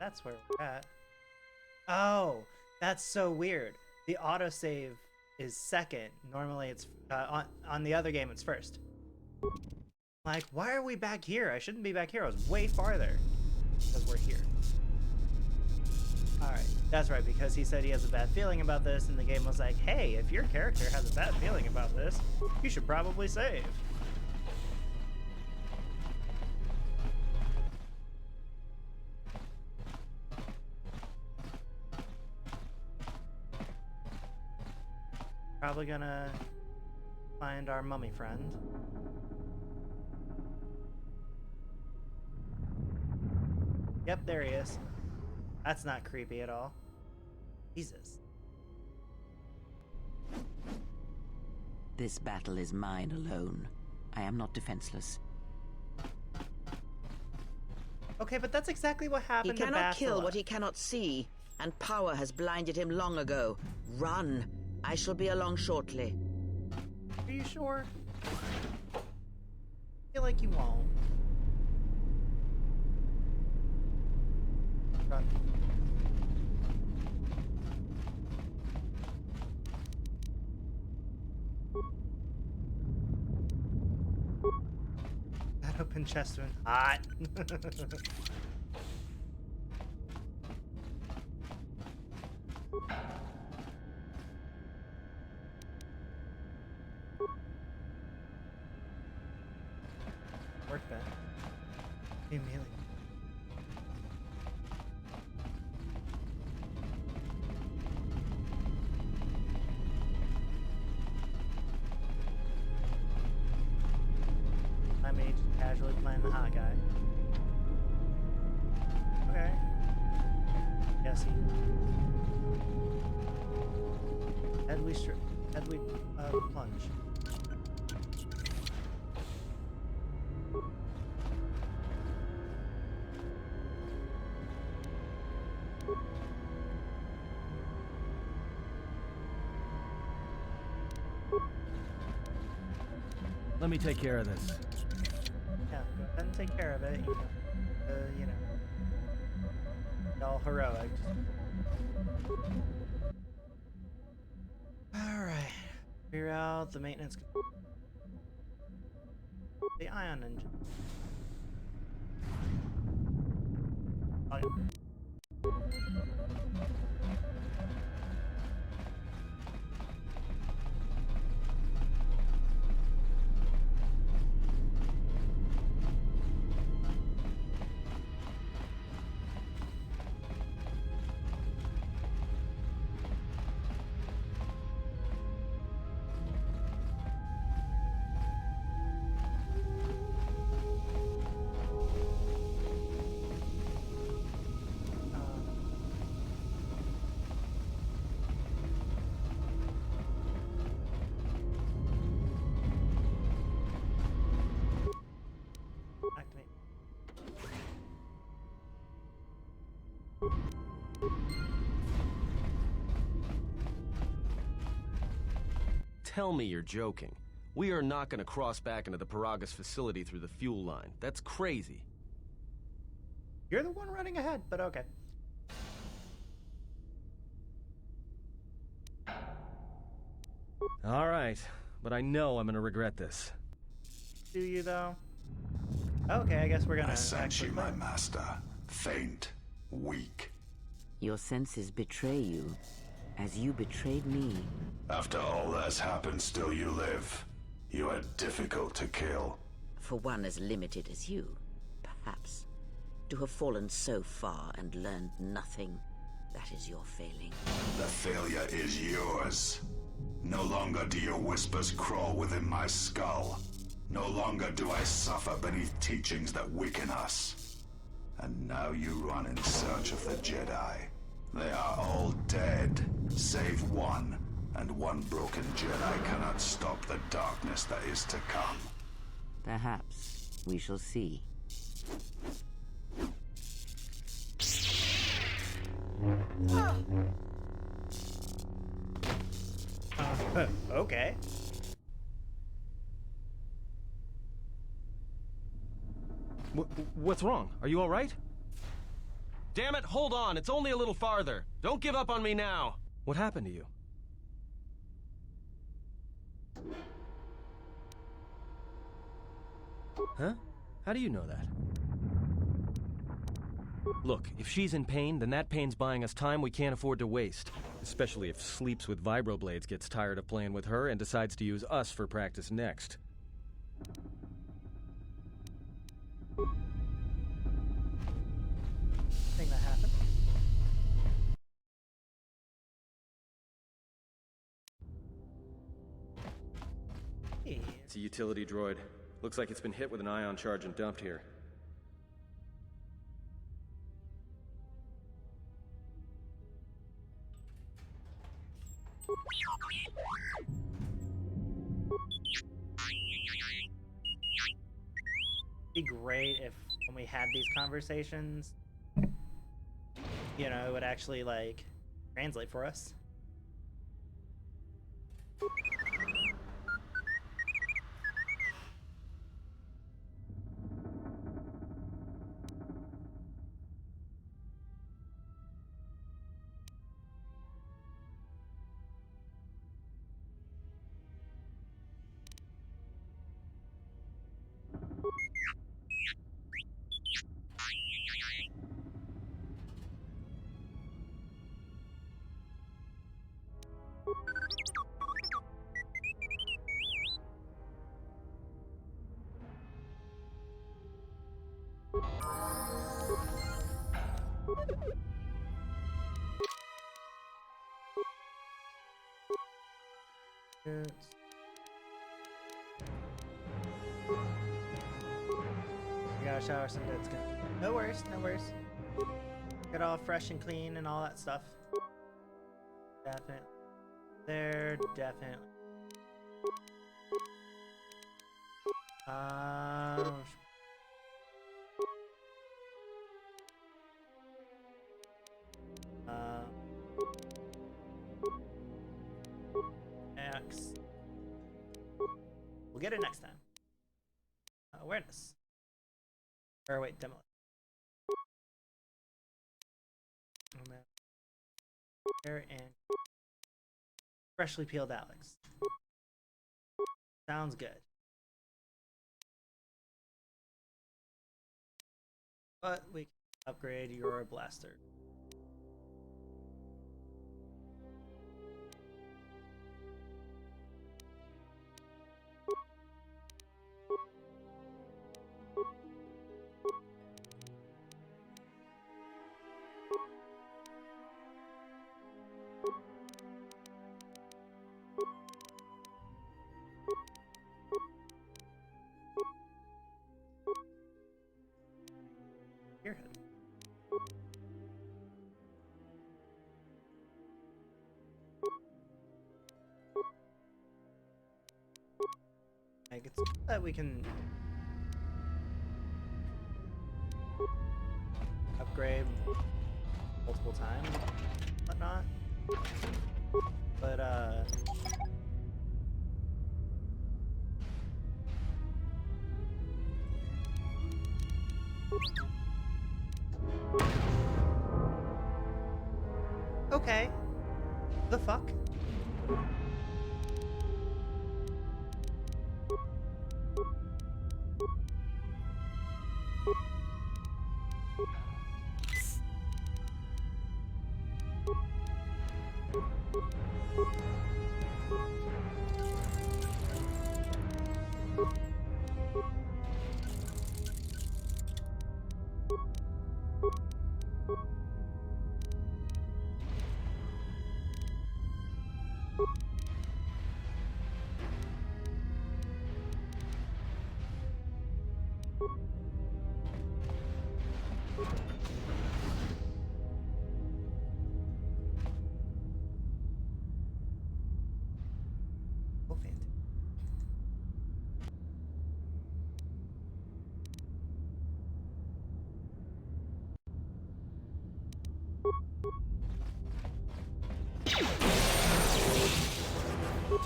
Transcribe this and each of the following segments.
That's where we're at. Oh, that's so weird. The autosave is second. Normally it's on the other game it's first. Like, why are we back here? I shouldn't be back here. I was way farther. Because we're here. Alright, that's right, because he said he has a bad feeling about this, and the game was like, hey, if your character has a bad feeling about this, you should probably save. Probably gonna find our mummy friend. Yep, there he is. That's not creepy at all. Jesus. This battle is mine alone. I am not defenseless. Okay, but that's exactly what He happened to cannot kill Bastila. what he cannot see, and power has blinded him long ago. Run. I shall be along shortly. Are you sure? I feel like you won't. Run. That open chest went hot. Workbench. Immediately. I may just casually playing the hot guy. Okay. Yes, he. Headly plunge. Let me take care of this. Yeah, go ahead and take care of it. You know, all heroic. Alright. Figure out the maintenance. The ion engine. Oh, yeah. Activate. Tell me you're joking. We are not going to cross back into the Paragas facility through the fuel line. That's crazy. You're the one running ahead, but okay. All right, but I know I'm going to regret this. Do you though? Okay, I guess we're gonna. I sense actually you, play. my master. Faint, weak. Your senses betray you, as you betrayed me. After all that's happened, still you live. You are difficult to kill. For one as limited as you, perhaps. To have fallen so far and learned nothing, that is your failing. The failure is yours. No longer do your whispers crawl within my skull. No longer do I suffer beneath teachings that weaken us. And now you run in search of the Jedi. They are all dead, save one. And one broken Jedi cannot stop the darkness that is to come. Perhaps we shall see. Okay. What's wrong? Are you all right? Damn it, hold on. It's only a little farther. Don't give up on me now. What happened to you? Huh? How do you know that? Look, if she's in pain, then that pain's buying us time we can't afford to waste. Especially if Sleeps with Vibroblades gets tired of playing with her and decides to use us for practice next. Thing that happened. Hey. It's a utility droid. Looks like it's been hit with an ion charge and dumped here. It'd be great if when we had these conversations, you know, it would actually like translate for us. We gotta shower some dead skin. No worries, no worries. Get all fresh and clean and all that stuff. Definitely. There, definitely. X. We'll get it next time. Awareness. Or wait, demo. There and freshly peeled Alex. Sounds good. But we can upgrade your blaster. Like it's that we can upgrade multiple times, whatnot. But okay. The fuck?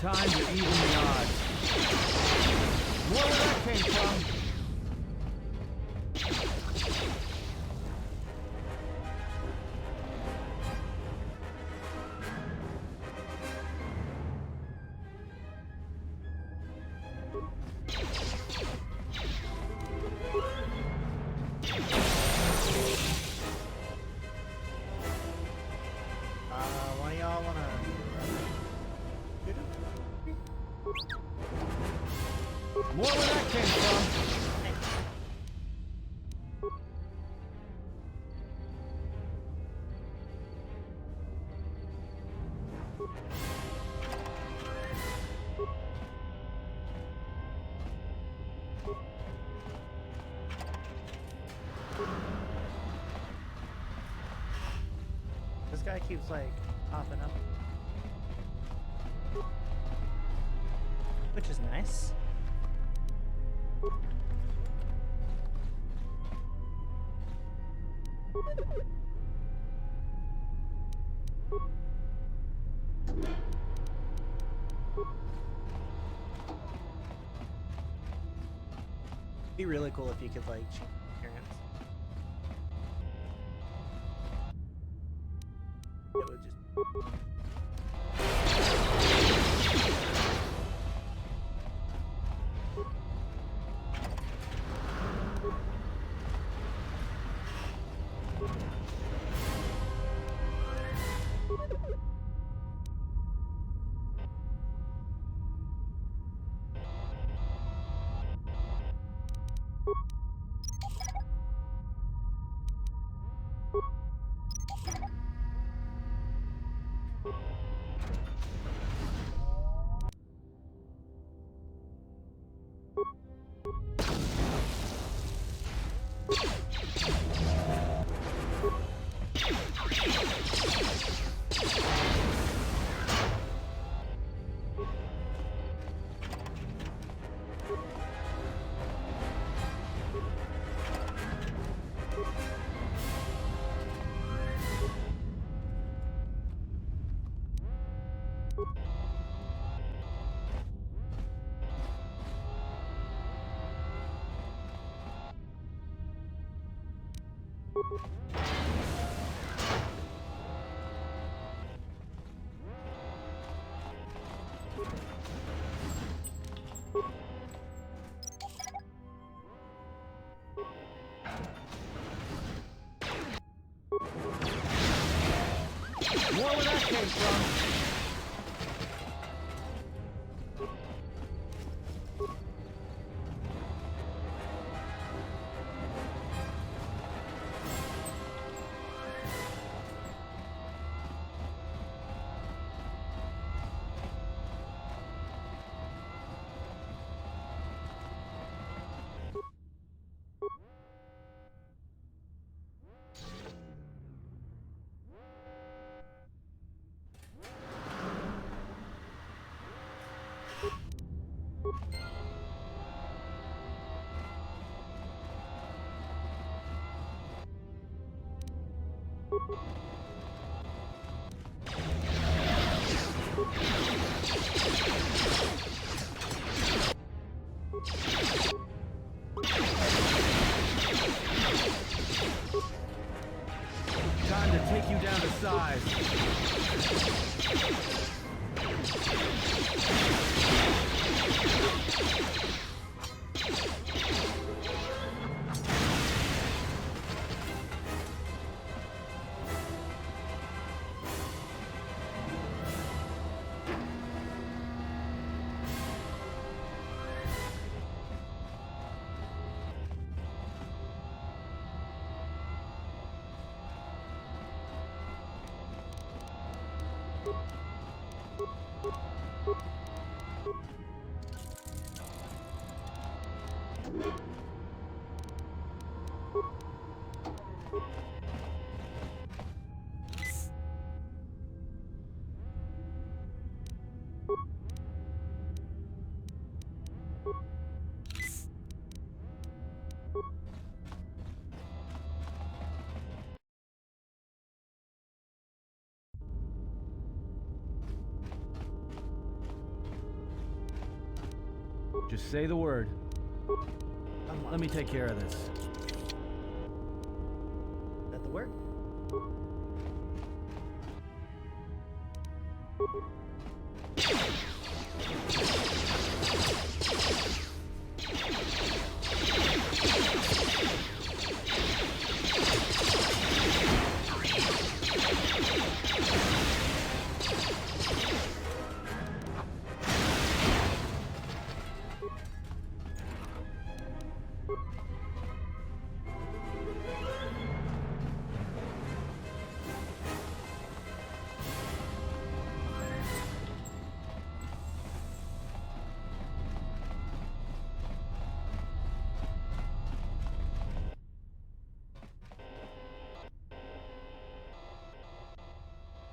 Time to even the odds. Where that came from? This guy keeps like popping up, which is nice. Be really cool if you could like change appearance. It would just. More where that came from. Time to take you down to size. Just say the word. Let me take care of this. Is that the word?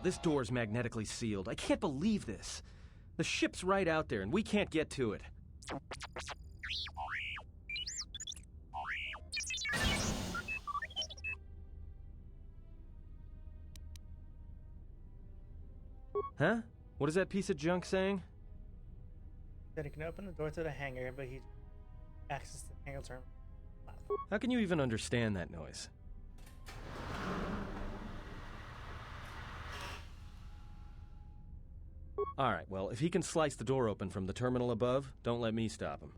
This door's magnetically sealed. I can't believe this. The ship's right out there, and we can't get to it. Huh? What is that piece of junk saying? That he can open the door to the hangar, but he accesses the hangar terminal. How can you even understand that noise? Alright, well, if he can slice the door open from the terminal above, don't let me stop him.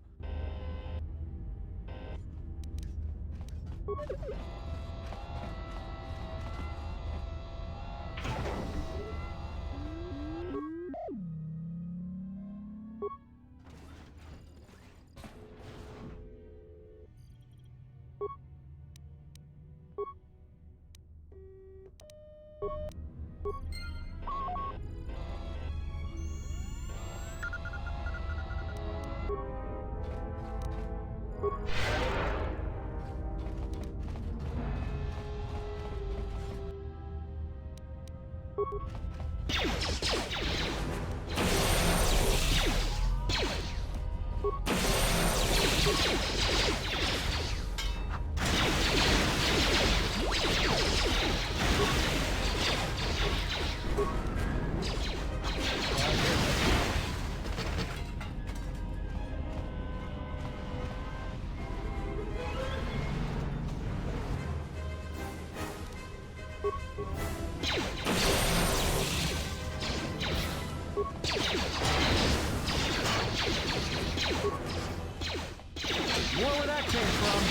More where that came from!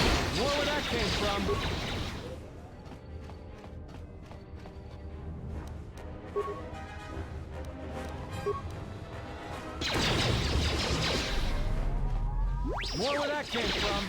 More where that came from! More where that came from!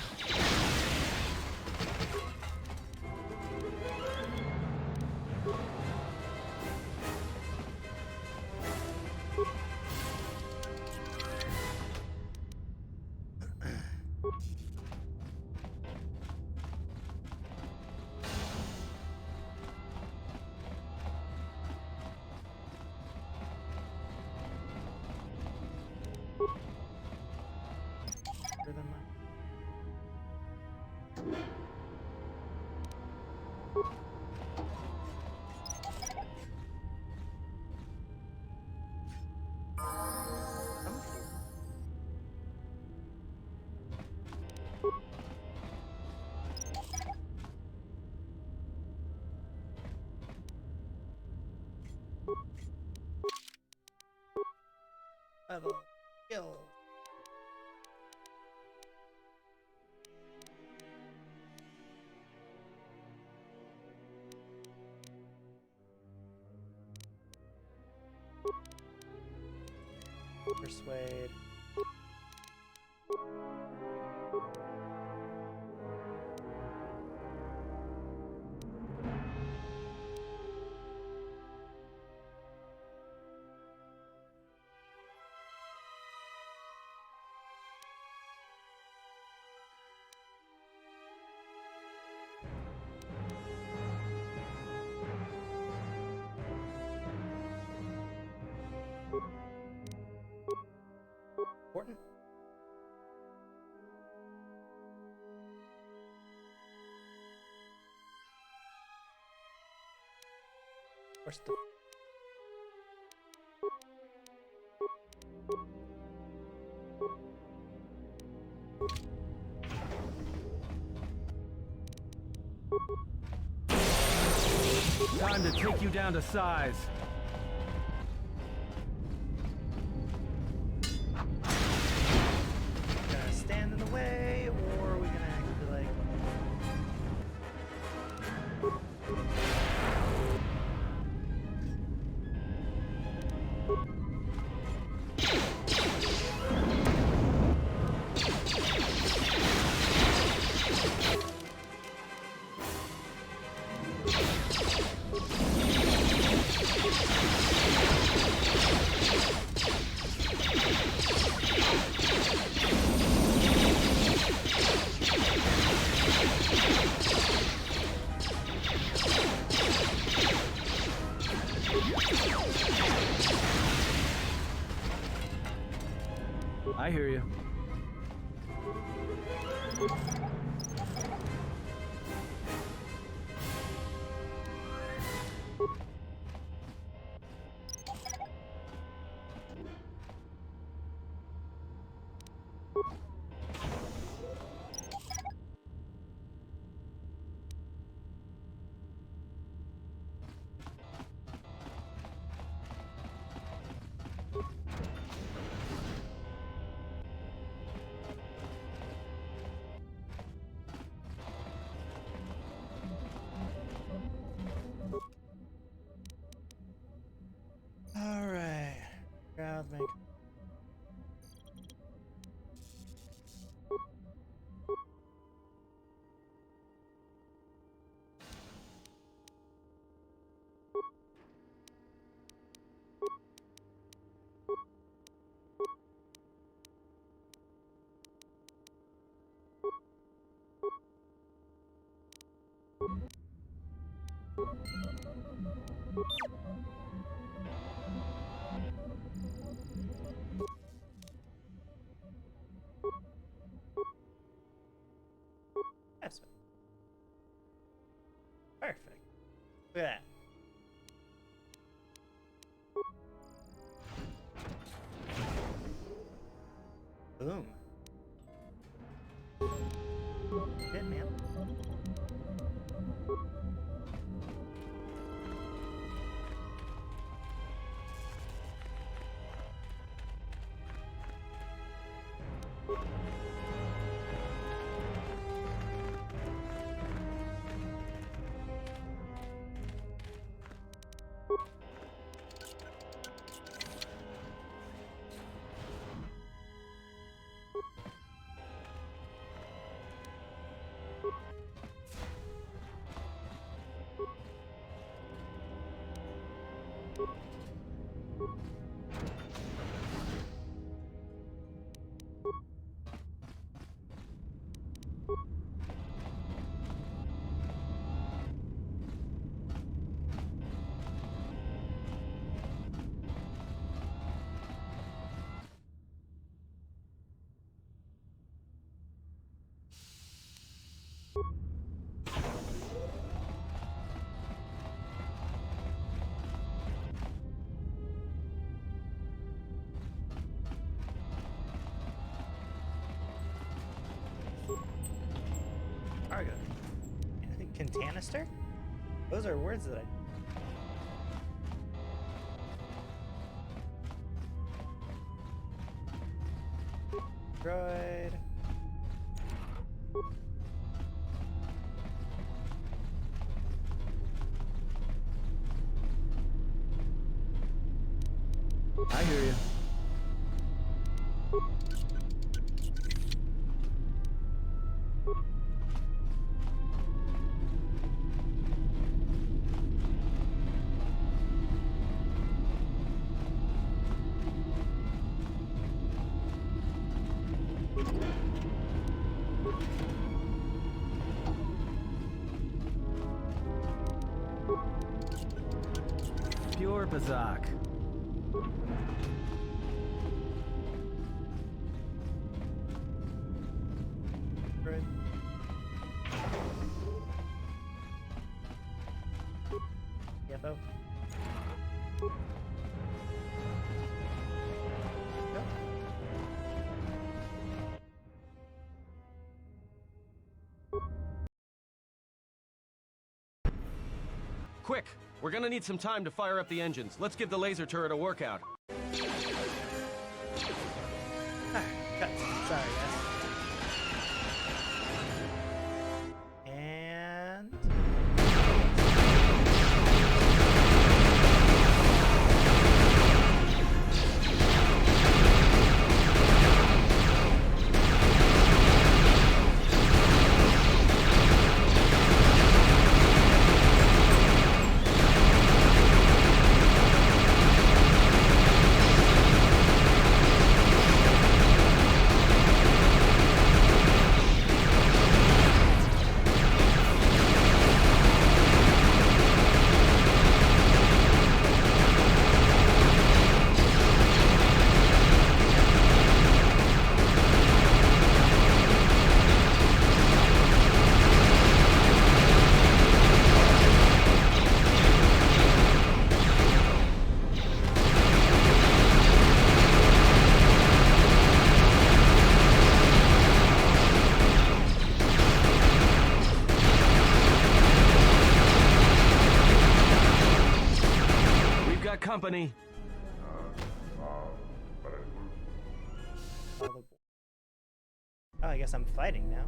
Level skill. Persuade. Important. Where's the Time to take you down to size. gonna stand in the way, or are we gonna actually like? I hear you. All right. Crowd make. That's perfect. Look at that. Boom. Good man. Cargo. Cantanister? Those are words that I... Droid. I hear you. Pure Bazak. Droid. CFO. Yep. Quick! We're gonna need some time to fire up the engines. Let's give the laser turret a workout. Ah, cut. Sorry, guys. And... company. Oh, I guess I'm fighting now.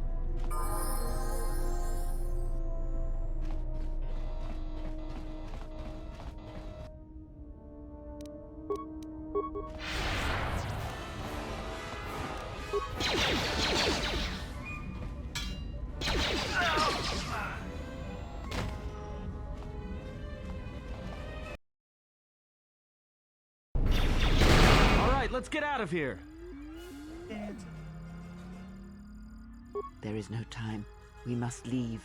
All right, let's get out of here. There is no time. We must leave.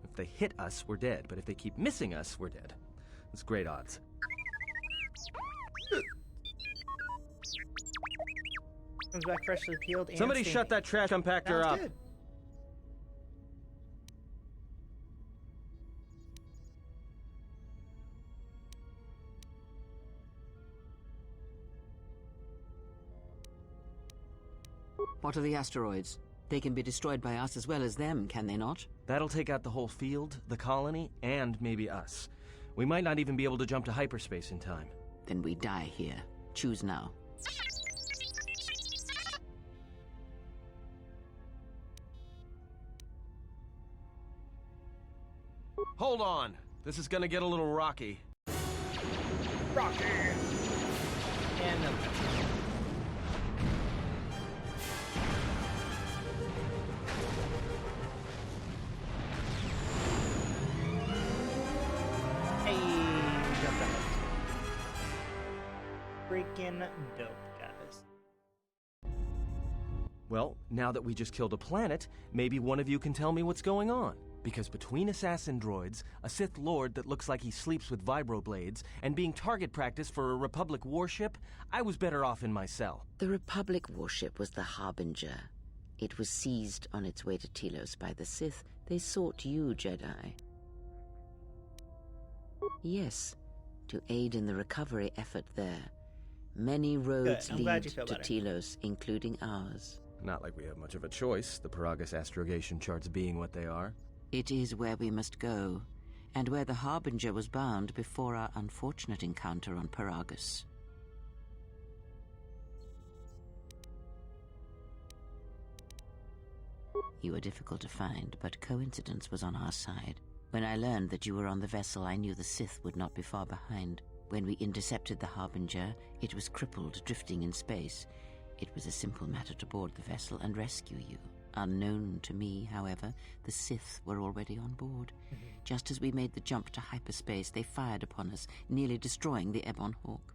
If they hit us, we're dead. But if they keep missing us, we're dead. It's great odds. Comes back freshly peeled and Somebody steamy. shut that trash compactor Sounds up. good. What are the asteroids? They can be destroyed by us as well as them, can they not? That'll take out the whole field, the colony, and maybe us. We might not even be able to jump to hyperspace in time. Then we die here. Choose now. Hold on. This is gonna get a little rocky. Rocky. And no. Hey, we jumped out. Freaking dope, guys. Well, now that we just killed a planet, maybe one of you can tell me what's going on. Because between assassin droids, a Sith Lord that looks like he sleeps with vibroblades, and being target practice for a Republic warship, I was better off in my cell. The Republic warship was the Harbinger. It was seized on its way to Telos by the Sith. They sought you, Jedi. Yes, to aid in the recovery effort there. Many roads I'm glad lead you feel to better. Telos, including ours. Not like we have much of a choice, the Paragas astrogation charts being what they are. It is where we must go, and where the Harbinger was bound before our unfortunate encounter on Paragas. You were difficult to find, but coincidence was on our side. When I learned that you were on the vessel, I knew the Sith would not be far behind. When we intercepted the Harbinger, it was crippled, drifting in space. It was a simple matter to board the vessel and rescue you. Unknown to me, however, the Sith were already on board. Just as we made the jump to hyperspace, they fired upon us, nearly destroying the Ebon Hawk.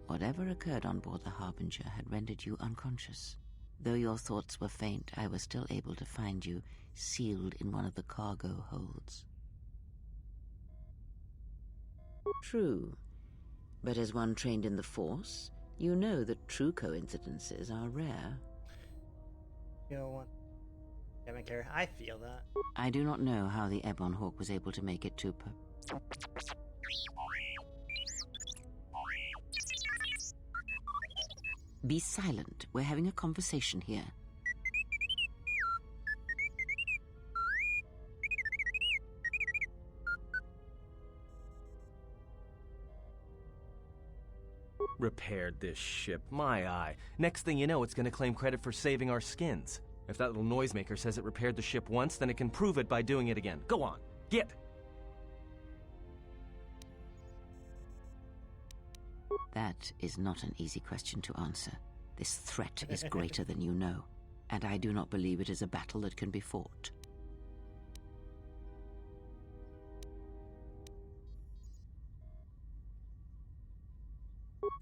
Whatever occurred on board the Harbinger had rendered you unconscious. Though your thoughts were faint, I was still able to find you, sealed in one of the cargo holds. True. But as one trained in the Force, you know that true coincidences are rare. You know what? I don't care. I feel that. I do not know how the Ebon Hawk was able to make it to Be silent. We're having a conversation here. Repaired this ship, my eye. Next thing you know, it's gonna claim credit for saving our skins. If that little noisemaker says it repaired the ship once, then it can prove it by doing it again. Go on, get! That is not an easy question to answer. This threat is greater than you know, and I do not believe it is a battle that can be fought.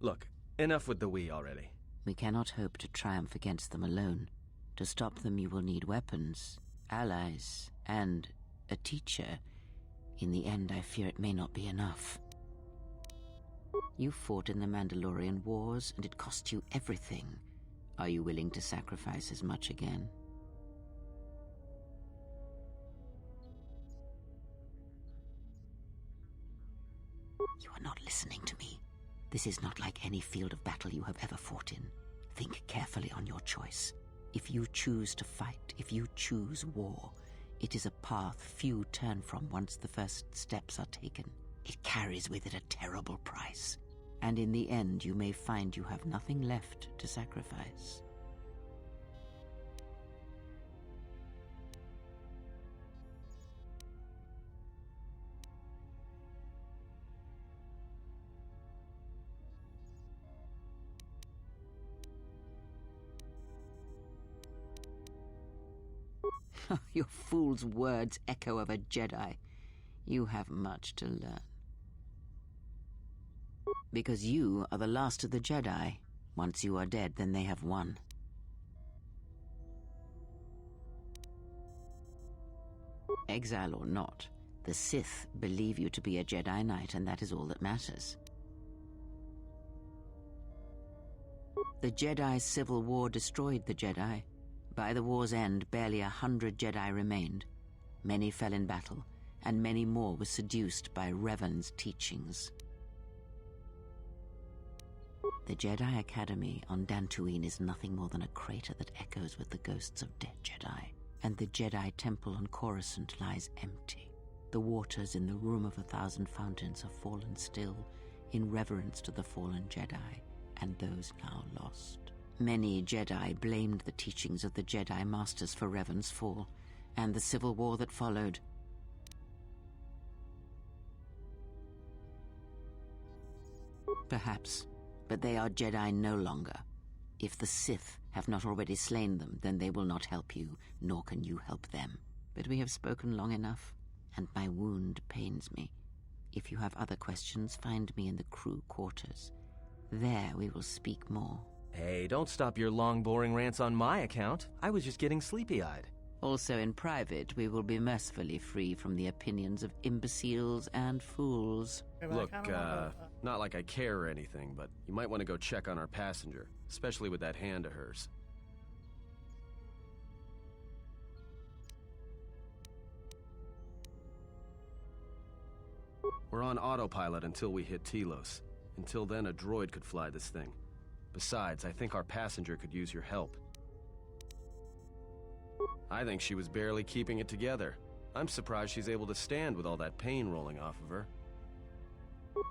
Look, enough with the we already. We cannot hope to triumph against them alone. To stop them, you will need weapons, allies, and a teacher. In the end, I fear it may not be enough. You fought in the Mandalorian Wars, and it cost you everything. Are you willing to sacrifice as much again? You are not listening to me. This is not like any field of battle you have ever fought in. Think carefully on your choice. If you choose to fight, if you choose war, it is a path few turn from once the first steps are taken. It carries with it a terrible price, and in the end you may find you have nothing left to sacrifice. Your fool's words echo of a Jedi. You have much to learn. Because you are the last of the Jedi. Once you are dead, then they have won. Exile or not, the Sith believe you to be a Jedi Knight, and that is all that matters. The Jedi's civil war destroyed the Jedi. By the war's end, barely 100 Jedi remained. Many fell in battle, and many more were seduced by Revan's teachings. The Jedi Academy on Dantooine is nothing more than a crater that echoes with the ghosts of dead Jedi, and the Jedi Temple on Coruscant lies empty. The waters in the Room of 1,000 Fountains have fallen still, in reverence to the fallen Jedi, and those now lost. Many Jedi blamed the teachings of the Jedi Masters for Revan's fall, and the civil war that followed. Perhaps, but they are Jedi no longer. If the Sith have not already slain them, then they will not help you, nor can you help them. But we have spoken long enough, and my wound pains me. If you have other questions, find me in the crew quarters. There we will speak more. Hey, don't stop your long, boring rants on my account. I was just getting sleepy-eyed. Also in private, we will be mercifully free from the opinions of imbeciles and fools. Look, not like I care or anything, but you might want to go check on our passenger, especially with that hand of hers. We're on autopilot until we hit Telos. Until then, a droid could fly this thing. Besides, I think our passenger could use your help. I think she was barely keeping it together. I'm surprised she's able to stand with all that pain rolling off of her.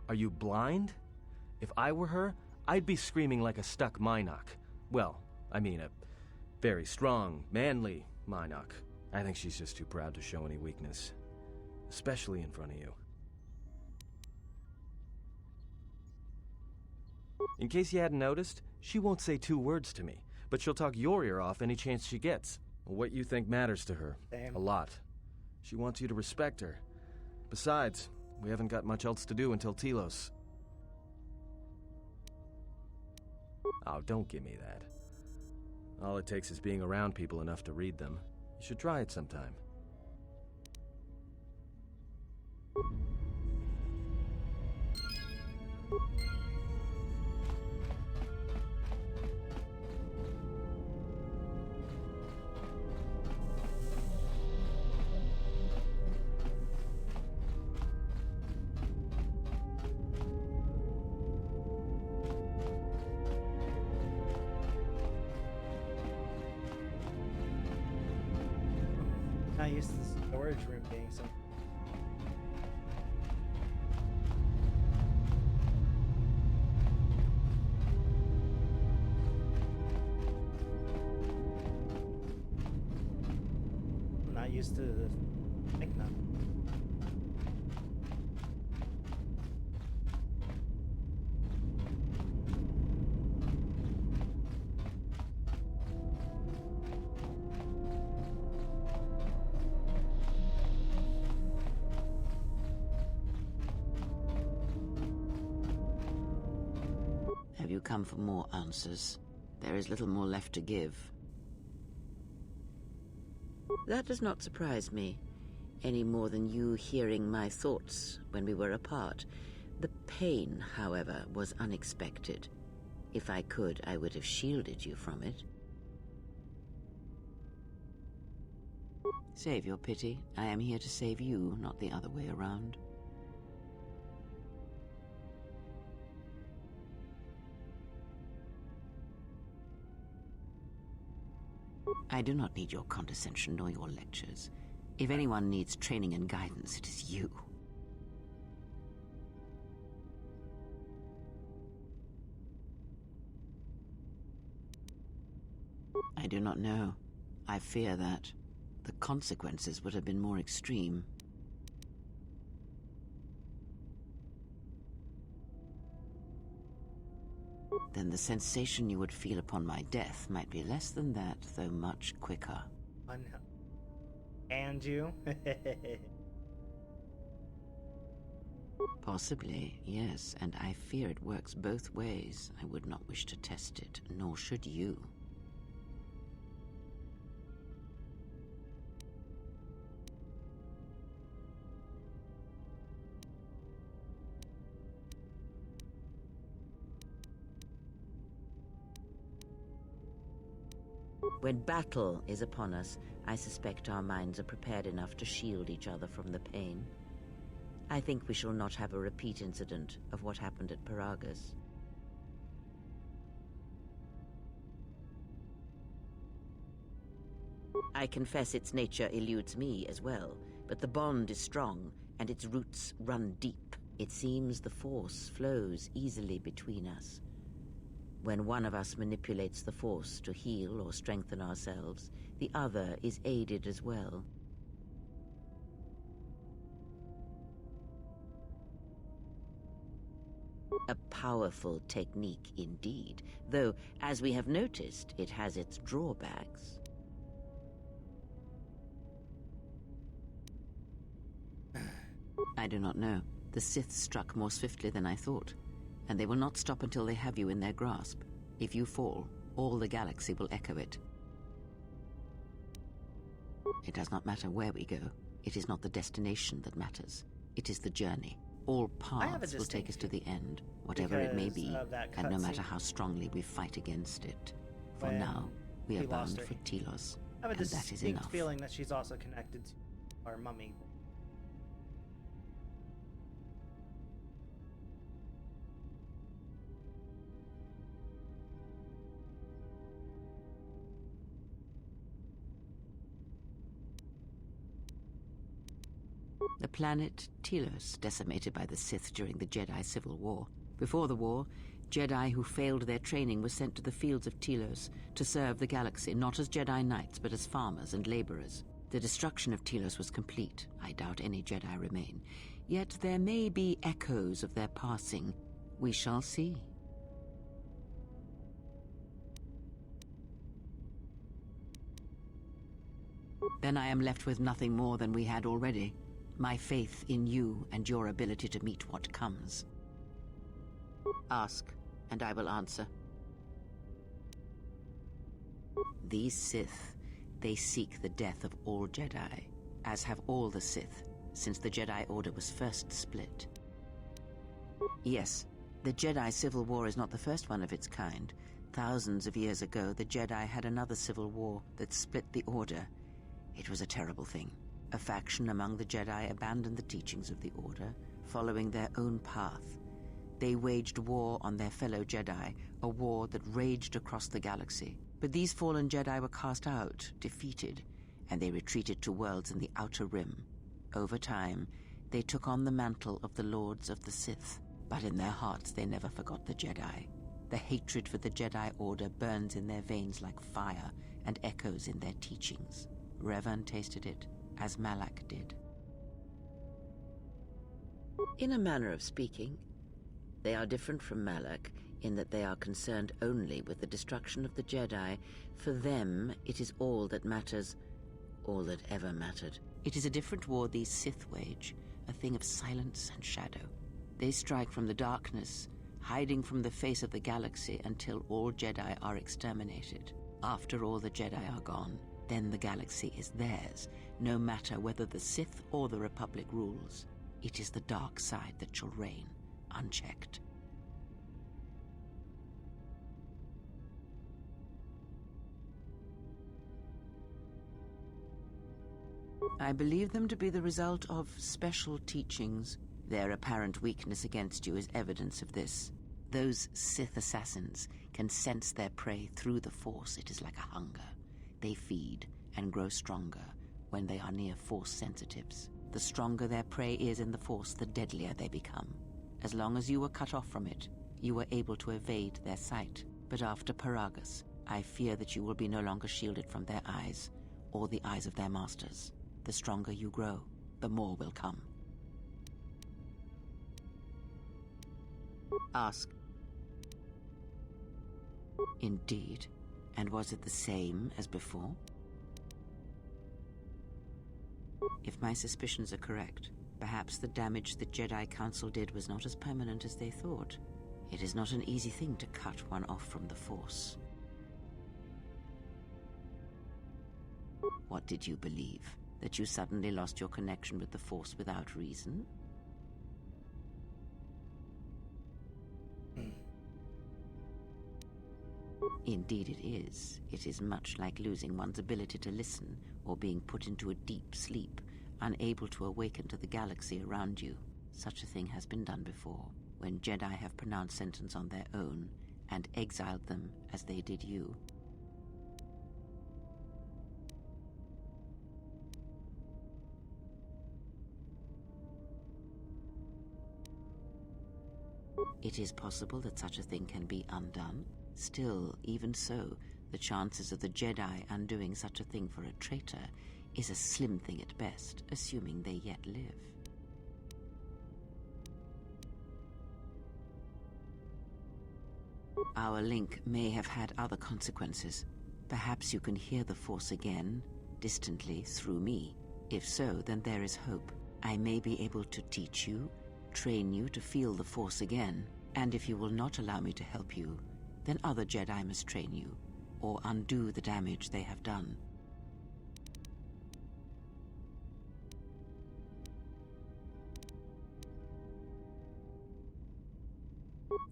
Are you blind? If I were her, I'd be screaming like a stuck Mynock. Well, I mean a very strong, manly Mynock. I think she's just too proud to show any weakness. Especially in front of you. In case you hadn't noticed, she won't say 2 words to me, but she'll talk your ear off any chance she gets. What you think matters to her. Damn. A lot. She wants you to respect her. Besides, we haven't got much else to do until Telos. Oh, don't give me that. All it takes is being around people enough to read them. You should try it sometime. Not used to the storage room being so. I'm not used to the thing now. Have you come for more answers? There is little more left to give. That does not surprise me, any more than you hearing my thoughts when we were apart. The pain, however, was unexpected. If I could, I would have shielded you from it. Save your pity. I am here to save you, not the other way around. I do not need your condescension nor your lectures. If anyone needs training and guidance, it is you. I do not know. I fear that the consequences would have been more extreme. Then the sensation you would feel upon my death might be less than that, though much quicker. And you? Possibly, yes, and I fear it works both ways. I would not wish to test it, nor should you. When battle is upon us, I suspect our minds are prepared enough to shield each other from the pain. I think we shall not have a repeat incident of what happened at Paragas. I confess its nature eludes me as well, but the bond is strong and its roots run deep. It seems the force flows easily between us. When one of us manipulates the force to heal or strengthen ourselves, the other is aided as well. A powerful technique indeed, though, as we have noticed, it has its drawbacks. I do not know. The Sith struck more swiftly than I thought, and they will not stop until they have you in their grasp. If you fall, all the galaxy will echo it. It does not matter where we go. It is not the destination that matters. It is the journey. All paths will take us to the end, whatever it may be, and no matter how strongly we fight against it. For now, we are bound for Telos, I have a and that is enough. feeling that she's also connected to our mummy. The planet Telos, decimated by the Sith during the Jedi Civil War. Before the war, Jedi who failed their training were sent to the fields of Telos to serve the galaxy, not as Jedi Knights, but as farmers and laborers. The destruction of Telos was complete. I doubt any Jedi remain. Yet there may be echoes of their passing. We shall see. Then I am left with nothing more than we had already. My faith in you and your ability to meet what comes. Ask, and I will answer. These Sith, they seek the death of all Jedi, as have all the Sith, since the Jedi Order was first split. Yes, the Jedi Civil War is not the first one of its kind. Thousands of years ago, the Jedi had another civil war that split the Order. It was a terrible thing. A faction among the Jedi abandoned the teachings of the Order, following their own path. They waged war on their fellow Jedi, a war that raged across the galaxy. But these fallen Jedi were cast out, defeated, and they retreated to worlds in the Outer Rim. Over time, they took on the mantle of the Lords of the Sith, but in their hearts they never forgot the Jedi. The hatred for the Jedi Order burns in their veins like fire and echoes in their teachings. Revan tasted it, as Malak did. In a manner of speaking, they are different from Malak in that they are concerned only with the destruction of the Jedi. For them, it is all that matters, all that ever mattered. It is a different war these Sith wage, a thing of silence and shadow. They strike from the darkness, hiding from the face of the galaxy until all Jedi are exterminated. After all the Jedi are gone, then the galaxy is theirs, no matter whether the Sith or the Republic rules. It is the dark side that shall reign, unchecked. I believe them to be the result of special teachings. Their apparent weakness against you is evidence of this. Those Sith assassins can sense their prey through the Force. It is like a hunger. They feed and grow stronger when they are near Force sensitives. The stronger their prey is in the Force, the deadlier they become. As long as you were cut off from it, you were able to evade their sight. But after Paragas, I fear that you will be no longer shielded from their eyes, or the eyes of their masters. The stronger you grow, the more will come. Ask. Indeed. And was it the same as before? If my suspicions are correct, perhaps the damage the Jedi Council did was not as permanent as they thought. It is not an easy thing to cut one off from the Force. What did you believe? That you suddenly lost your connection with the Force without reason? Indeed it is. It is much like losing one's ability to listen or being put into a deep sleep, unable to awaken to the galaxy around you. Such a thing has been done before, when Jedi have pronounced sentence on their own and exiled them as they did you. It is possible that such a thing can be undone. Still, even so, the chances of the Jedi undoing such a thing for a traitor is a slim thing at best, assuming they yet live. Our link may have had other consequences. Perhaps you can hear the Force again, distantly, through me. If so, then there is hope. I may be able to teach you, train you to feel the Force again, and if you will not allow me to help you, then other Jedi must train you, or undo the damage they have done.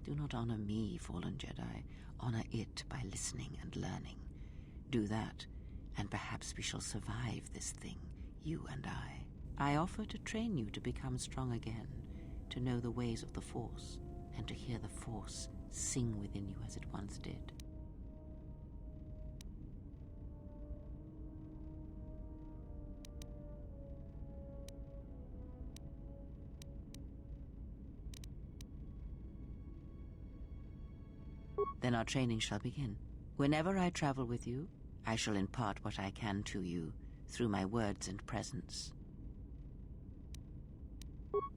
Do not honor me, fallen Jedi. Honor it by listening and learning. Do that, and perhaps we shall survive this thing, you and I. I offer to train you to become strong again, to know the ways of the Force, and to hear the Force sing within you as it once did. Then our training shall begin. Whenever I travel with you, I shall impart what I can to you through my words and presence.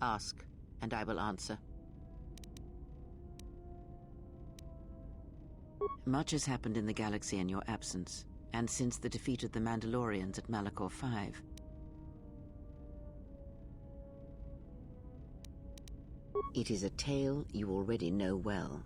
Ask, and I will answer. Much has happened in the galaxy in your absence, and since the defeat of the Mandalorians at Malachor 5. It is a tale you already know well.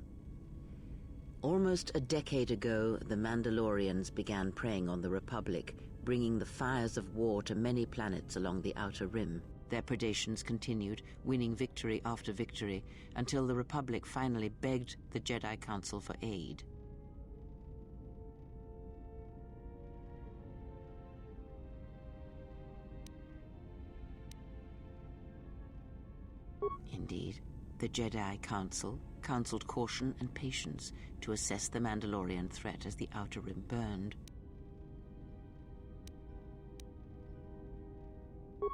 Almost a decade ago, the Mandalorians began preying on the Republic, bringing the fires of war to many planets along the Outer Rim. Their predations continued, winning victory after victory, until the Republic finally begged the Jedi Council for aid. Indeed, the Jedi Council counseled caution and patience to assess the Mandalorian threat as the Outer Rim burned.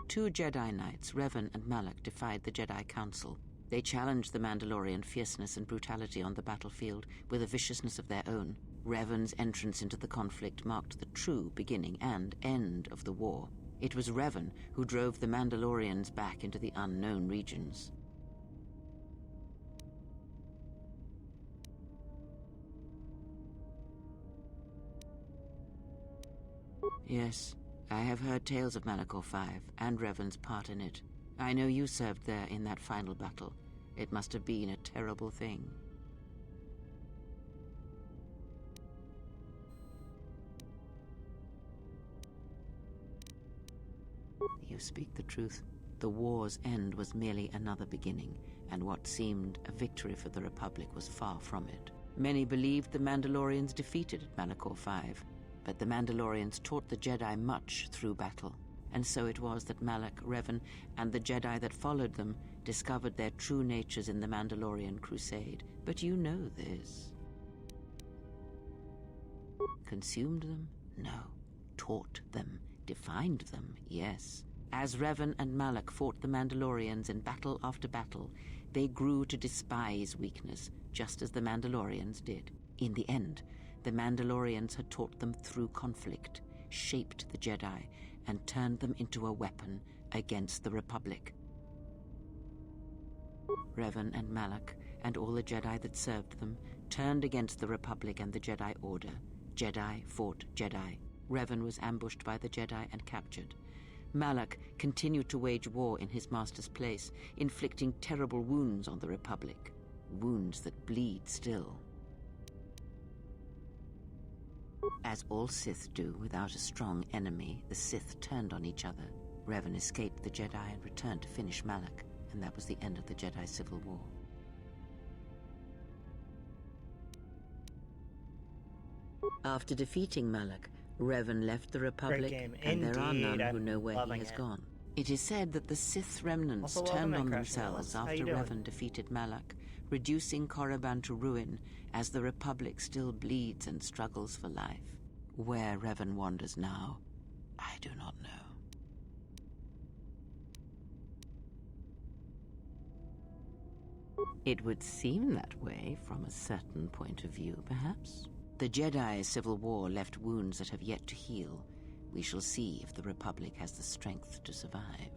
2 Jedi Knights, Revan and Malak, defied the Jedi Council. They challenged the Mandalorian fierceness and brutality on the battlefield with a viciousness of their own. Revan's entrance into the conflict marked the true beginning and end of the war. It was Revan who drove the Mandalorians back into the unknown regions. Yes, I have heard tales of Malachor 5 and Revan's part in it. I know you served there in that final battle. It must have been a terrible thing. You speak the truth. The war's end was merely another beginning, and what seemed a victory for the Republic was far from it. Many believed the Mandalorians defeated at Malachor 5, but the Mandalorians taught the Jedi much through battle, and so it was that Malak, Revan, and the Jedi that followed them discovered their true natures in the Mandalorian Crusade. But you know this. Consumed them? No. Taught them. Defined them? Yes. As Revan and Malak fought the Mandalorians in battle after battle, they grew to despise weakness, just as the Mandalorians did. In the end, the Mandalorians had taught them through conflict, shaped the Jedi, and turned them into a weapon against the Republic. Revan and Malak, and all the Jedi that served them, turned against the Republic and the Jedi Order. Jedi fought Jedi. Revan was ambushed by the Jedi and captured. Malak continued to wage war in his master's place, inflicting terrible wounds on the Republic. Wounds that bleed still. As all Sith do without a strong enemy, the Sith turned on each other. Revan escaped the Jedi and returned to finish Malak, and that was the end of the Jedi Civil War. After defeating Malak, Revan left the Republic, game. and there are none Indeed, who know where he loving has it. gone. It is said that the Sith remnants Also, welcome turned on in, Crash themselves Analyst. How after you doing? Revan defeated Malak, reducing Korriban to ruin as the Republic still bleeds and struggles for life. Where Revan wanders now, I do not know. It would seem that way from a certain point of view, perhaps. The Jedi Civil War left wounds that have yet to heal. We shall see if the Republic has the strength to survive.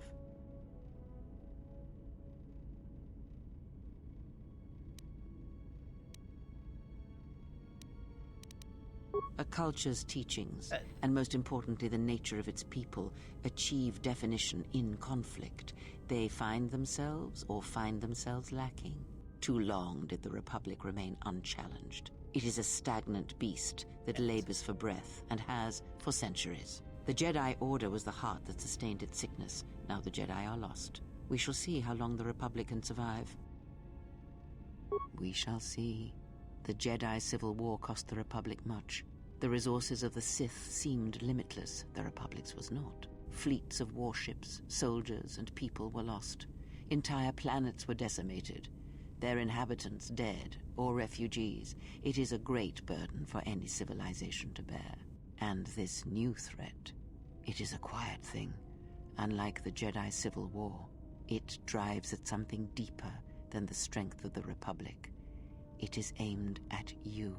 A culture's teachings, and most importantly the nature of its people, achieve definition in conflict. They find themselves or find themselves lacking. Too long did the Republic remain unchallenged. It is a stagnant beast that labors for breath and has for centuries. The Jedi Order was the heart that sustained its sickness. Now the Jedi are lost. We shall see how long the Republic can survive. We shall see. The Jedi Civil War cost the Republic much. The resources of the Sith seemed limitless. The Republic's was not. Fleets of warships, soldiers, and people were lost. Entire planets were decimated. Their inhabitants dead or refugees. It is a great burden for any civilization to bear. And this new threat, it is a quiet thing. Unlike the Jedi Civil War, it drives at something deeper than the strength of the Republic. It is aimed at you.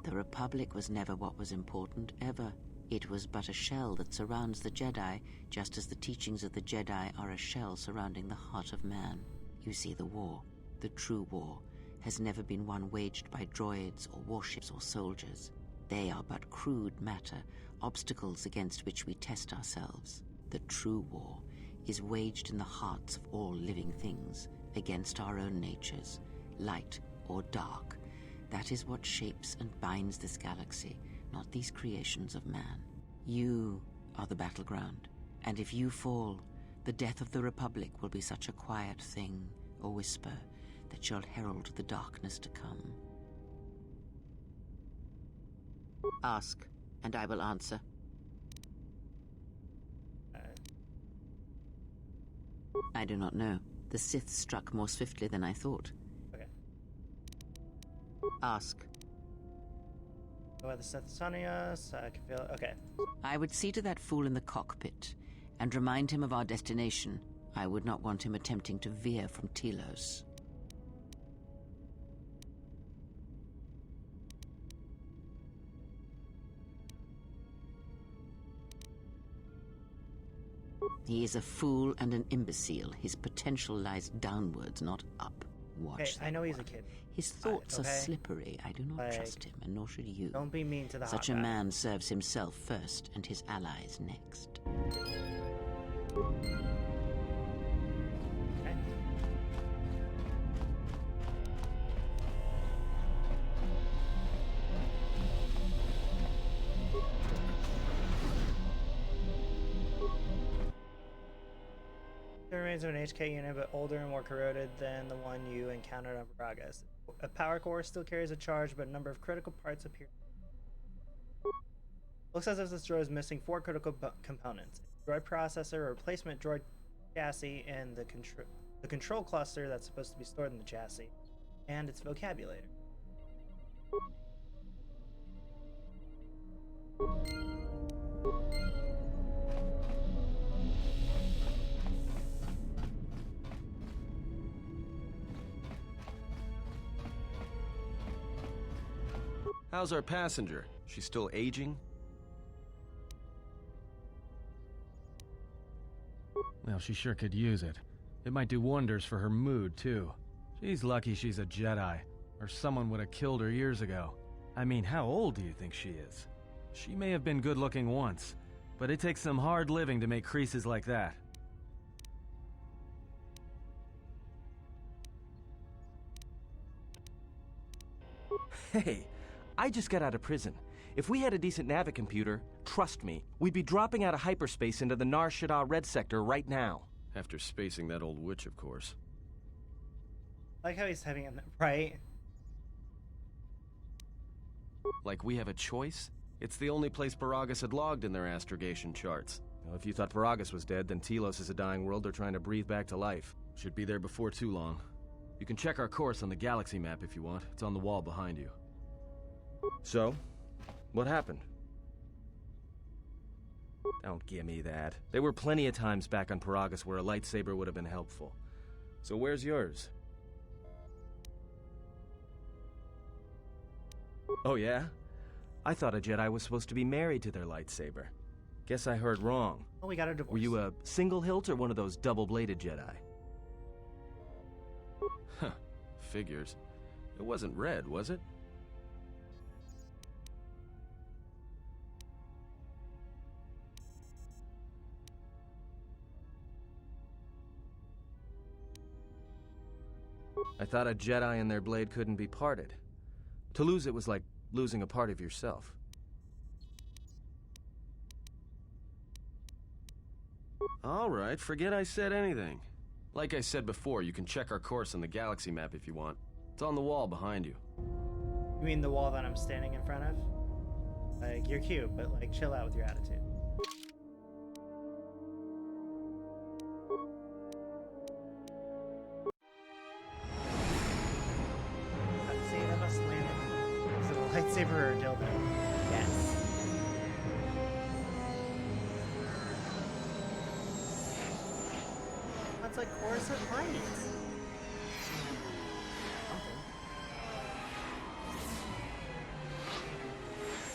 The Republic was never what was important, ever. It was but a shell that surrounds the Jedi, just as the teachings of the Jedi are a shell surrounding the heart of man. You see, the war, the true war, has never been one waged by droids or warships or soldiers. They are but crude matter, obstacles against which we test ourselves. The true war is waged in the hearts of all living things, against our own natures, light or dark. That is what shapes and binds this galaxy, not these creations of man. You are the battleground, and if you fall, the death of the Republic will be such a quiet thing, or whisper, that shall herald the darkness to come. Ask, and I will answer. I do not know. The Sith struck more swiftly than I thought. Okay. Ask. About the Sith sunning us, I can feel it. Okay. I would see to that fool in the cockpit, and remind him of our destination. I would not want him attempting to veer from Telos. He is a fool and an imbecile. His potential lies downwards, not up. Watch Okay, that I know he's a one. kid. His thoughts okay? are slippery. I do not Like, trust him, and nor should you. Don't be mean to the Such a hot guy. man serves himself first, and his allies next. Okay. The remains of an HK unit, but older and more corroded than the one you encountered on Paragas. A power core still carries a charge, but a number of critical parts appear. Looks as if this droid is missing 4 critical components: droid processor, a replacement droid chassis, and the control cluster that's supposed to be stored in the chassis, and its vocabulator. How's our passenger? She's still aging? Well, she sure could use it. It might do wonders for her mood, too. She's lucky she's a Jedi, or someone would have killed her years ago. I mean, how old do you think she is? She may have been good-looking once, but it takes some hard living to make creases like that. Hey, I just got out of prison. If we had a decent Navicomputer, trust me, we'd be dropping out of hyperspace into the Nar Shaddaa Red Sector right now. After spacing that old witch, of course. I like how he's having it right. Like we have a choice? It's the only place Paragas had logged in their astrogation charts. Well, if you thought Paragas was dead, then Telos is a dying world they're trying to breathe back to life. Should be there before too long. You can check our course on the galaxy map if you want. It's on the wall behind you. So, what happened? Don't give me that. There were plenty of times back on Paragas where a lightsaber would have been helpful. So where's yours? Oh yeah? I thought a Jedi was supposed to be married to their lightsaber. Guess I heard wrong. Oh, we got a divorce. Were you a single hilt or one of those double-bladed Jedi? Huh, figures. It wasn't red, was it? I thought a Jedi and their blade couldn't be parted. To lose it was like losing a part of yourself. All right, forget I said anything. Like I said before, you can check our course on the galaxy map if you want. It's on the wall behind you. You mean the wall that I'm standing in front of? Like, you're cute, but like, chill out with your attitude. See, that must land it. Is it a lightsaber or a dildo? Yes. That's like Coruscant Lights.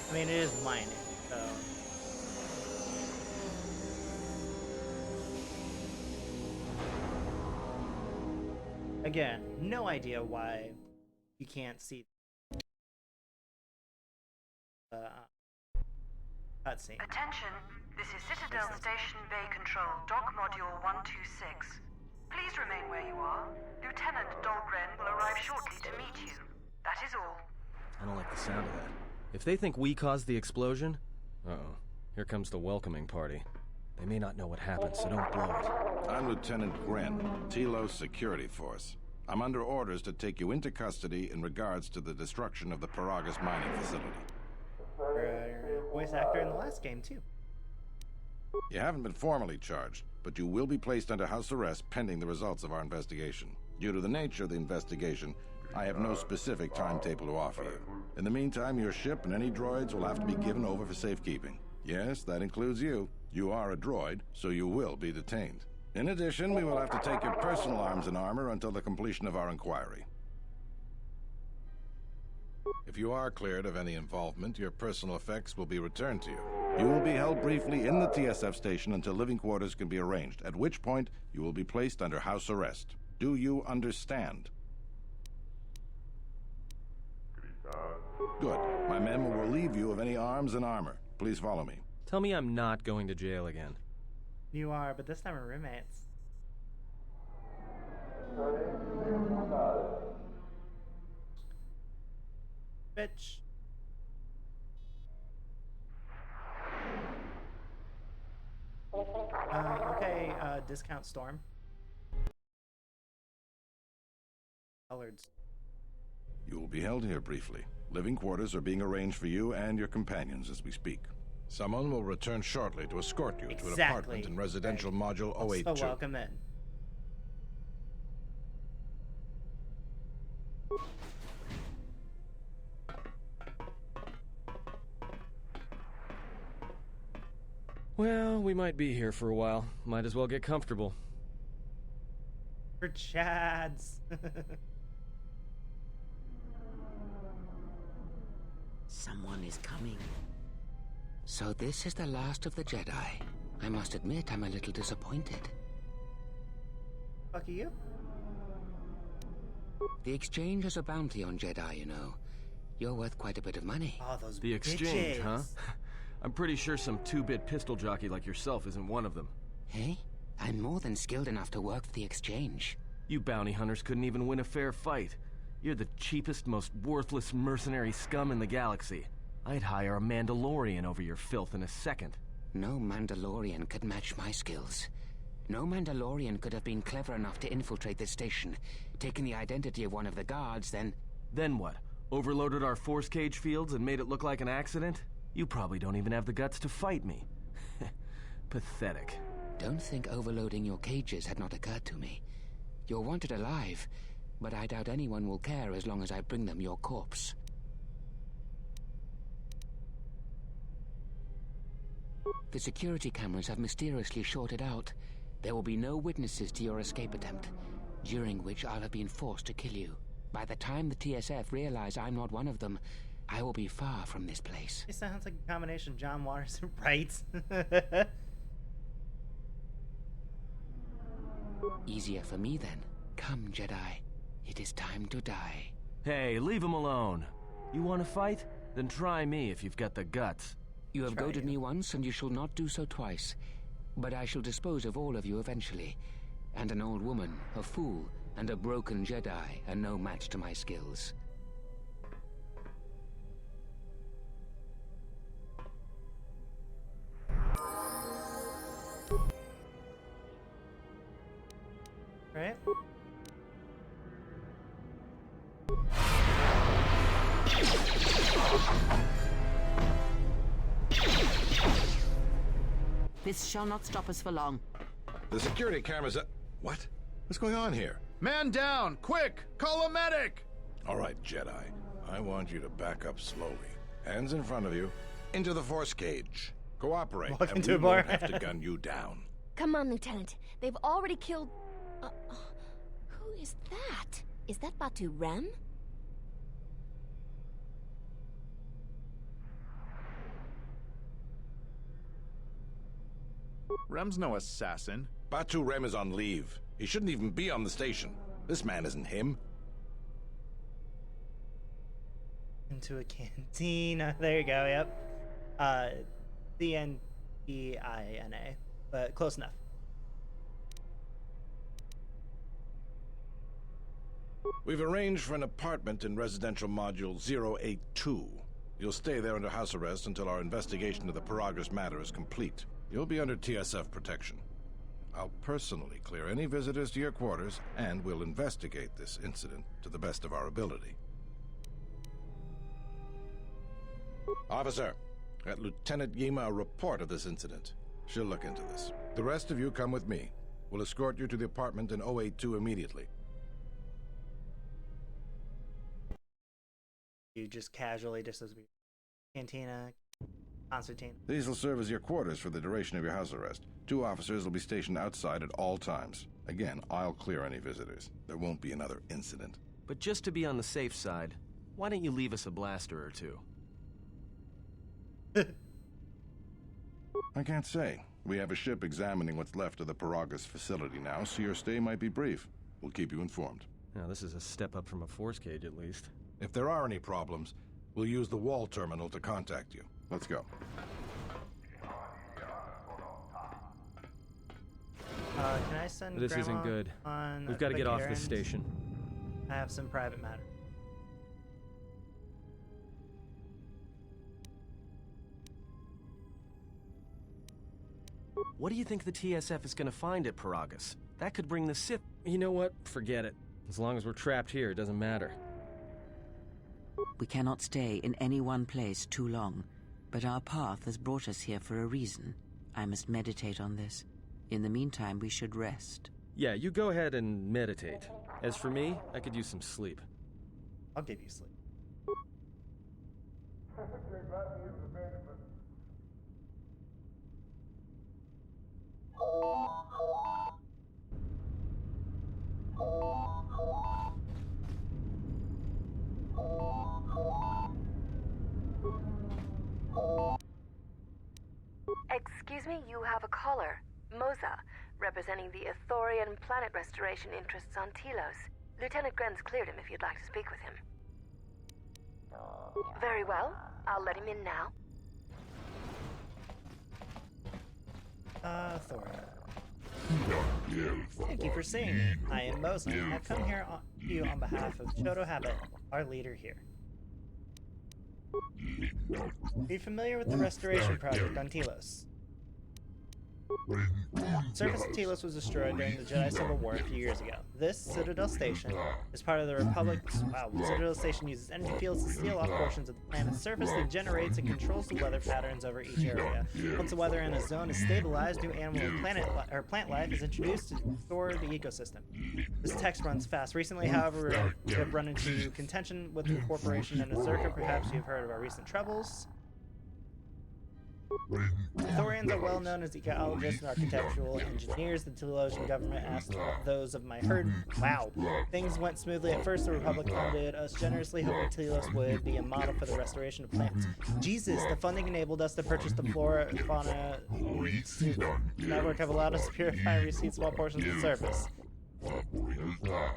I mean, it is mining, so. Again, no idea why you can't see the cutscene. Attention, this is Citadel Station Bay Control, Dock Module 126. Please remain where you are. Lieutenant Dahlgren will arrive shortly to meet you. That is all. I don't like the sound of that. If they think we caused the explosion... Uh-oh. Here comes the welcoming party. They may not know what happened, so don't blow it. I'm Lieutenant Gren, Telos Security Force. I'm under orders to take you into custody in regards to the destruction of the Paragas mining facility. Voice actor in the last game, too. You haven't been formally charged, but you will be placed under house arrest pending the results of our investigation. Due to the nature of the investigation, I have no specific timetable to offer you. In the meantime, your ship and any droids will have to be given over for safekeeping. Yes, that includes you. You are a droid, so you will be detained. In addition, we will have to take your personal arms and armor until the completion of our inquiry. If you are cleared of any involvement, your personal effects will be returned to you. You will be held briefly in the TSF station until living quarters can be arranged, at which point you will be placed under house arrest. Do you understand? Good. My men will relieve you of any arms and armor. Please follow me. Tell me I'm not going to jail again. You are, but this time we're roommates. Bitch. Okay, discount storm. Collards. You will be held here briefly. Living quarters are being arranged for you and your companions as we speak. Someone will return shortly to escort you to an apartment in residential module 082. So welcome in. Well, we might be here for a while. Might as well get comfortable. For Chads. Someone is coming. So this is the last of the Jedi. I must admit, I'm a little disappointed. Fuck you. The exchange has a bounty on Jedi, you know. You're worth quite a bit of money. Oh, those The exchange, bitches. huh? I'm pretty sure some two-bit pistol jockey like yourself isn't one of them. Hey? I'm more than skilled enough to work for the exchange. You bounty hunters couldn't even win a fair fight. You're the cheapest, most worthless mercenary scum in the galaxy. I'd hire a Mandalorian over your filth in a second. No Mandalorian could match my skills. No Mandalorian could have been clever enough to infiltrate this station, taken the identity of one of the guards, then... Then what? Overloaded our force cage fields and made it look like an accident? You probably don't even have the guts to fight me. Pathetic. Don't think overloading your cages had not occurred to me. You're wanted alive, but I doubt anyone will care as long as I bring them your corpse. The security cameras have mysteriously shorted out. There will be no witnesses to your escape attempt, during which I'll have been forced to kill you. By the time the TSF realize I'm not one of them, I will be far from this place. It sounds like a combination of John Waters and Wright. Easier for me then. Come, Jedi. It is time to die. Hey, leave him alone. You want to fight? Then try me if you've got the guts. You have goaded me once, and you shall not do so twice. But I shall dispose of all of you eventually. And an old woman, a fool, and a broken Jedi are no match to my skills. Right? This shall not stop us for long. The security cameras... What? What's going on here? Man down! Quick! Call a medic! All right, Jedi. I want you to back up slowly. Hands in front of you. Into the force cage. Cooperate, Walk and into we a bar. won't have to gun you down. Come on, Lieutenant. They've already killed... who is that? Is that Batu Rem? Rem's no assassin. Batu Rem is on leave. He shouldn't even be on the station. This man isn't him. Into a canteen. There you go, yep. C-N-E-I-N-A. But close enough. We've arranged for an apartment in residential module 082. You'll stay there under house arrest until our investigation of the Paragas matter is complete. You'll be under TSF protection. I'll personally clear any visitors to your quarters, and we'll investigate this incident to the best of our ability. Officer, get Lieutenant Yima a report of this incident. She'll look into this. The rest of you come with me. We'll escort you to the apartment in 082 immediately. You just casually disagree. Cantina, concertina. These will serve as your quarters for the duration of your house arrest. 2 officers will be stationed outside at all times. Again, I'll clear any visitors. There won't be another incident. But just to be on the safe side, why don't you leave us a blaster or two? I can't say. We have a ship examining what's left of the Paragas facility now, so your stay might be brief. We'll keep you informed. Now, this is a step up from a force cage, at least. If there are any problems, we'll use the wall terminal to contact you. Let's go. Can I send This Grandma isn't good. On We've a got to quick get off errand? this station. I have some private matter. What do you think the TSF is going to find at Paragas? That could bring the Sith... You know what? Forget it. As long as we're trapped here, it doesn't matter. We cannot stay in any one place too long. But our path has brought us here for a reason. I must meditate on this. In the meantime, we should rest. Yeah, you go ahead and meditate. As for me, I could use some sleep. I'll give you sleep. Excuse me, you have a caller. Moza, representing the Ithorian planet restoration interests on Telos. Lieutenant Gren's cleared him if you'd like to speak with him. Very well. I'll let him in now. Thor. Thank you for seeing me. I am Moza. I've come here to you on behalf of Chodo Habit, our leader here. Are you familiar with the restoration project on Telos? The surface of Telos was destroyed during the Jedi Civil War a few years ago. This Citadel Station is part of the Republic's... Wow, Citadel Station uses energy fields to seal off portions of the planet's surface that generates and controls the weather patterns over each area. Once the weather in a zone is stabilized, new animal and plant life is introduced to restore the ecosystem. This text runs fast. Recently, however, we have run into contention with the corporation and Azurka. Perhaps you've heard of our recent troubles. Ithorians are well known as ecologists and architectural engineers. The Telosian government asked those of my herd. Wow. Things went smoothly at first. The Republic funded us generously, hoping Telos would be a model for the restoration of plants. Jesus, the funding enabled us to purchase the flora and fauna network have allowed us to purify and reseed small portions of the surface.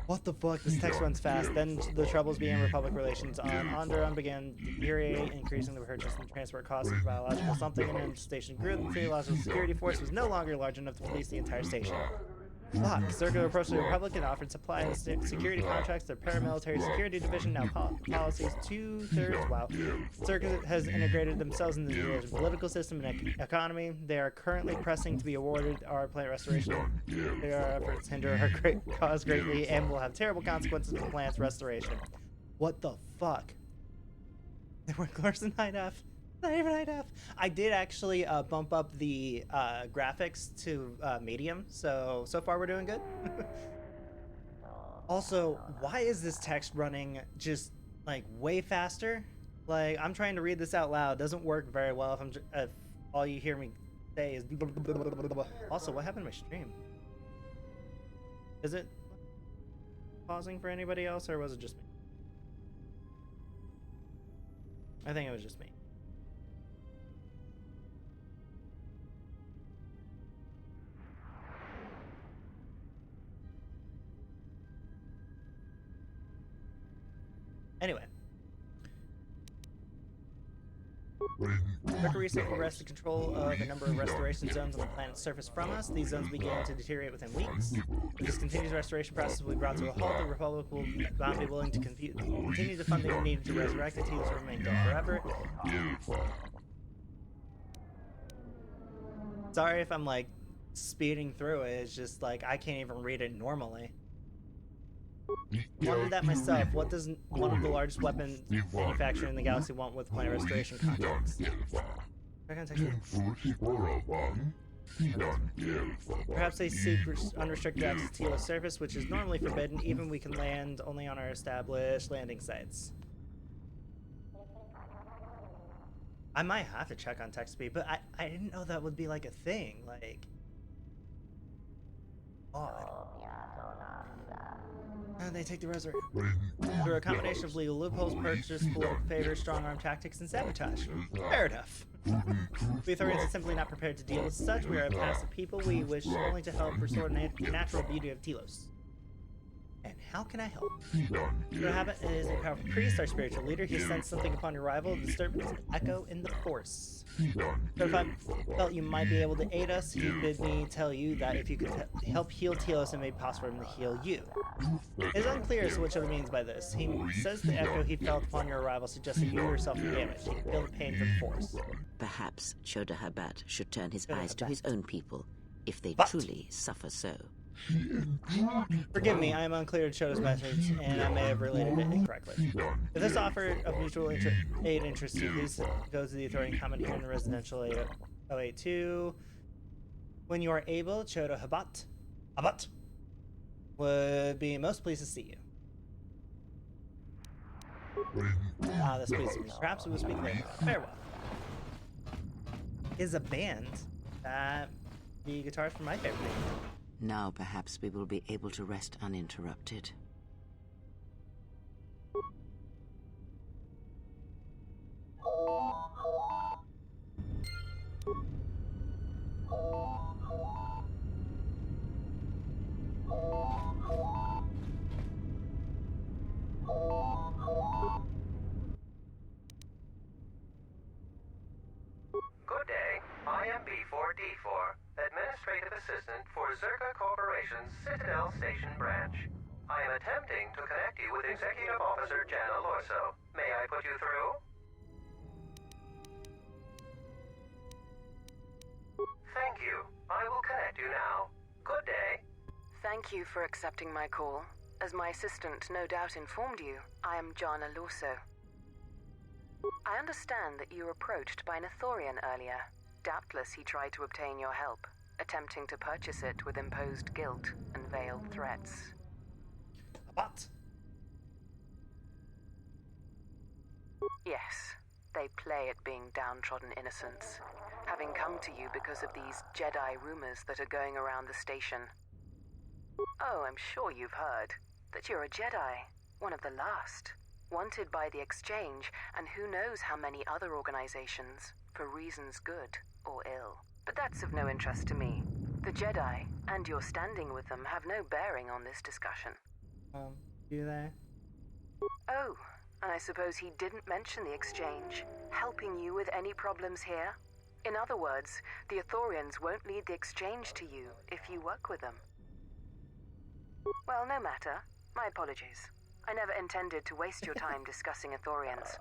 What the fuck? This text runs fast. Then the troubles began. Republic relations on Onderon began deteriorating, increasing the purchase and transport costs of biological something, and the station grew. The theological security force was no longer large enough to police the entire station. Fuck. Circular approached the Republic and offered supply and security contracts to the paramilitary security division. Now policies 2/3. Wow. Circular has integrated themselves into the political system and economy. They are currently pressing to be awarded our plant restoration. Their efforts hinder our cause greatly and will have terrible consequences for plant's restoration. What the fuck? They work worse than high def. Not even high def. I did actually bump up the graphics to medium, so far we're doing good. Also, why is this text running just like way faster? Like, I'm trying to read this out loud. It doesn't work very well if all you hear me say is blah, blah, blah, blah, blah. Also, what happened to my stream? Is it pausing for anybody else, or was it just me? I think it was just me. Anyway. Circa recently wrested control of a number of restoration zones on the planet's surface from us. These zones began to deteriorate within weeks. If this continues, restoration process will be brought to a halt. The Republic will not be willing to continue the funding needed to resurrect the Telos will remain dead forever. Sorry if I'm like speeding through it. It's just like I can't even read it normally. Wondered that myself. What does one of the largest weapon manufacturers in the galaxy want with plant restoration contracts? Perhaps they seek unrestricted access to Telos surface, which is normally forbidden. Even we can land only on our established landing sites. I might have to check on text speed, but I didn't know that would be like a thing. Like, odd. They take the resurrection through a combination of legal loopholes, purchase, political favors, strong-arm tactics, and sabotage. Fair enough. We Ithorians are simply not prepared to deal with such. We are a passive people. We wish only to help restore the natural beauty of Telos. And how can I help? Your habit is a powerful priest, our spiritual leader. He sensed something upon your arrival, a disturbance, an echo in the force. So if I felt you might be able to aid us, he bid me tell you that if you could help heal Telos, it may be possible for him to heal you. It's unclear as to what Chodo means by this. He says the echo he felt upon your arrival suggests that you yourself were damaged. He can feel the pain from the force. Perhaps Chodo Habat should turn his eyes to his own people, if they truly suffer so. Forgive me, I am unclear in Chodo's message, and I may have related it incorrectly. If this offer of mutual aid interests you, please go to the authority and comment here in Residential 8082. When you are able, Chodo Habat would be most pleased to see you. This pleases me. Perhaps we will speak later. Farewell. Is a band that the guitarist from my favorite band. Now perhaps we will be able to rest uninterrupted. Good day. I am B4D4, Administrative Assistant for Zerka Corporation's Citadel Station branch. I am attempting to connect you with Executive Officer Jana Lorso. May I put you through? Thank you. I will connect you now. Good day. Thank you for accepting my call. As my assistant no doubt informed you, I am Jana Lorso. I understand that you were approached by an Ithorian earlier. Doubtless he tried to obtain your help, attempting to purchase it with imposed guilt and veiled threats. What? Yes, they play at being downtrodden innocents, having come to you because of these Jedi rumors that are going around the station. Oh, I'm sure you've heard that you're a Jedi, one of the last. Wanted by the Exchange, and who knows how many other organizations, for reasons good or ill. But that's of no interest to me. The Jedi, and your standing with them, have no bearing on this discussion. Do they? Oh, and I suppose he didn't mention the Exchange, helping you with any problems here? In other words, the Ithorians won't lead the Exchange to you if you work with them. Well, no matter. My apologies. I never intended to waste your time discussing Ithorians.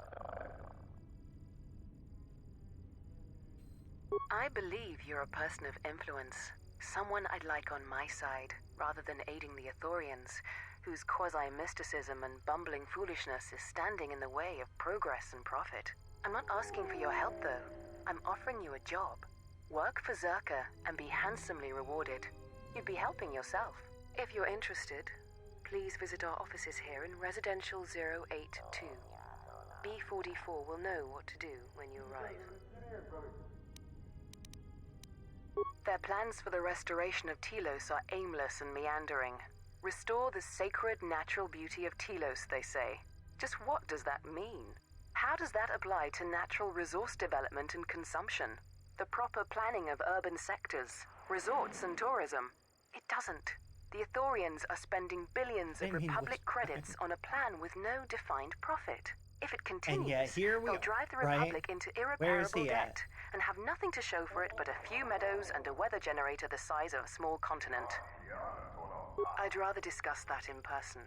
I believe you're a person of influence, someone I'd like on my side, rather than aiding the Ithorians, whose quasi-mysticism and bumbling foolishness is standing in the way of progress and profit. I'm not asking for your help, though. I'm offering you a job. Work for Zerka and be handsomely rewarded. You'd be helping yourself. If you're interested, please visit our offices here in Residential 082. B44 will know what to do when you arrive. Their plans for the restoration of Telos are aimless and meandering. Restore the sacred natural beauty of Telos, they say. Just what does that mean? How does that apply to natural resource development and consumption? The proper planning of urban sectors, resorts and tourism? It doesn't. The Ithorians are spending billions of Republic credits on a plan with no defined profit. If it continues, they'll drive the Republic into irreparable debt and have nothing to show for it but a few meadows and a weather generator the size of a small continent. I'd rather discuss that in person.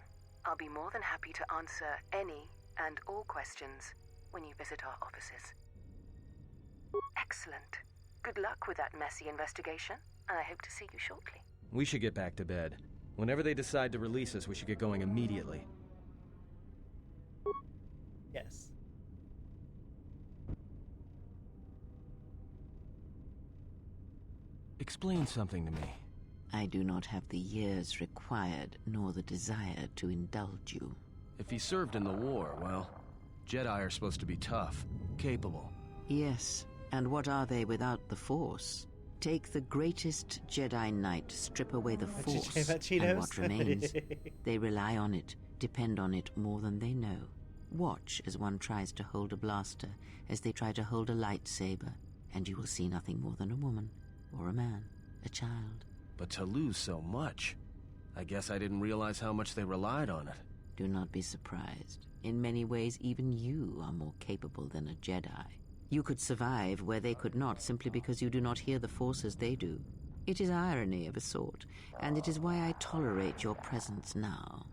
I'll be more than happy to answer any and all questions when you visit our offices. Excellent. Good luck with that messy investigation, and I hope to see you shortly. We should get back to bed. Whenever they decide to release us, we should get going immediately. Yes. Explain something to me. I do not have the years required, nor the desire to indulge you. If he served in the war, well, Jedi are supposed to be tough, capable. Yes, and what are they without the Force? Take the greatest Jedi Knight, strip away the Force, and what remains? They rely on it, depend on it more than they know. Watch as one tries to hold a blaster, as they try to hold a lightsaber, and you will see nothing more than a woman, or a man, a child. But to lose so much, I guess I didn't realize how much they relied on it. Do not be surprised. In many ways, even you are more capable than a Jedi. You could survive where they could not simply because you do not hear the Force as they do. It is irony of a sort, and it is why I tolerate your presence now.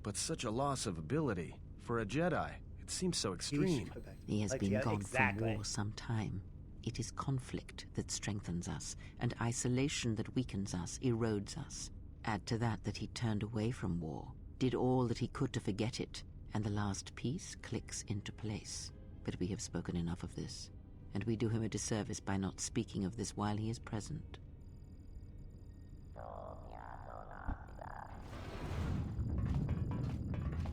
But such a loss of ability. For a Jedi, it seems so extreme. He has been gone from war some time. It is conflict that strengthens us, and isolation that weakens us, erodes us. Add to that he turned away from war, did all that he could to forget it, and the last piece clicks into place. But we have spoken enough of this, and we do him a disservice by not speaking of this while he is present.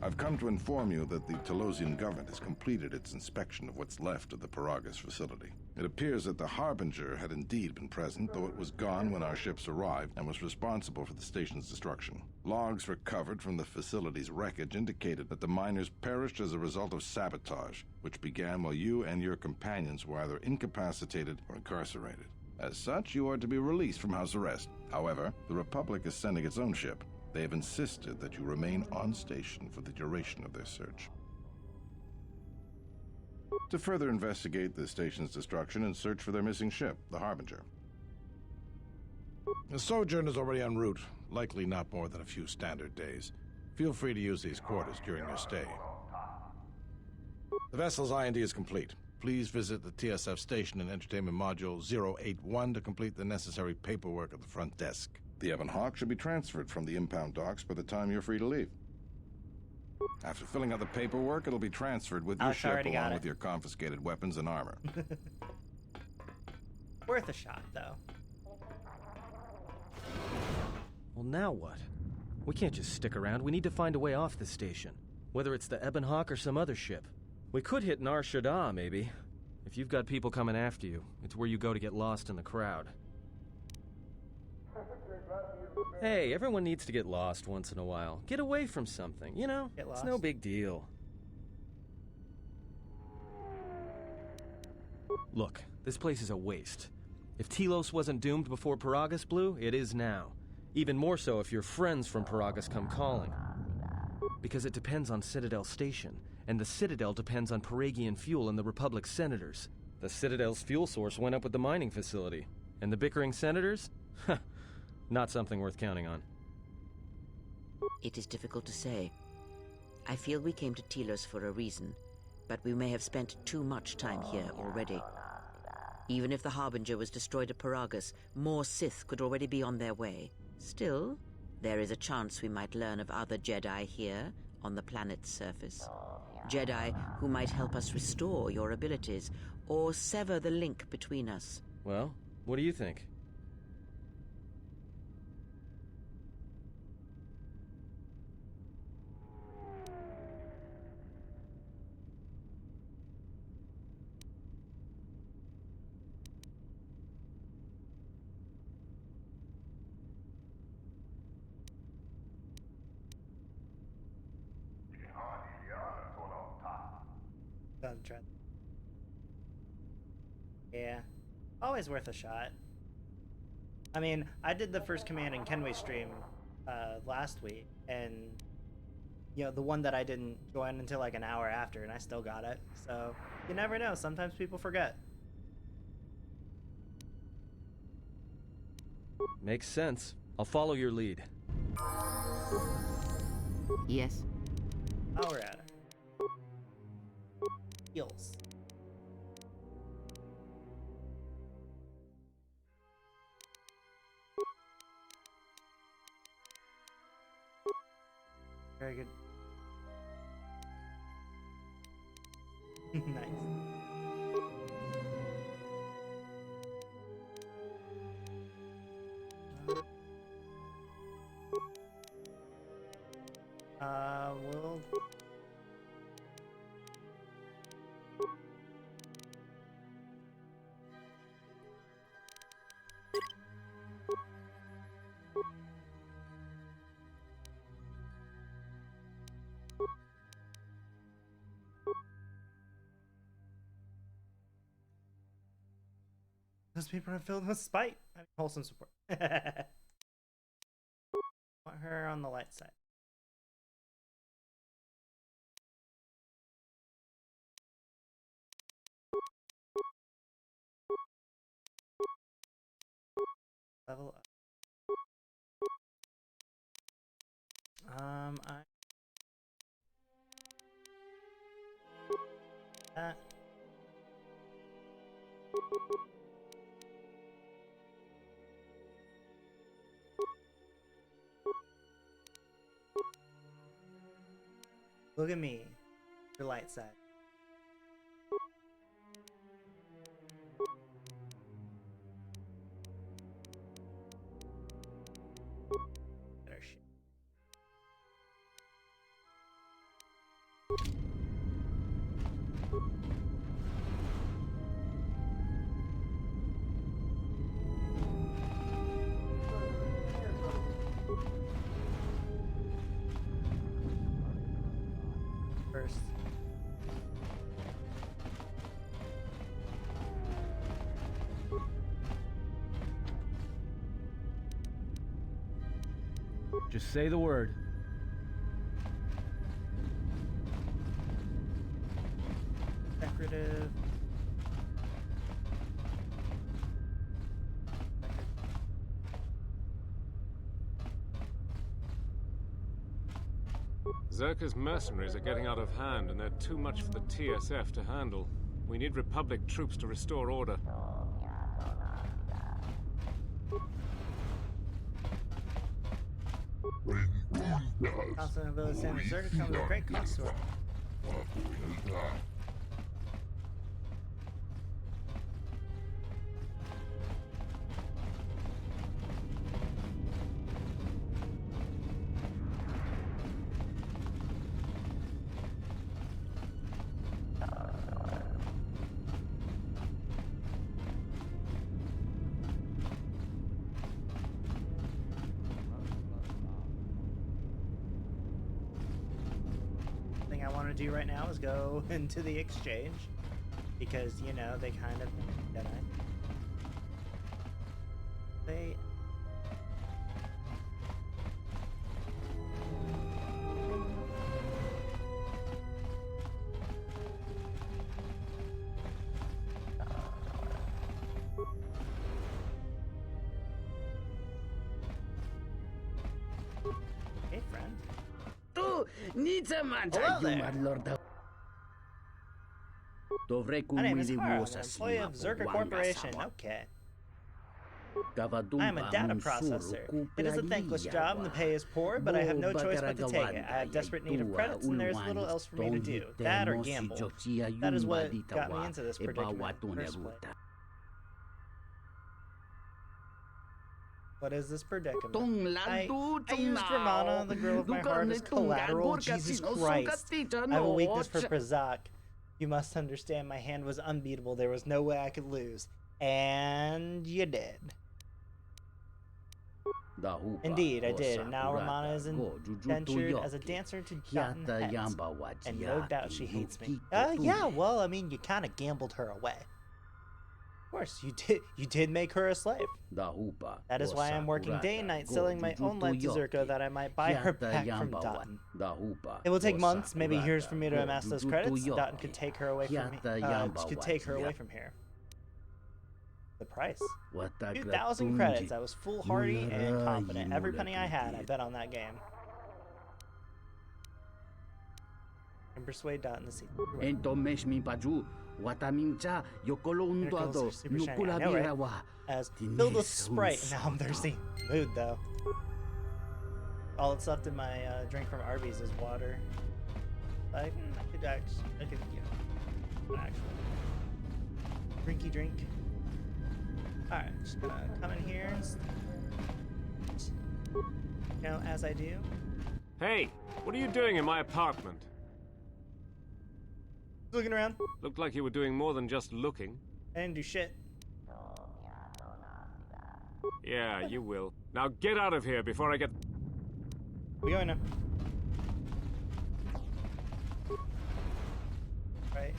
I've come to inform you that the Telosian government has completed its inspection of what's left of the Paragas facility. It appears that the Harbinger had indeed been present, though it was gone when our ships arrived and was responsible for the station's destruction. Logs recovered from the facility's wreckage indicated that the miners perished as a result of sabotage, which began while you and your companions were either incapacitated or incarcerated. As such, you are to be released from house arrest. However, the Republic is sending its own ship. They have insisted that you remain on station for the duration of their search. To further investigate the station's destruction and search for their missing ship, the Harbinger. The sojourn is already en route, likely not more than a few standard days. Feel free to use these quarters during your stay. The vessel's IND is complete. Please visit the TSF station and entertainment module 081 to complete the necessary paperwork at the front desk. The Ebon Hawk should be transferred from the impound docks by the time you're free to leave. After filling out the paperwork, it'll be transferred with your ship along with your confiscated weapons and armor. Worth a shot, though. Well, now what? We can't just stick around. We need to find a way off this station. Whether it's the Ebon Hawk or some other ship. We could hit Nar Shaddaa, maybe. If you've got people coming after you, it's where you go to get lost in the crowd. Hey, everyone needs to get lost once in a while. Get away from something, you know? It's no big deal. Look, this place is a waste. If Telos wasn't doomed before Paragas blew, it is now. Even more so if your friends from Paragas come calling. Because it depends on Citadel Station, and the Citadel depends on Paragian fuel and the Republic's senators. The Citadel's fuel source went up with the mining facility. And the bickering senators? Huh. Not something worth counting on. It is difficult to say. I feel we came to Telos for a reason, but we may have spent too much time here already. Even if the Harbinger was destroyed at Paragas, more Sith could already be on their way. Still, there is a chance we might learn of other Jedi here on the planet's surface. Jedi who might help us restore your abilities or sever the link between us. Well, what do you think? Yeah, always worth a shot. I mean, I did the first Command and Kenway stream last week, and you know, the one that I didn't join until like an hour after, and I still got it. So you never know. Sometimes people forget. Makes sense. I'll follow your lead. Yes. Oh, we're at it. Heals. Very good. Nice. We'll... Those people are filled with spite. I mean, wholesome support. Want her on the light side. Level up. That. Look at me. Your light side. Better shit. First. Just say the word. Decorative. Zerka's mercenaries are getting out of hand, and they're too much for the TSF to handle. We need Republic troops to restore order. Constant ability standard Zerka comes with great cost to it. Thing I want to do right now is go into the exchange because, you know, they kind of Jedi. They Hey, friend. Tu nici mangia Hello there. iumar lor da. Dovrei My name is cumuli Hara. I'm uosa an employee of Zerka Corporation. Okay. I am a data processor. It is a thankless job and the pay is poor, but I have no choice but to take it. I have desperate need of credits and there's little else for me to do. That or gamble. That is what got me into this predicament in the first place. What is this predicament? I used Romana, the girl of my heart, as collateral. Jesus Christ. I have a weakness for Prazak. You must understand my hand was unbeatable. There was no way I could lose. And you did. Indeed, I did, and now Romana is indentured as a dancer to Jotunheim heads. And no doubt she hates me. Yeah, well, I mean, you kind of gambled her away. Of course, you did make her a slave. That is why I'm working day and night selling my own life to Zerka that I might buy her back from Dotton. It will take months, maybe years for me to amass those credits. Dotton could take her away from me. Could take her away from here. The price? 2,000 credits. I was foolhardy and confident. Every penny I had, I bet on that game. And persuade Dotton to see. As filled with Sprite, now I'm thirsty. Mood though. All that's left in my drink from Arby's is water. I could you know, an actual drinky drink. Alright, just gonna come in here and, you know, as I do. Hey, what are you doing in my apartment? Looking around. Looked like you were doing more than just looking. I didn't do shit. Yeah, you will. Now get out of here before I get... We going now. Right.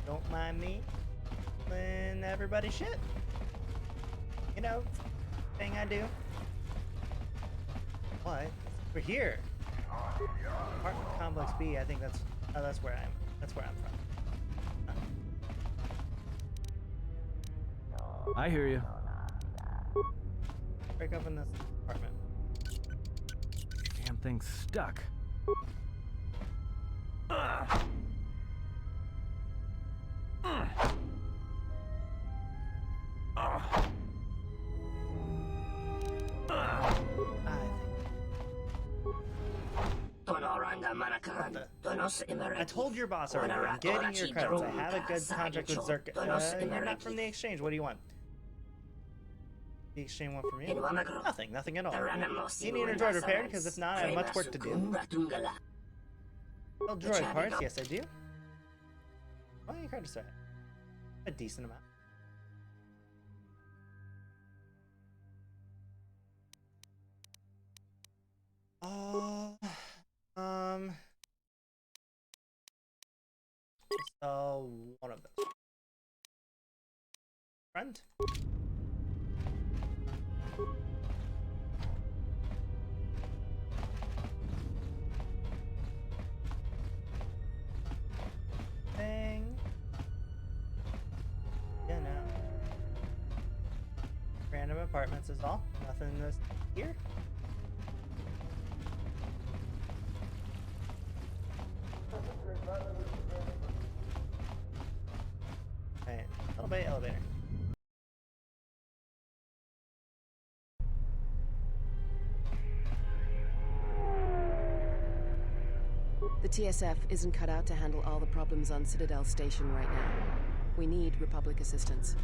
Don't mind me when everybody shit. You know, thing I do. What? We're here. Apartment Complex B. I think that's where I'm from. I hear you. Break open this apartment. Damn thing's stuck. I told your boss already. I'm getting your credits. I have a good contract with Zerka. You're not from the exchange. What do you want? The exchange want from you? Nothing. Nothing at all. You need a droid repaired? Because if not, I have much work to do. Oh, droid parts? Yes, I do. Well, your credits are a decent amount. So one of those. Friend. Thing. Yeah, no. Random apartments is all. Nothing this here. Alright, elevator. The TSF isn't cut out to handle all the problems on Citadel Station right now. We need Republic assistance.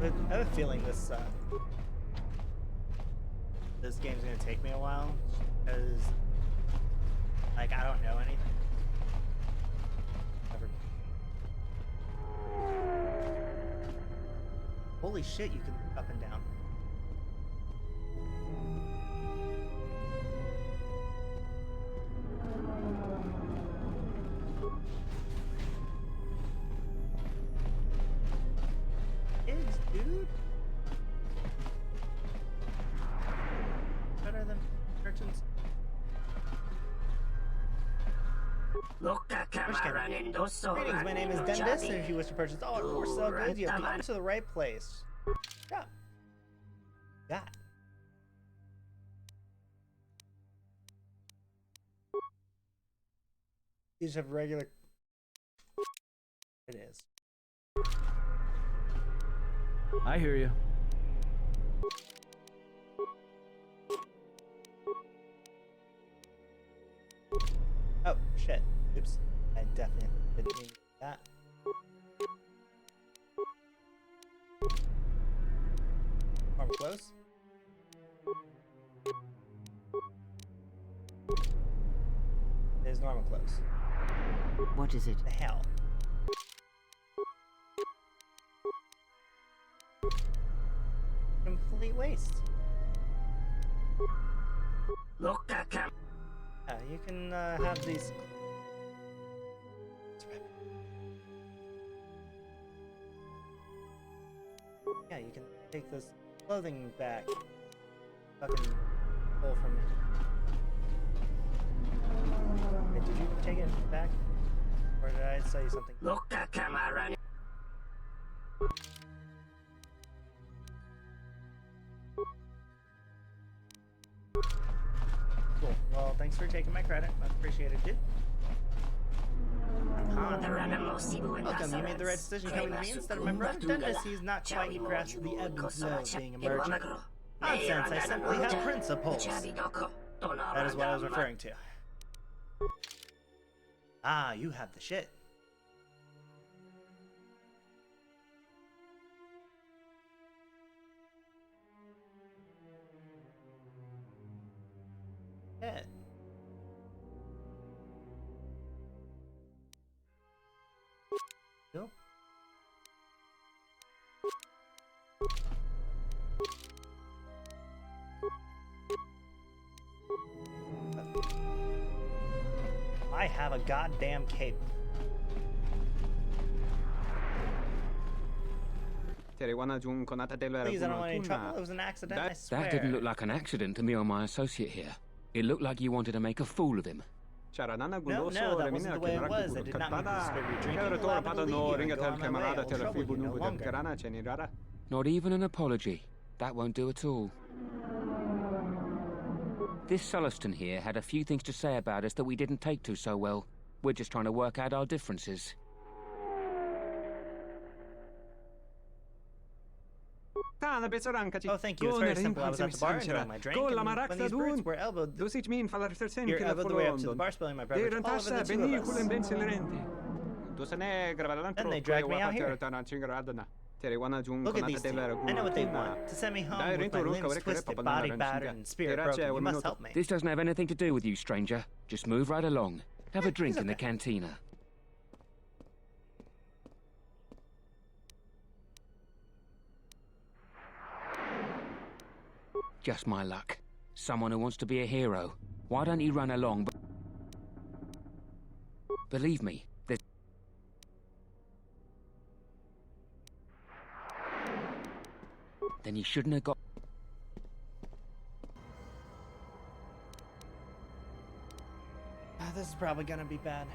I have a feeling this game's gonna take me a while, because like I don't know anything. Never. Holy shit! You can up and down. Kids, dude. Better than merchants. Greetings, my name is Dendis, and if you wish to purchase all or sell goods, you have come to the right place. Yeah. That. You just have regular. It is. I hear you. Oh, shit. Oops. I definitely didn't mean that. Arm close. There's normal close. What is it? The hell? Complete waste. Yeah, you can have these. Yeah, you can take this clothing back. Fucking pull from me. Wait, did you take it back? Or did I sell you something? Cool. Well, thanks for taking my credit. Much appreciated, dude. Welcome, you made the right decision coming to me instead of my brother Dennis. He's not quite grasped the ebb and flow of being a merchant. Nonsense, I simply have principles. That is what I was referring to. Ah, you have the shit. Yeah. Cool. I have a goddamn cape. Please, I don't want any trouble. It was an accident, I swear. That didn't look like an accident to me or my associate here. It looked like you wanted to make a fool of him. No, that wasn't the way it was. I did not mean to disturb your drinking. Allow me to leave you and go on my way. I will trouble you no longer. Not even an apology. That won't do at all. This Sulluston here had a few things to say about us that we didn't take to so well. We're just trying to work out our differences. Oh, thank you. It's very simple. I was at the bar enjoying my drink, and when these brutes were elbowed, you're elbowed the way up to the bar, spilling my beverage all over the two of us. Then they dragged me out here. Look at these two. I know what they want. To send me home with my limbs twisted, body battered, and spirit broken. You must help me. This doesn't have anything to do with you, stranger. Just move right along. Have a drink in the cantina. Just my luck. Someone who wants to be a hero. Why don't you run along? Believe me, there's... Then you shouldn't have got... This is probably gonna be bad.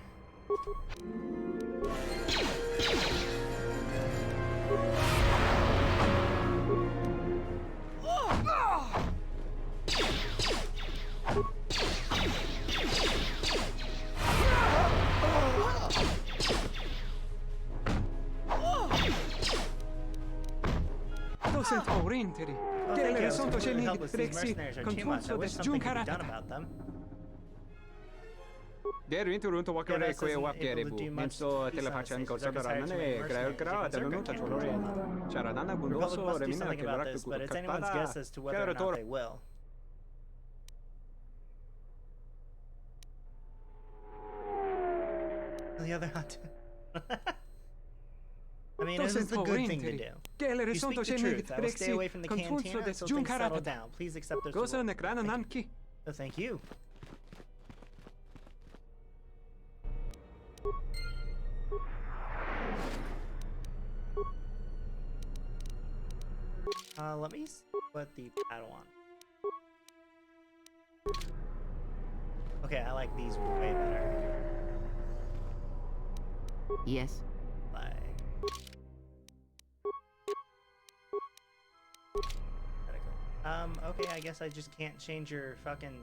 But it's anyone's guess as to whether or not they will. The other hot. I mean, this is the good thing to do. You speak the truth. I will stay away from the cantina until things settle down. Please accept this reward. Oh, thank you. Let me put the paddle on. Okay, I like these way better. Yes? Okay, I guess I just can't change your fucking...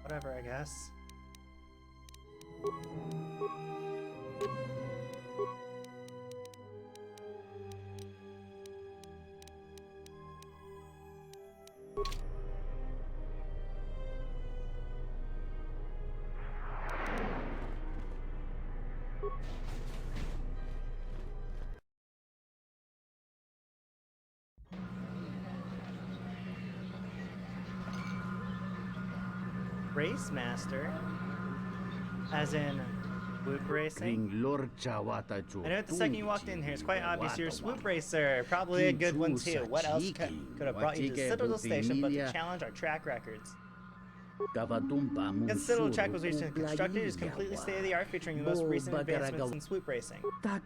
whatever, I guess. Race Master? As in swoop racing? I know the second you walked in here, it's quite obvious you're a swoop racer. Probably a good one too. What else could have brought you to Citadel Station but to challenge our track records? The Citadel track was recently constructed. It is completely state-of-the-art, featuring the most recent advancements in swoop racing. The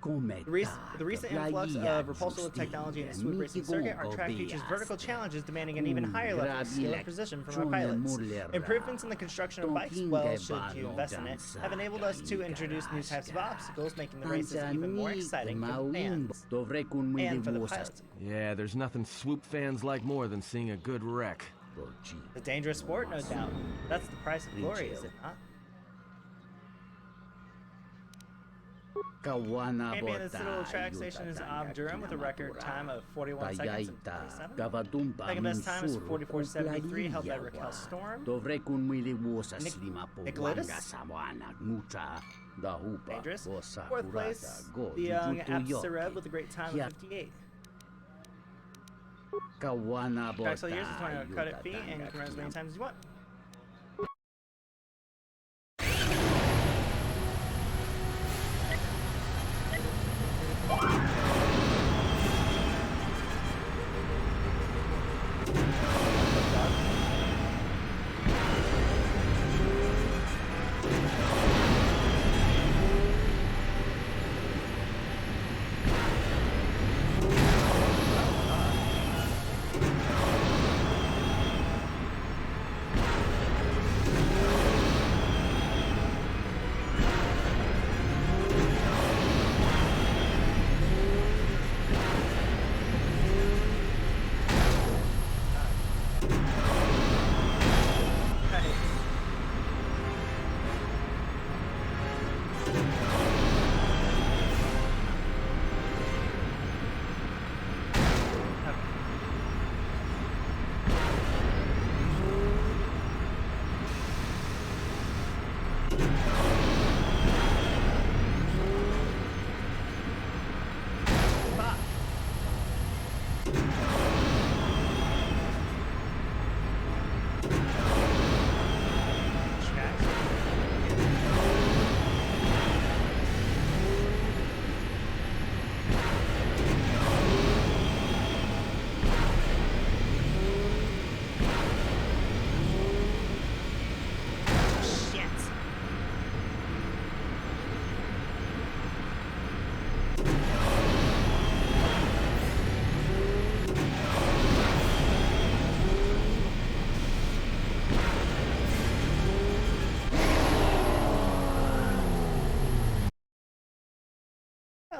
recent influx of repulsive technology in the swoop racing circuit, our track features vertical challenges demanding an even higher level of skill and precision from our pilots. Improvements in the construction of bikes, well, should you invest in it, have enabled us to introduce new types of obstacles, making the races even more exciting for fans and for the pilots. Yeah, there's nothing swoop fans like more than seeing a good wreck. A dangerous sport, no doubt. That's the price of glory, is it not? Champion of the Citadel track station is Durham with a record time of 41 seconds and 27. Second best time is 44.73, held by Raquel Storm. Nicholas. Dangerous. Fourth place, the young Apsarev with a great time of 58. Track years is $20 credit fee, and you can run as many times as you want.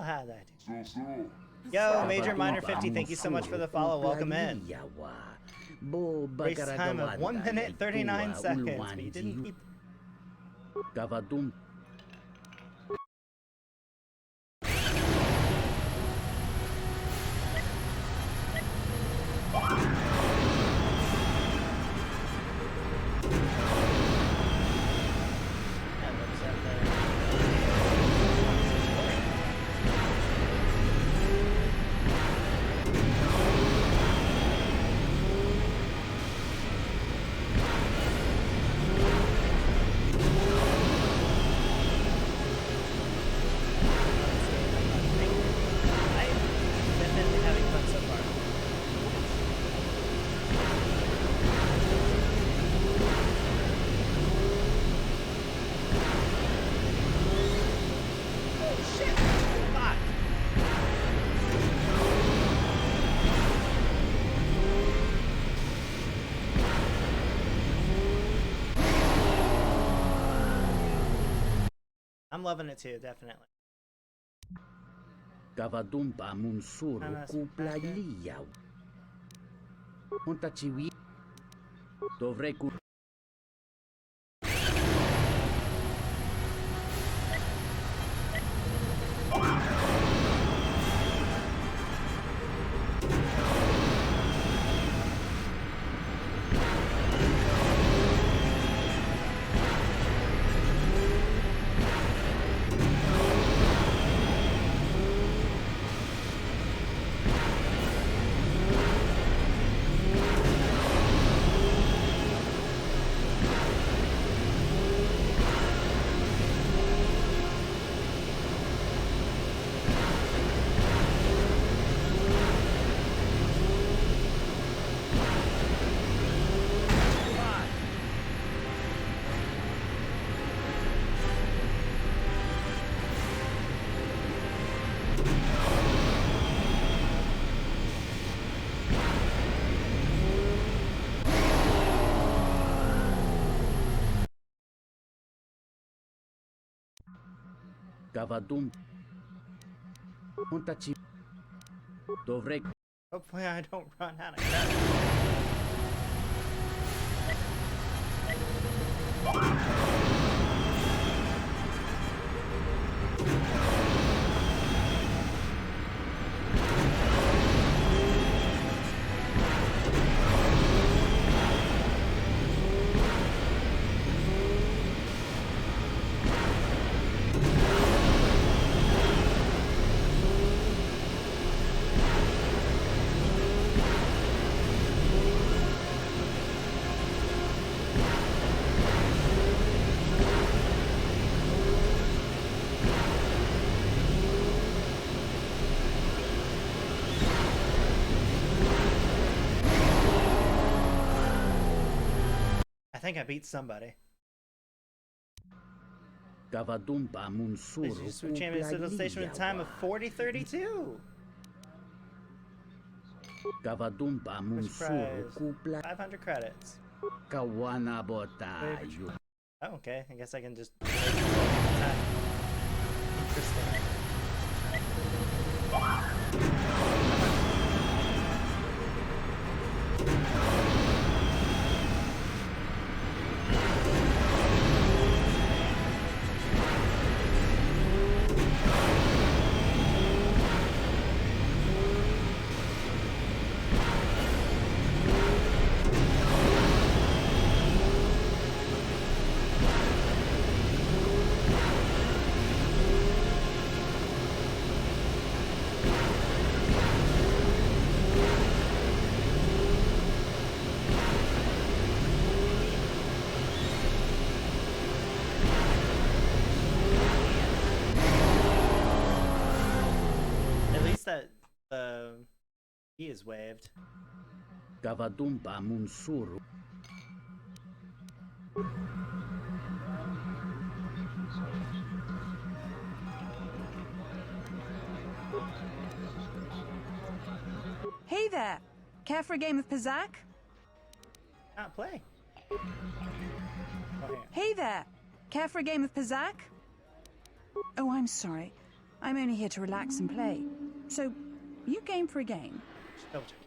hell had I do? Yo, Major Minor 50, thank you so much for the follow. Welcome in. Race time of 1 minute 39 seconds, but you didn't keep. I'm loving it too, definitely. Gavadumpa munsuru kuplaylia. Montachiwi. Dovrei Gavadum. Montachi. Dovrei. Hopefully I don't run out of credit. I think I beat somebody. Gavadumpa munsuru. This is Switch Champion Citadel Station with a time of 40:32. Gavadumpa munsuru kupla. 500 credits. Kawana botayo. Oh, okay. I guess I can just. Interesting. That the key is waived. Gavadumpa munsuru. Hey there! Care for a game of Pizzac? Not play. Hey there! Care for a game of Pizzac? Oh, I'm sorry. I'm only here to relax and play. So, you game for a game? Just double check.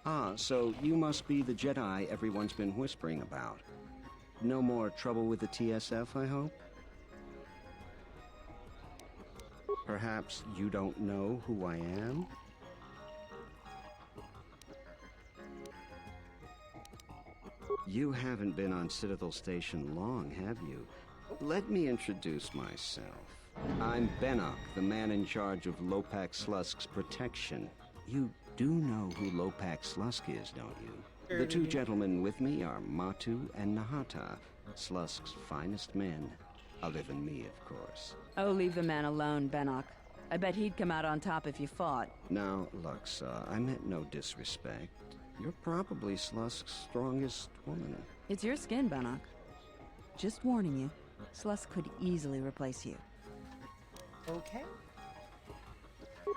Ah, so you must be the Jedi everyone's been whispering about. No more trouble with the TSF, I hope? Perhaps you don't know who I am? You haven't been on Citadel Station long, have you? Let me introduce myself. I'm Bennock, the man in charge of Lopak Slusk's protection. You do know who Lopak Slusk is, don't you? The two gentlemen with me are Matu and Nahata, Slusk's finest men. Other than me, of course. Oh, leave the man alone, Bennock. I bet he'd come out on top if you fought. Now, Luxa, I meant no disrespect. You're probably Slusk's strongest woman. It's your skin, Bennock. Just warning you, Slusk could easily replace you. Okay.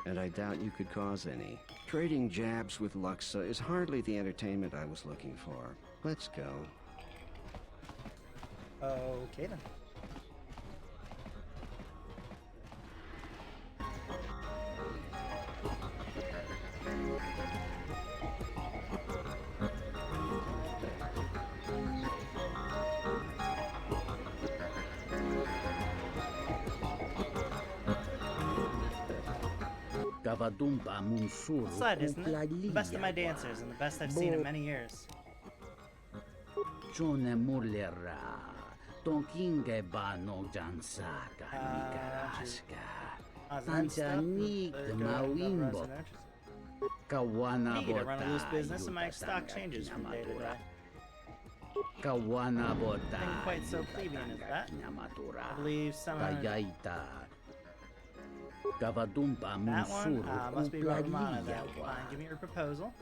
And I doubt you could cause any. Trading jabs with Luxa is hardly the entertainment I was looking for. Let's go. Okay then. Sled, isn't it? The best of my dancers and the best I've seen in many years. Need to run a loose business and my stock changes from day to day. Nothing quite so plebeian as that. I believe someone... That one must be Romana. Fine, give me your proposal.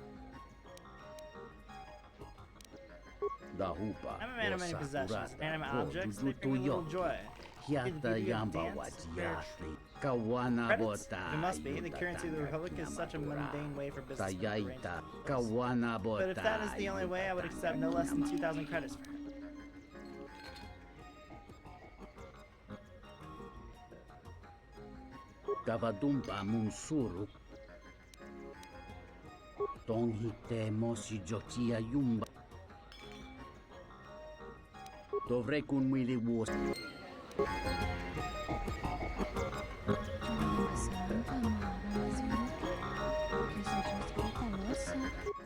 I'm a man of many possessions, inanimate objects, they bring me little joy. Credits? It must be. The currency of the Republic is such a mundane way for business to arrange things. But if that is the only way, I would accept no less than 2,000 credits for it. Gavadumba Munsuru Tonghite Mosi Jotia Yumba Dovrei kun Willy was.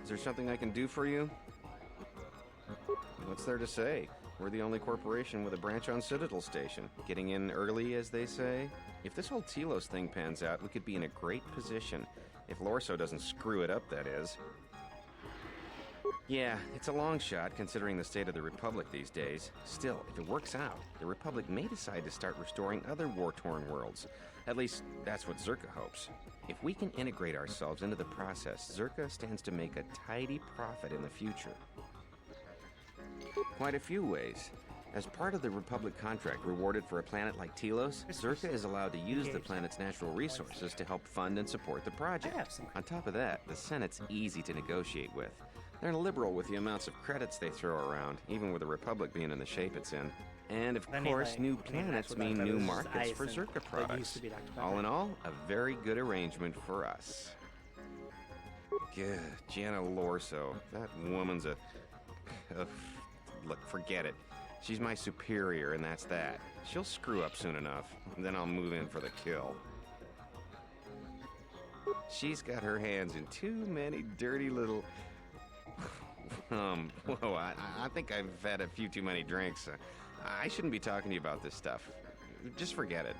Is there something I can do for you? What's there to say? We're the only corporation with a branch on Citadel Station. Getting in early, as they say. If this whole Telos thing pans out, we could be in a great position. If Lorso doesn't screw it up, that is. Yeah, it's a long shot, considering the state of the Republic these days. Still, if it works out, the Republic may decide to start restoring other war-torn worlds. At least, that's what Zerka hopes. If we can integrate ourselves into the process, Zerka stands to make a tidy profit in the future. Quite a few ways. As part of the Republic contract rewarded for a planet like Telos, Zerka is allowed to use the planet's natural resources to help fund and support the project. On top of that, the Senate's easy to negotiate with. They're liberal with the amounts of credits they throw around, even with the Republic being in the shape it's in. And of course, new planets mean new markets for Zerka products. All in all, a very good arrangement for us. Good, Jana Lorso. That woman's a... Look, forget it. She's my superior, and that's that. She'll screw up soon enough, and then I'll move in for the kill. She's got her hands in too many dirty little... whoa, I think I've had a few too many drinks. I shouldn't be talking to you about this stuff. Just forget it.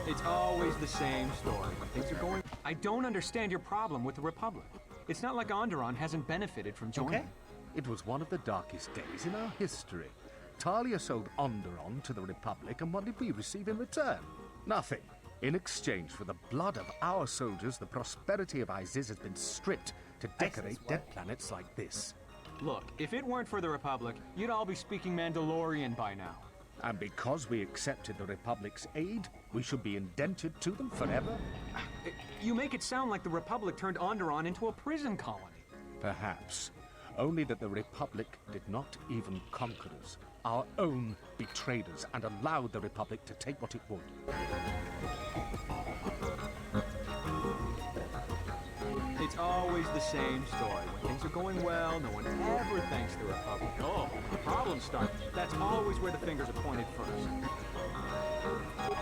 It's always the same story. When things are going... I don't understand your problem with the Republic. It's not like Onderon hasn't benefited from joining. Okay. It was one of the darkest days in our history. Talia sold Onderon to the Republic, and what did we receive in return? Nothing. In exchange for the blood of our soldiers, the prosperity of Isis has been stripped to decorate dead planets like this. Look, if it weren't for the Republic, you'd all be speaking Mandalorian by now. And because we accepted the Republic's aid, we should be indented to them forever? You make it sound like the Republic turned Onderon into a prison colony. Perhaps. Only that the Republic did not even conquer us. Our own betrayed us and allowed the Republic to take what it would. It's always the same story. When things are going well, no one ever thanks the Republic. Oh, when the problems start, that's always where the fingers are pointed first.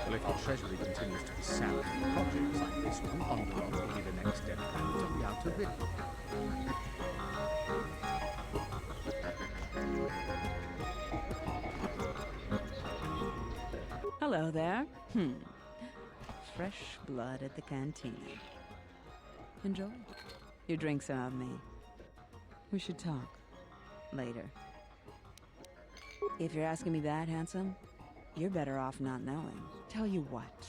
Well, if our treasury continues to be sapped, projects like this one, Onderon will be the next dead planet on the outer rim. Hello there. Fresh blood at the cantina. Enjoy. You drink some of me. We should talk. Later. If you're asking me that, handsome, you're better off not knowing. Tell you what.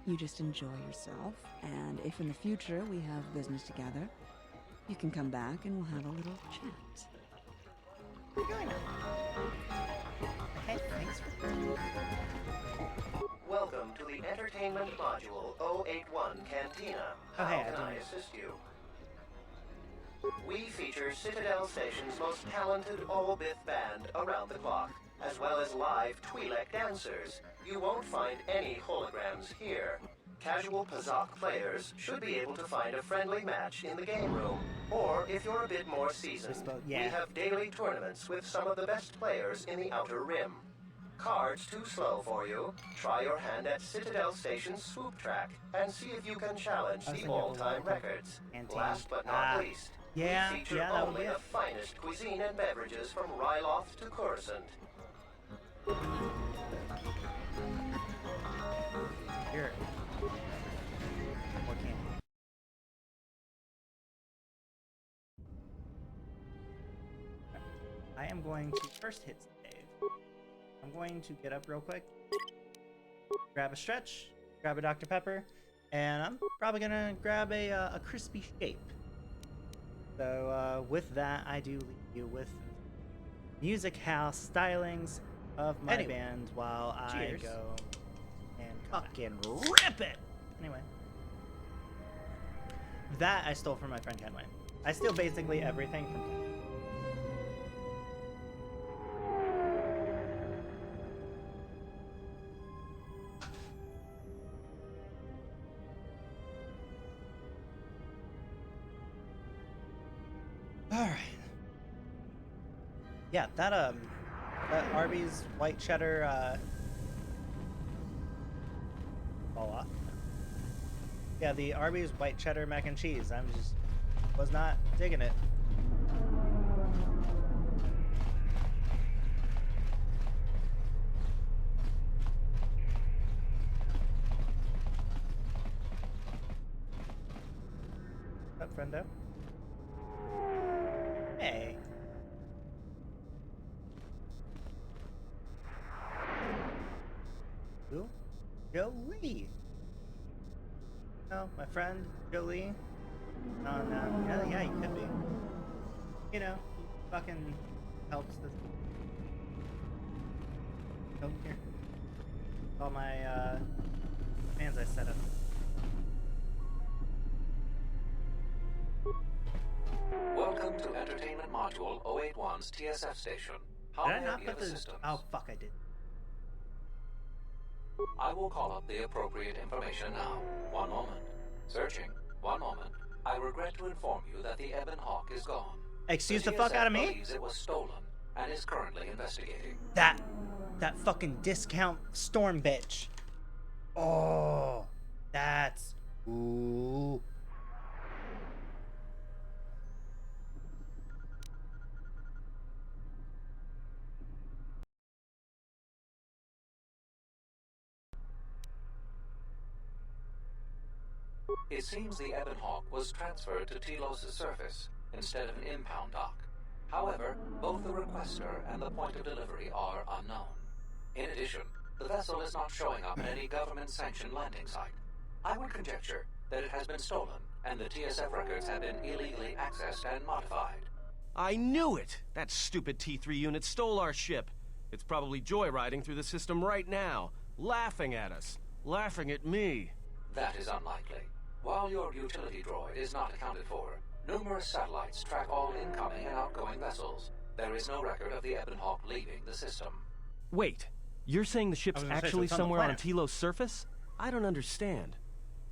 You just enjoy yourself, and if in the future we have business together, you can come back and we'll have a little chat. Where are you going now? Hey, thanks for... Welcome to the Entertainment Module 081 Cantina. How can I assist you? We feature Citadel Station's most talented all-bith band around the clock, as well as live Twi'lek dancers. You won't find any holograms here. Casual Pazak players should be able to find a friendly match in the game room, or if you're a bit more seasoned, we have daily tournaments with some of the best players in the Outer Rim. Cards too slow for you? Try your hand at Citadel Station's swoop track and see if you can challenge the all-time records. Last but not least, we feature only the finest cuisine and beverages from Ryloth to Coruscant. Here. What candy? I am going to first hit save. I'm going to get up real quick, grab a stretch, grab a Dr. Pepper, and I'm probably gonna grab a crispy shape. So with that, I do leave you with music house stylings of my band while I go and fucking rip it. Anyway, that I stole from my friend Kenway. I steal basically everything from Kenway. Alright. Yeah, that Arby's white cheddar fall off. Yeah, the Arby's white cheddar mac and cheese. Was not digging it. What's up, friendo? Hey. Who? Jolie. No, my friend Jolie. No, yeah, you could be. You know, fucking helps this. Oh, here. All my fans I set up. Welcome to Entertainment Module 081's TSF station. How Did I may not be put of the... assistance? Oh, fuck, I did. I will call up the appropriate information now. One moment. Searching. One moment. I regret to inform you that the Ebon Hawk is gone. Excuse the fuck out of me? Believes it was stolen and is currently investigating. That fucking discount storm bitch. Oh, that's... Ooh. It seems the Ebon Hawk was transferred to Telos' surface instead of an impound dock. However, both the requester and the point of delivery are unknown. In addition, the vessel is not showing up at any government-sanctioned landing site. I would conjecture that it has been stolen and the TSF records have been illegally accessed and modified. I knew it! That stupid T3 unit stole our ship. It's probably joyriding through the system right now, laughing at us, laughing at me. That is unlikely. While your utility droid is not accounted for, numerous satellites track all incoming and outgoing vessels. There is no record of the Ebonhawk leaving the system. Wait, you're saying the ship's actually so somewhere on Telos' surface? I don't understand.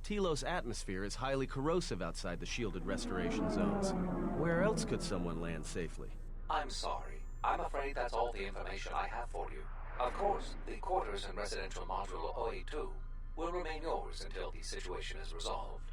Telos' atmosphere is highly corrosive outside the shielded restoration zones. Where else could someone land safely? I'm sorry. I'm afraid that's all the information I have for you. Of course, the quarters and residential module OA2 will remain yours until the situation is resolved.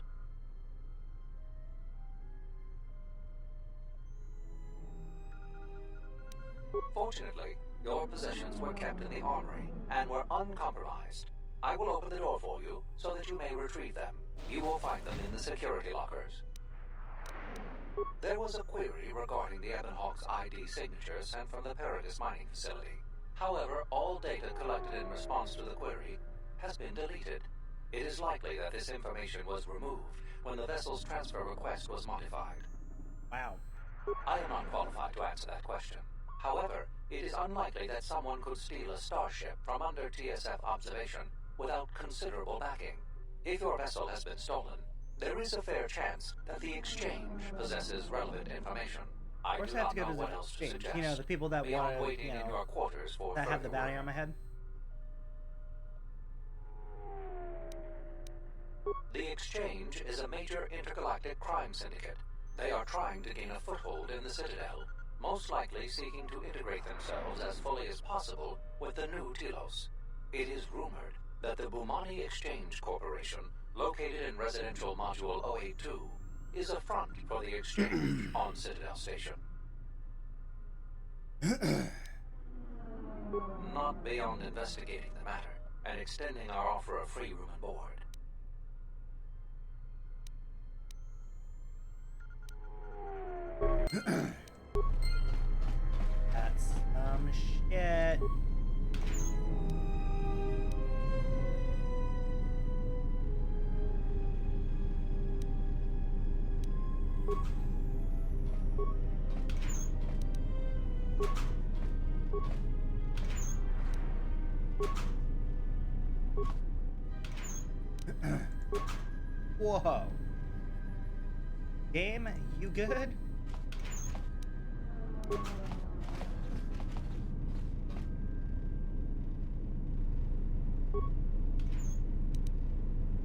Fortunately, your possessions were kept in the armory and were uncompromised. I will open the door for you so that you may retrieve them. You will find them in the security lockers. There was a query regarding the Ebonhawk's ID signature sent from the Paragas mining facility. However, all data collected in response to the query has been deleted. It is likely that this information was removed when the vessel's transfer request was modified. Wow. I am not qualified to answer that question. However, it is unlikely that someone could steal a starship from under TSF observation without considerable backing. If your vessel has been stolen, there is a fair chance that the exchange possesses relevant information. Of course I have to go to the exchange. You know, the people that want to, you know, that have the bounty on my head. The exchange is a major intergalactic crime syndicate. They are trying to gain a foothold in the Citadel, most likely seeking to integrate themselves as fully as possible with the new Telos. It is rumored that the Bumani Exchange Corporation, located in residential module OA2, is a front for the exchange on Citadel Station. Not beyond investigating the matter and extending our offer of free room and board. That's some shit. Whoa. Game, you good?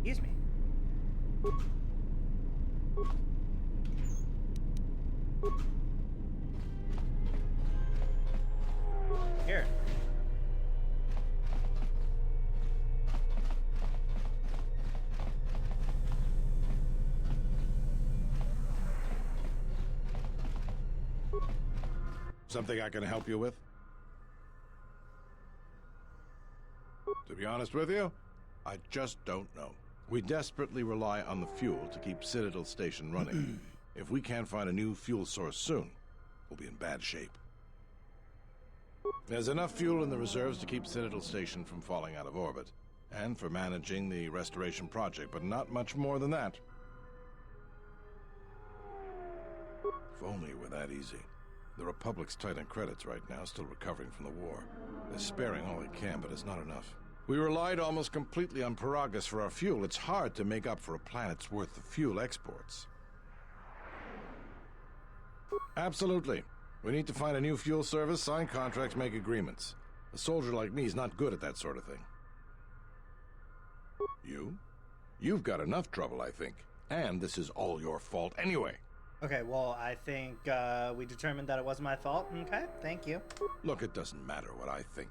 Excuse me. Here. Something I can help you with? To be honest with you, I just don't know. We desperately rely on the fuel to keep Citadel Station running. If we can't find a new fuel source soon, we'll be in bad shape. There's enough fuel in the reserves to keep Citadel Station from falling out of orbit, and for managing the restoration project, but not much more than that. If only it were that easy. The Republic's tight on credits right now, still recovering from the war. They're sparing all they can, but it's not enough. We relied almost completely on Paragas for our fuel. It's hard to make up for a planet's worth of fuel exports. Absolutely. We need to find a new fuel service, sign contracts, make agreements. A soldier like me is not good at that sort of thing. You? You've got enough trouble, I think. And this is all your fault anyway. Okay, well, I think we determined that it wasn't my fault. Okay, thank you. Look, it doesn't matter what I think.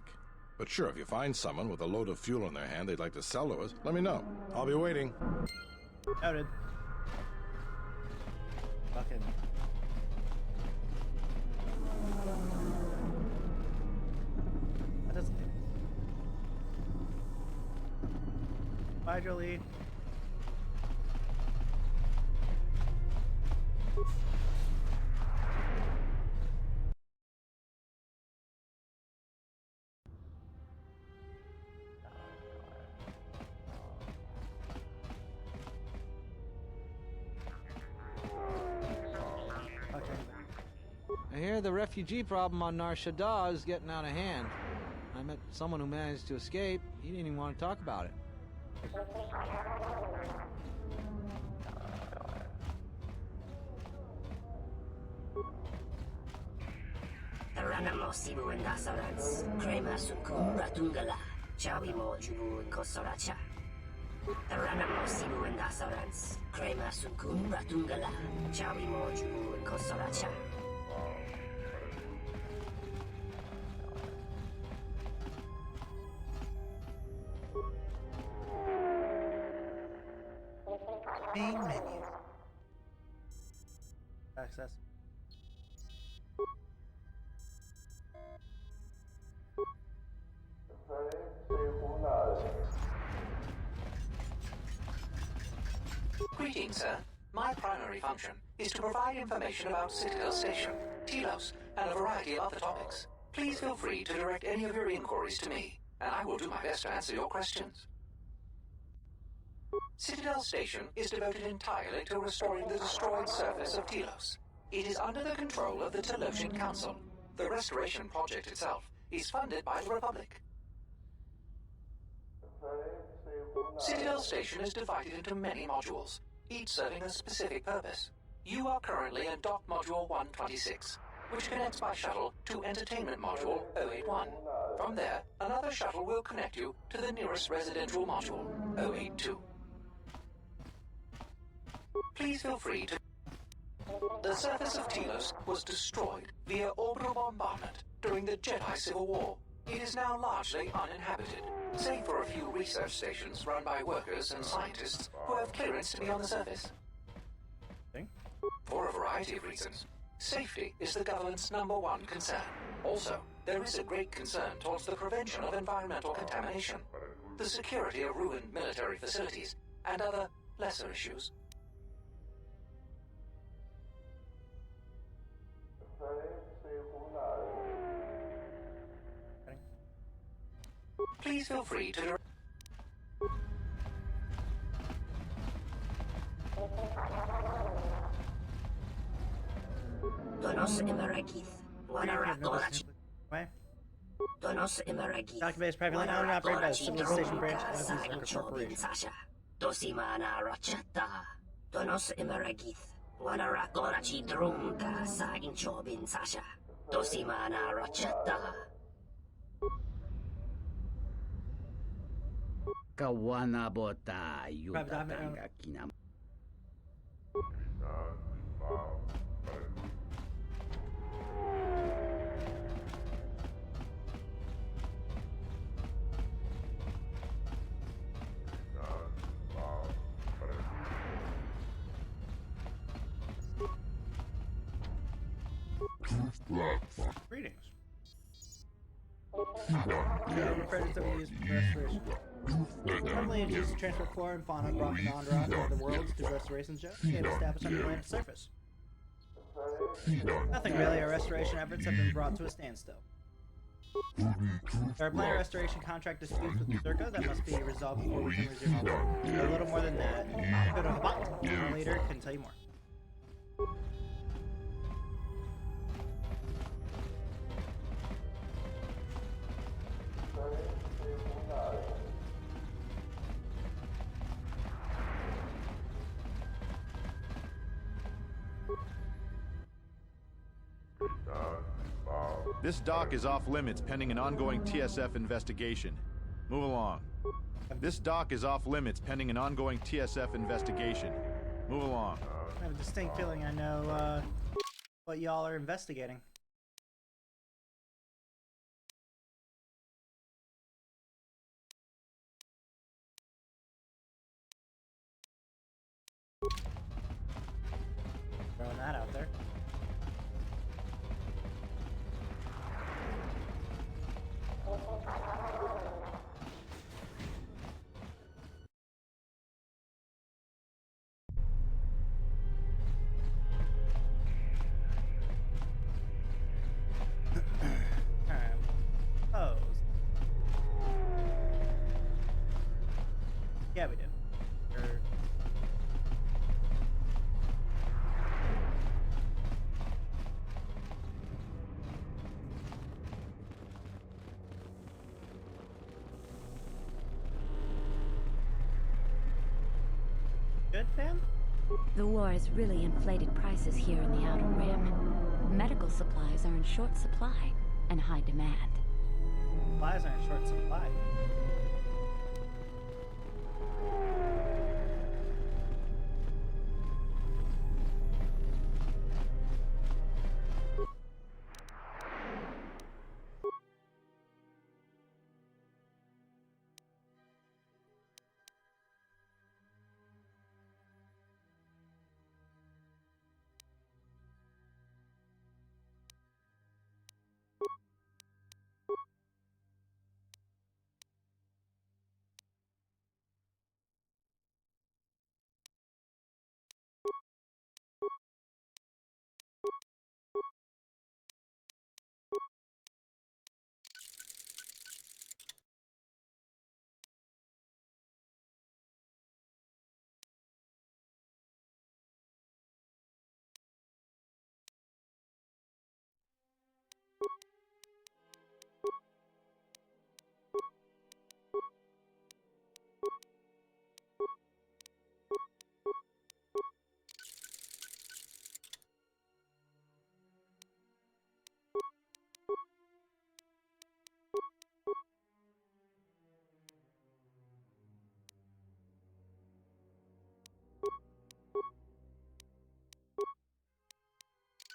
But sure, if you find someone with a load of fuel in their hand they'd like to sell to us, let me know. I'll be waiting. Noted. Fucking... That doesn't... Bye, Jolie. I hear the refugee problem on Nar Shaddaa is getting out of hand. I met someone who managed to escape. He didn't even want to talk about it. Ranamosibu and Nasarans, Krema Sunkun Ratungala, Chawi Mojubu and Kosoracha. Ranamosibu and Nasarans, Krema Sunkun Ratungala, Chawi Mojubu and Kosoracha. Main menu. Access. Greetings, sir. My primary function is to provide information about Citadel Station, Telos, and a variety of other topics. Please feel free to direct any of your inquiries to me, and I will do my best to answer your questions. Citadel Station is devoted entirely to restoring the destroyed surface of Telos. It is under the control of the Telosian Council. The restoration project itself is funded by the Republic. Citadel Station is divided into many modules, each serving a specific purpose. You are currently in Dock Module 126, which connects by shuttle to Entertainment Module 081. From there, another shuttle will connect you to the nearest residential module, 082. Please feel free to... The surface of Telos was destroyed via orbital bombardment during the Jedi Civil War. It is now largely uninhabited, save for a few research stations run by workers and scientists who have clearance to be on the surface. For a variety of reasons. Safety is the government's #1 concern. Also, there is a great concern towards the prevention of environmental contamination, the security of ruined military facilities, and other lesser issues. Please feel free to... Donos Emeragith, Wanarakorachi. Donos Emeragith. Document privately owned and operated by the Civil Station Branch of the Worker Corporation. Dosimana Rochata. Donos Emeragith, Wanarakorachi Drunka sa Inchobin Sasha. Dosimana Rochata. Kawana bota yutatanga kinam. Greetings. Credits that we use for restoration. Normally it's used to transfer flora and fauna brought from Andron to other worlds to restoration jets to get established on the planet's surface. Nothing really, our restoration efforts have been brought to a standstill. There are plenty of restoration contract disputes with Zerka that must be resolved before we can resume our work. A little more than that, go to Habat, the leader can tell you more. This dock is off limits pending an ongoing TSF investigation. Move along. This dock is off limits pending an ongoing TSF investigation. Move along. I have a distinct feeling I know what y'all are investigating. Throwing that out there. Yeah, we do. Good, fam? The war has really inflated prices here in the Outer Rim. Medical supplies are in short supply and high demand. Supplies are in short supply.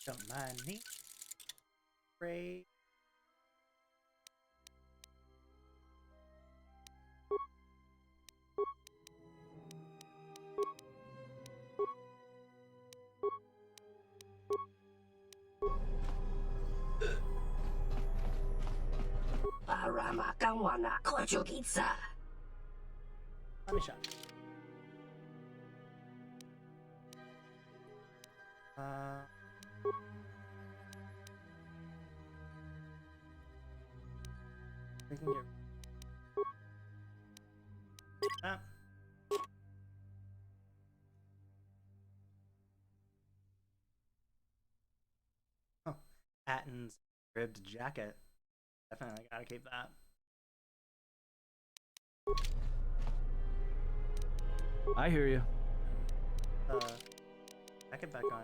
Don't mind me. Great. Money shot. We can get that. Oh, Atten's ribbed jacket. Definitely gotta keep that. I hear you. Jacket back on.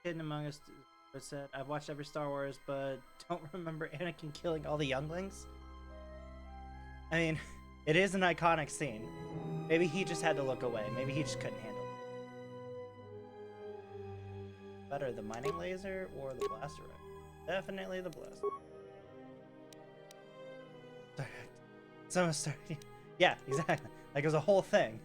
Hidden among us said, I've watched every Star Wars, but don't remember Anakin killing all the younglings. I mean, it is an iconic scene. Maybe he just had to look away. Maybe he just couldn't handle it. Better, the mining laser or the blaster rifle? Definitely the blaster. Someone started. Yeah, exactly. Like it was a whole thing.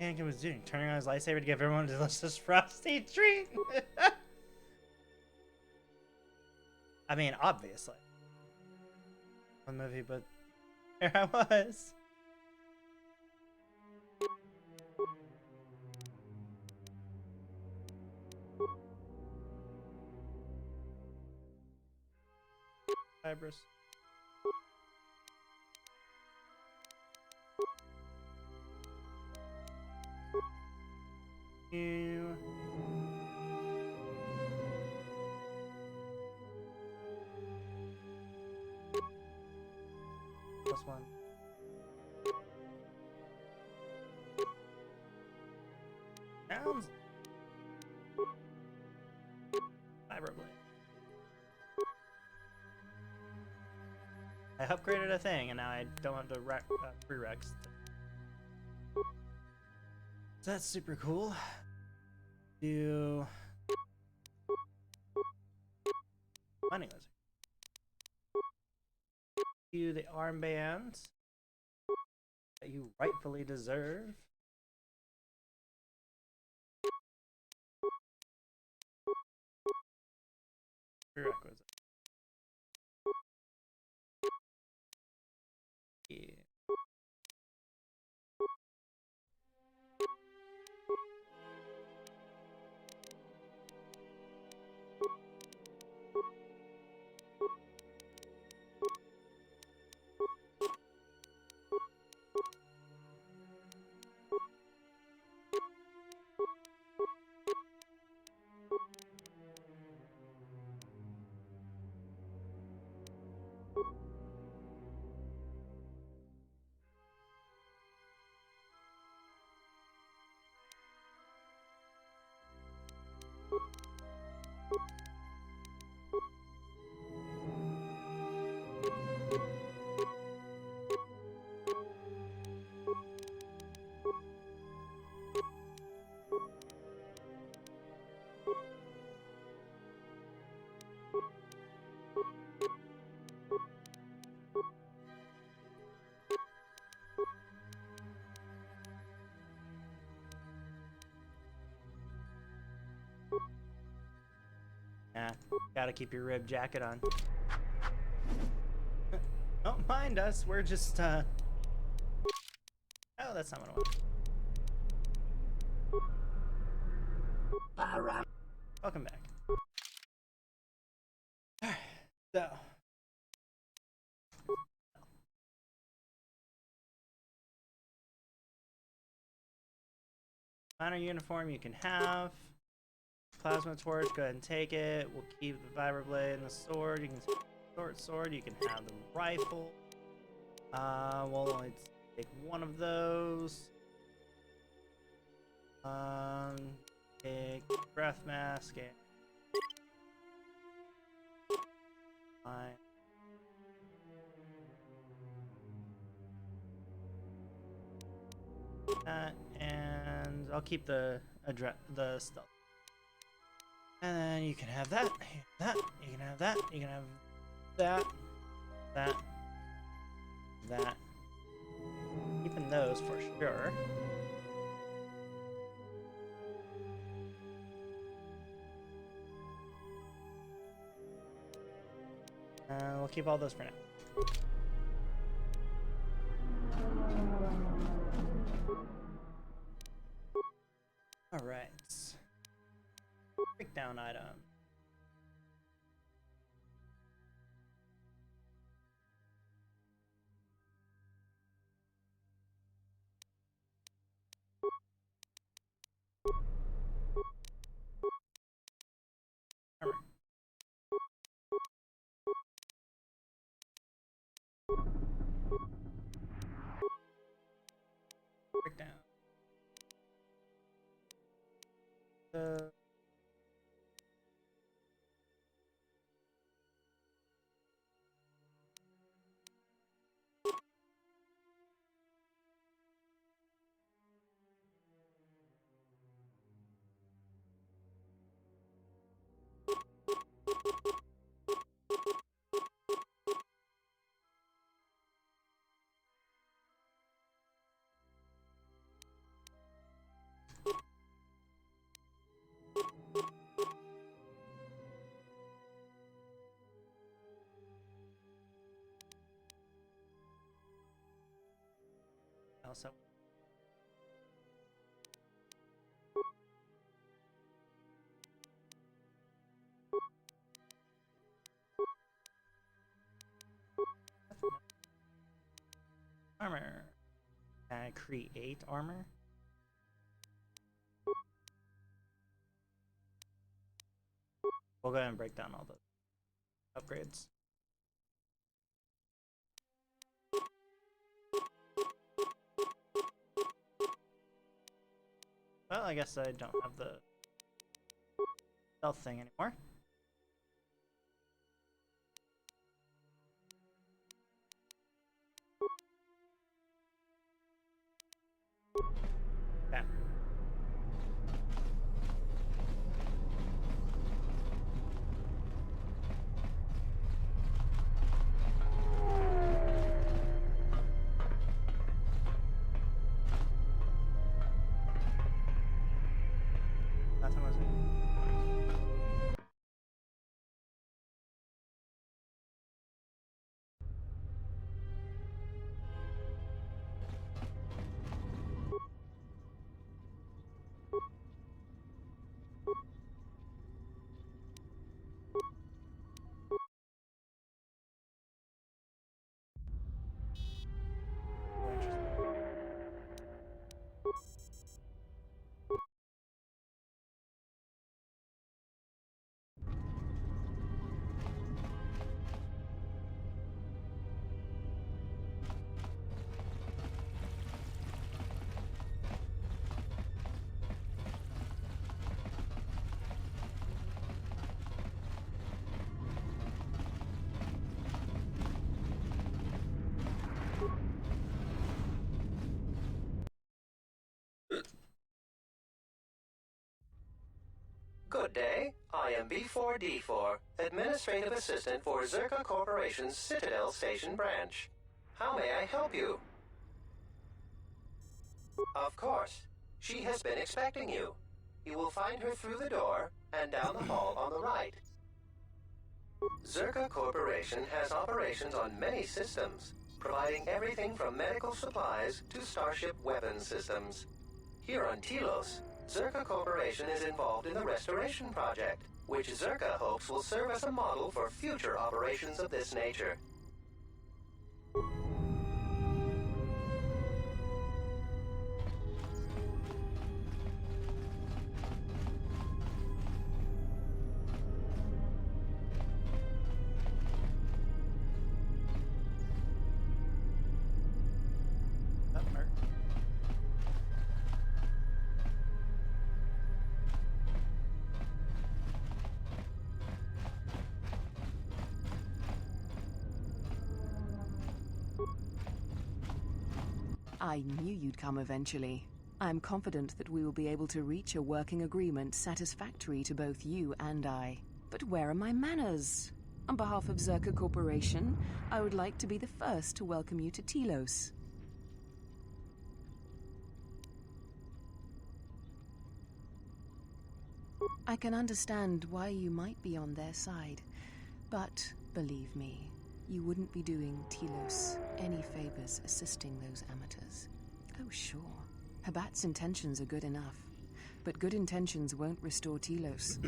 Anakin was doing, turning on his lightsaber to give everyone a delicious frosty treat. I mean, obviously. One movie, but there I was. Fibrous. You. Plus one. Sounds. Fiber blade. I upgraded a thing, and now I don't have to prereqs. So that's super cool. Do mining laser. Do the armband. that you rightfully deserve. Prerequisite. Yeah. Yeah, gotta keep your rib jacket on. Don't mind us, we're just, Oh, that's not what I want. Welcome back. Alright, so. Minor uniform you can have. Plasma torch, go ahead and take it. We'll keep the vibroblade and the sword. You can take the sword. You can have the rifle. We'll only take one of those. Take breath mask and fine. That, and I'll keep the stealth. And then you can have that, you can have that, you can have that, that. Keeping those for sure. We'll keep all those for now. All right. Breakdown item. Armor. Breakdown. Also. Armor. Can I create armor? We'll go ahead and break down all the upgrades. Well, I guess I don't have the stealth thing anymore. Okay. Good day. I am B4D4, Administrative Assistant for Zerka Corporation's Citadel Station branch. How may I help you? Of course. She has been expecting you. You will find her through the door and down the hall on the right. Zerka Corporation has operations on many systems, providing everything from medical supplies to starship weapons systems. Here on Telos, Zerka Corporation is involved in the restoration project, which Zerka hopes will serve as a model for future operations of this nature. I knew you'd come eventually. I'm confident that we will be able to reach a working agreement satisfactory to both you and I. But where are my manners? On behalf of Zerka Corporation, I would like to be the first to welcome you to Telos. I can understand why you might be on their side, but believe me, you wouldn't be doing Telos any favors assisting those amateurs. Oh, sure. Habat's intentions are good enough, but good intentions won't restore Telos.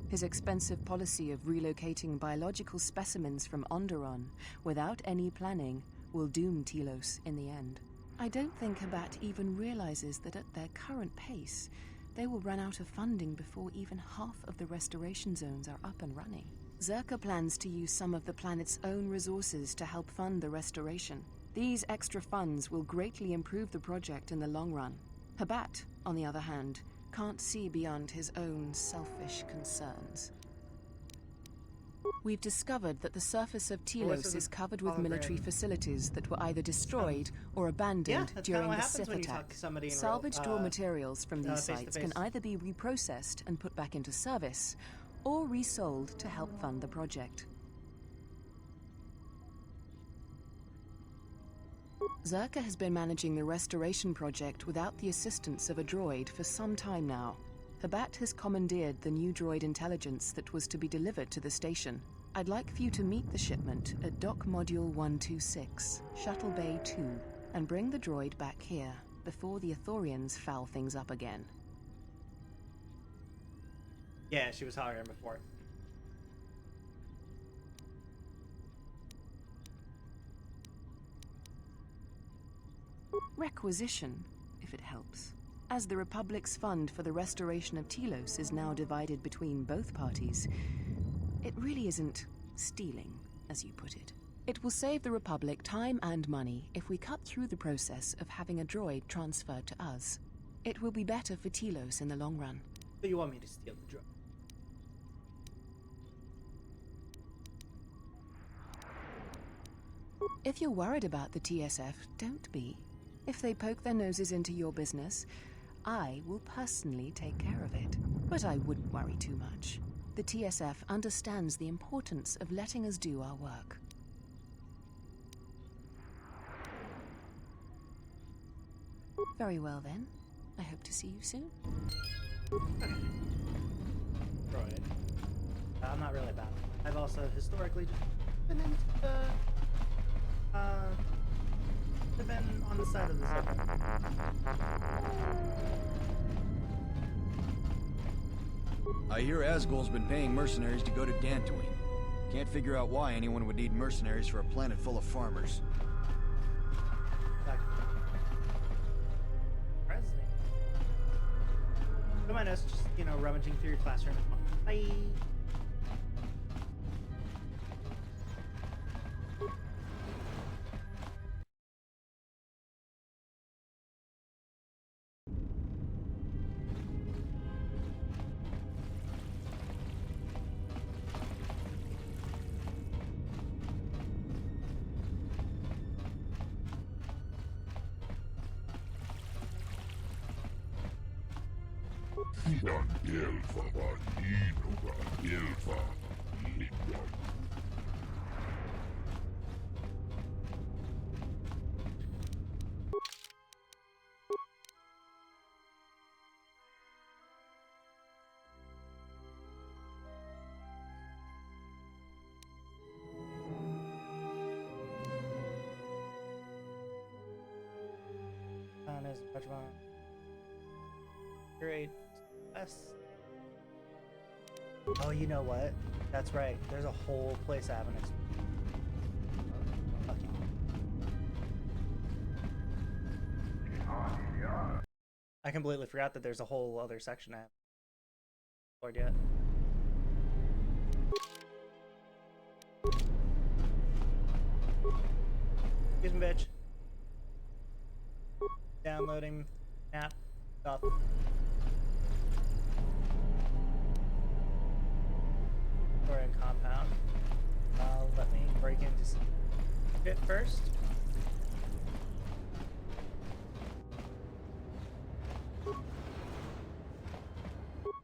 His expensive policy of relocating biological specimens from Onderon without any planning will doom Telos in the end. I don't think Habat even realizes that at their current pace, they will run out of funding before even half of the restoration zones are up and running. Zerka plans to use some of the planet's own resources to help fund the restoration. These extra funds will greatly improve the project in the long run. Habat, on the other hand, can't see beyond his own selfish concerns. We've discovered that the surface of Telos is covered with military facilities that were either destroyed or abandoned during the Sith attack. Salvaged raw materials from these sites can either be reprocessed and put back into service, or resold to help fund the project. Zerka has been managing the restoration project without the assistance of a droid for some time now. Habat has commandeered the new droid intelligence that was to be delivered to the station. I'd like for you to meet the shipment at Dock Module 126, Shuttle Bay 2, and bring the droid back here before the Ithorians foul things up again. Yeah, she was hollering before. Requisition, if it helps. As the Republic's fund for the restoration of Telos is now divided between both parties, it really isn't stealing, as you put it. It will save the Republic time and money if we cut through the process of having a droid transferred to us. It will be better for Telos in the long run. So you want me to steal the droid? If you're worried about the TSF, don't be. If they poke their noses into your business, I will personally take care of it. But I wouldn't worry too much. The TSF understands the importance of letting us do our work. Very well then. I hope to see you soon. Droid. I'm not really about it. I've also historically just been into I've been on the side of the Sith. I hear Asgol's been paying mercenaries to go to Dantooine. Can't figure out why anyone would need mercenaries for a planet full of farmers. Don't mind us just, rummaging through your classroom. Bye. Great. Oh, you know what? That's right. There's a whole place I haven't explored. I completely forgot that there's a whole other section I haven't explored yet. Excuse me, bitch. Downloading map stuff. Storing compound. Let me break into some shit first.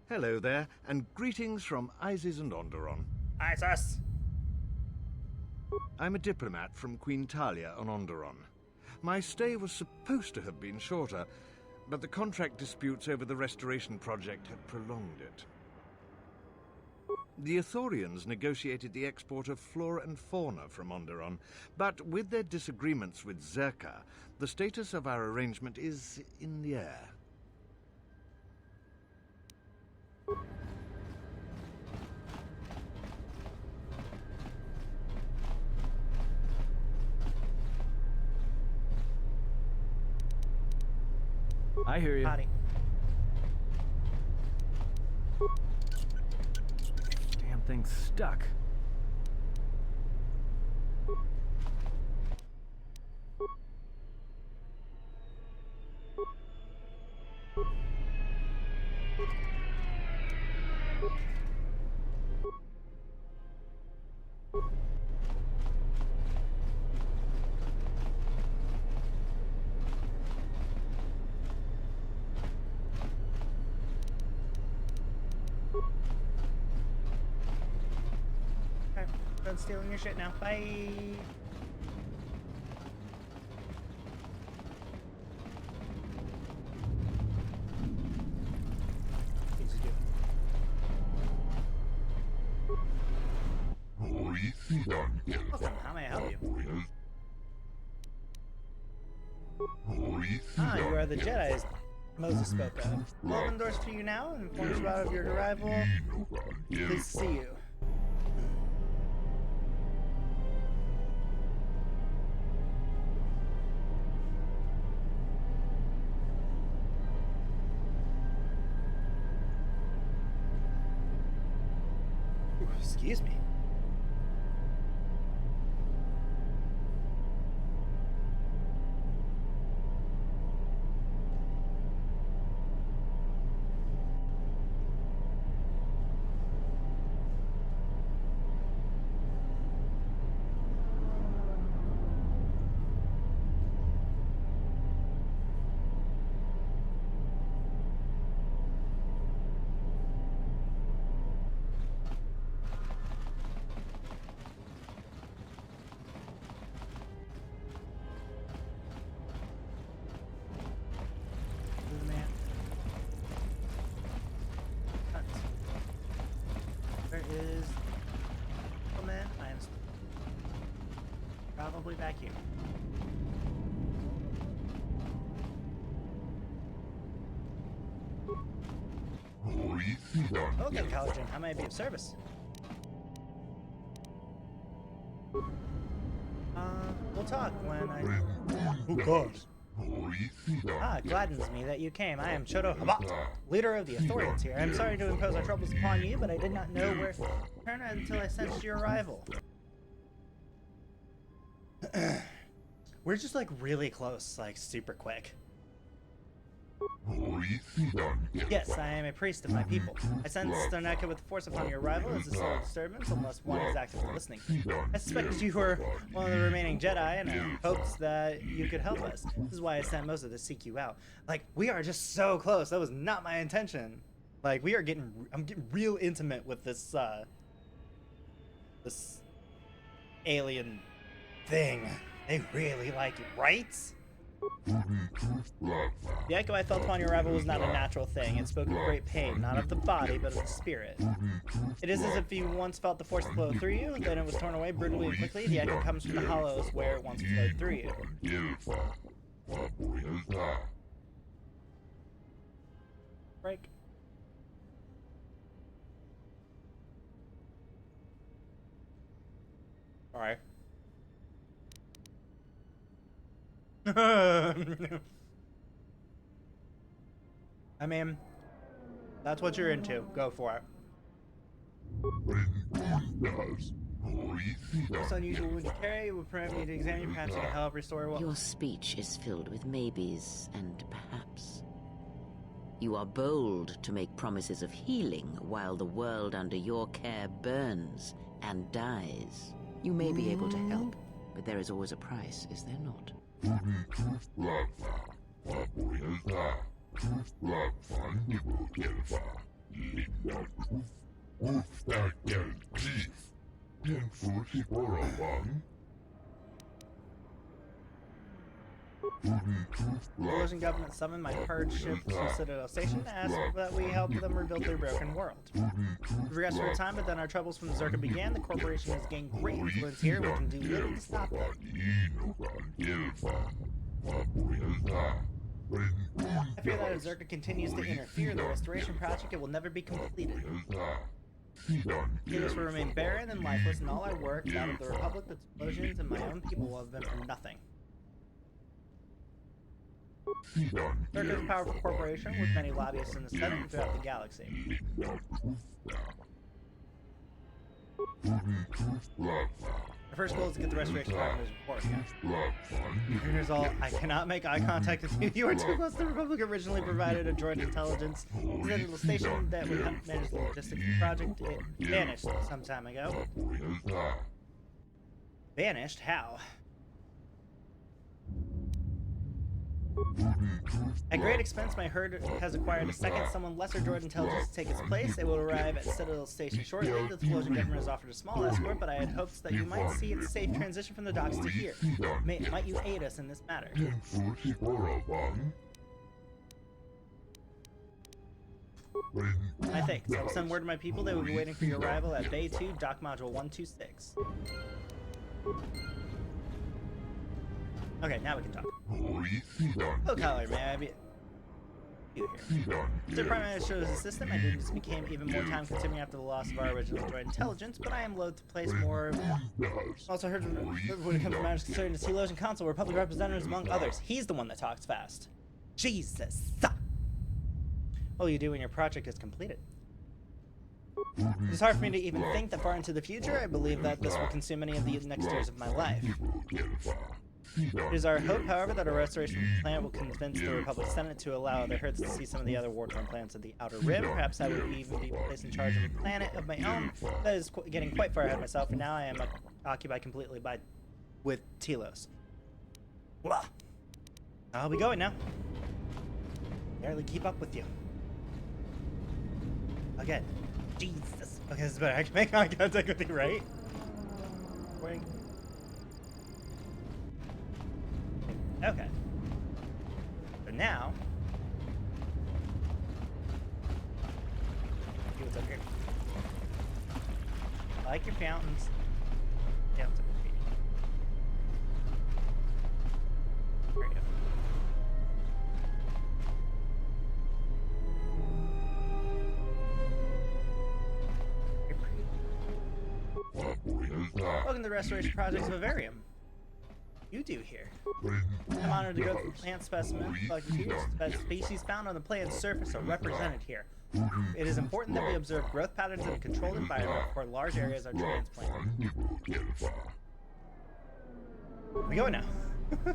Hello there, and greetings from Isis and Onderon. Isis! I'm a diplomat from Queen Talia on Onderon. My stay was supposed to have been shorter, but the contract disputes over the restoration project have prolonged it. The Ithorians negotiated the export of flora and fauna from Onderon, but with their disagreements with Zerka, the status of our arrangement is in the air. I hear you. Howdy. Damn thing's stuck. Done stealing your shit now. Bye. Awesome. How may I help you? Ah, you are the Jedi Moses spoke of. I'll open doors to you now and inform you about your arrival. Pleased to see you. Excuse me. Is oh man, I am probably back here. Okay, Collagen, how may I be of service? We'll talk when I... Oh god. Ah, it gladdens me that you came. I am Chodo Habat, leader of the Ithorians here. I'm sorry to impose our troubles upon you, but I did not know where to turn until I sensed your arrival. We're just like really close, like super quick. Yes, I am a priest of my people. I sensed Doneka with force upon your arrival as a soul disturbance, unless one is actively listening. I suspected you were one of the remaining Jedi, and I hoped that you could help us. This is why I sent Moses to seek you out. Like, we are just so close. That was not my intention. Like, I'm getting real intimate with this, this alien thing. They really like it, right? The echo I felt upon your arrival was not a natural thing. It spoke of great pain, not of the body, but of the spirit. It is as if you once felt the force flow through you, then it was torn away brutally and quickly. The echo comes from the hollows where it once flowed through you. Break. Alright. I mean, that's what you're into. Go for it. This unusual wound you carry would permit me to examine you. Perhaps you can help restore what... Your speech is filled with maybes and perhaps. You are bold to make promises of healing while the world under your care burns and dies. You may be able to help, but there is always a price, is there not? The Illusion government summoned my hardship to Citadel Station and asked that we help them rebuild their broken world. We progressed over time, but then our troubles from the Zerka began. The corporation has gained great influence here, and we can do little to stop them. I fear that if Zerka continues to interfere in the restoration project, it will never be completed. Telos will remain barren and lifeless, and all our work, that of the Republic, the explosions, and my own people will have been for nothing. Zerka is a powerful corporation with many lobbyists in the Senate and throughout the galaxy. Our first goal is to get the restoration partner's report again. Here's all. I cannot make eye contact with you. You are too close. The Republic originally provided a droid intelligence Citadel Station that would manage the logistics of the project. It vanished some time ago. Vanished? How? At great expense, my herd has acquired a second, someone lesser droid intelligence to take its place. It will arrive at Citadel Station shortly. The Explosion government has offered a small escort, but I had hopes that you might see its safe transition from the docks to here. Might you aid us in this matter? I think. So I'll send word to my people. They will be waiting for your arrival at Bay 2, Dock Module 126. Okay, now we can talk. Oh, Collar, may I be... You here. After Prime Minister shows the system, my duties became even more time-consuming after the loss of our original droid intelligence, but I am loath to place more... Also heard when it comes to matters concerning the Telos and Council, Republic representatives among others. He's the one that talks fast. Jesus! What will you do when your project is completed? It's hard for me to even think that far into the future. I believe that this will consume many of the next years of my life. It is our hope, however, that a restoration plan will convince the Republic Senate to allow other herds to see some of the other war-torn planets of the Outer Rim. Perhaps I would even be placed in charge of a planet of my own. That is getting quite far ahead of myself, and now I am occupied completely with Telos. Blah. I'll be going now. Barely keep up with you. Again. Jesus. Okay, this is better. I can make eye contact with you, right? Wait. Okay. So now, see what's up here. I like your fountains. Yeah, what's up here? There you go. Welcome to the restoration projects of Vivarium. You do here. I'm honored to go through plant specimens like species found on the planet's surface are represented here. It is important that we observe growth patterns in a controlled environment before large areas are transplanted. We go now. I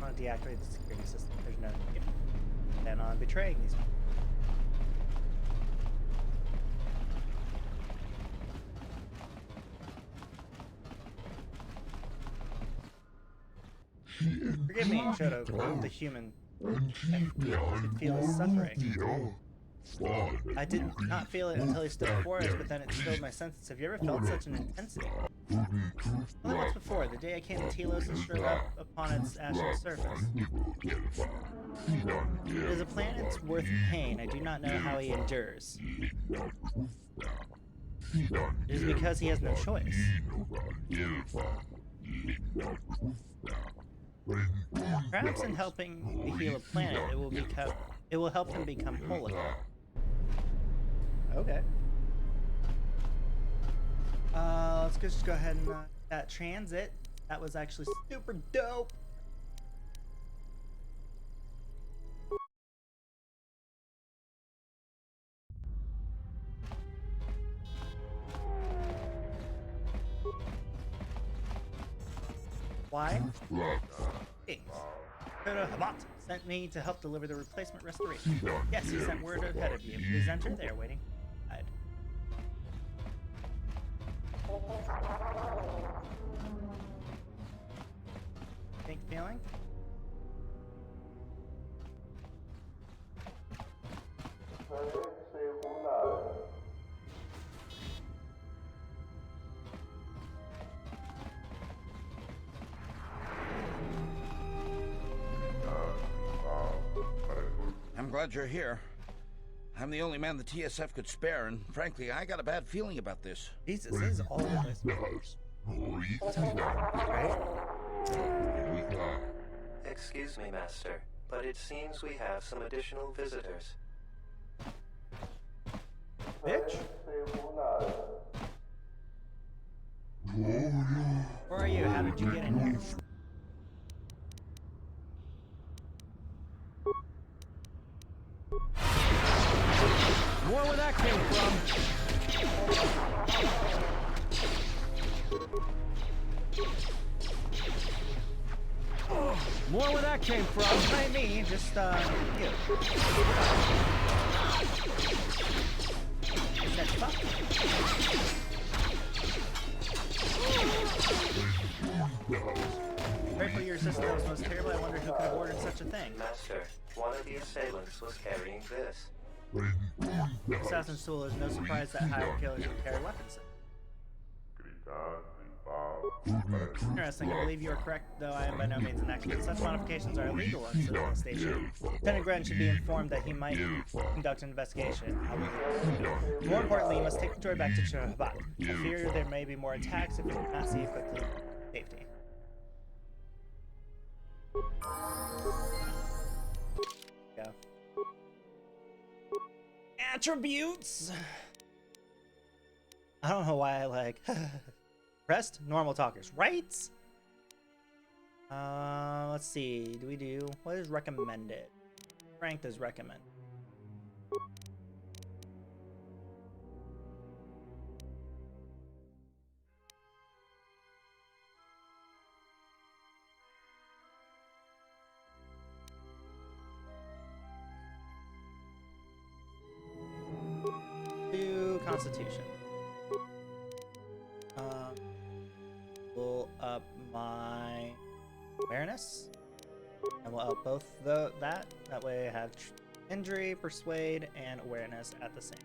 want to deactivate the security system. There's no need. Plan on betraying these people. Forgive me, Shoto, the human. I could feel his suffering. I did not feel it until he stood before us, but then it filled my senses. Have you ever felt such an intensity? Only once before, the day I came to Telos and stood up upon its ashen surface. It is a planet's worth of pain. I do not know how he endures. It is because he has no choice. Perhaps in helping to heal a planet, it will help him become whole again. Okay. Let's just go ahead and that transit. That was actually super dope. Why? Thanks. Habat sent me to help deliver the replacement restoration. Yes, he sent word ahead of you. Please enter. They are waiting. Think feeling? I'm glad you're here. I'm the only man the TSF could spare, and frankly, I got a bad feeling about this. Jesus, this is all over the place. Excuse me, Master, but it seems we have some additional visitors. Bitch? Where are you? How did you get in here? More where that came from. More where that came from. Not me, just you. Grateful your assistant was most terrible. I wonder who could have ordered such a thing. Master, one of the assailants was carrying this. Assassin's tool is no surprise that hired killers would carry weapons. Interesting, I believe you are correct, though I am by no means an expert. Such modifications are illegal on Citadel Station. Lieutenant Gren should be informed that he might conduct an investigation. More importantly, you must take the droid back to Chahabat. I fear there may be more attacks if you do not see it quickly. Safety. Go. Attributes! I don't know why I like pressed normal talkers, right? Let's see. Do we do what is recommended? Strength is recommended. Do Constitution. We'll up my awareness, and we'll up both that way I have injury, persuade, and awareness at the same.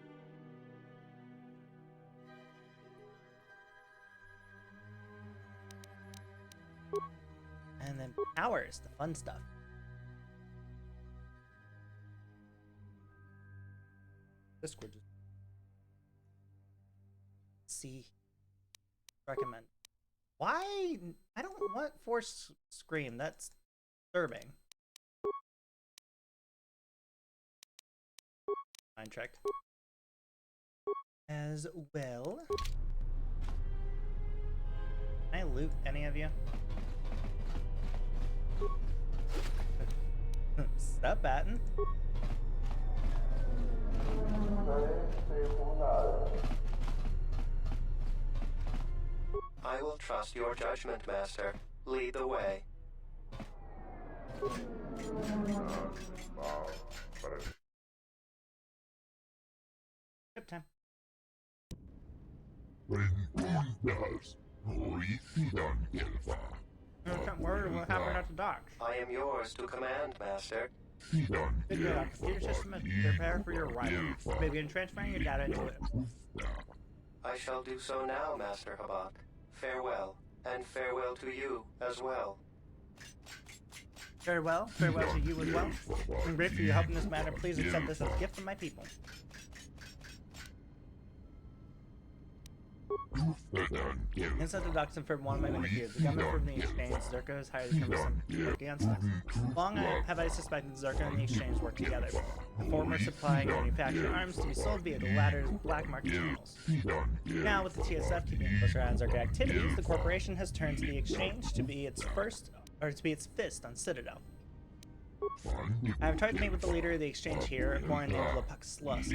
And then powers, the fun stuff. Discord just see recommend. Why? I don't want force scream. That's disturbing. Mind checked. As well. Can I loot any of you? Stop batting. I will trust your judgment, Master. Lead the way. Trip time. Word what happened at the docks. I am yours to command, Master. Figure out computer system and prepare for your arrival. Maybe in transferring your data into it. I shall do so now, Master Habak. Farewell, and farewell to you as well. Farewell to you as well. I'm grateful for your help in this matter. Please accept this as a gift from my people. Inside the docks and for one of my interviews, the government from the exchange, Zerka has hired him to work against us. Long have I suspected Zerka and the exchange work together. The former supplying and manufacturing arms to be sold via the latter's black market channels. Now, with the TSF keeping a closer eye on Zerka activities, the corporation has turned to the exchange to be its fist on Citadel. I have tried to meet with the leader of the exchange here, a foreign named Lusk.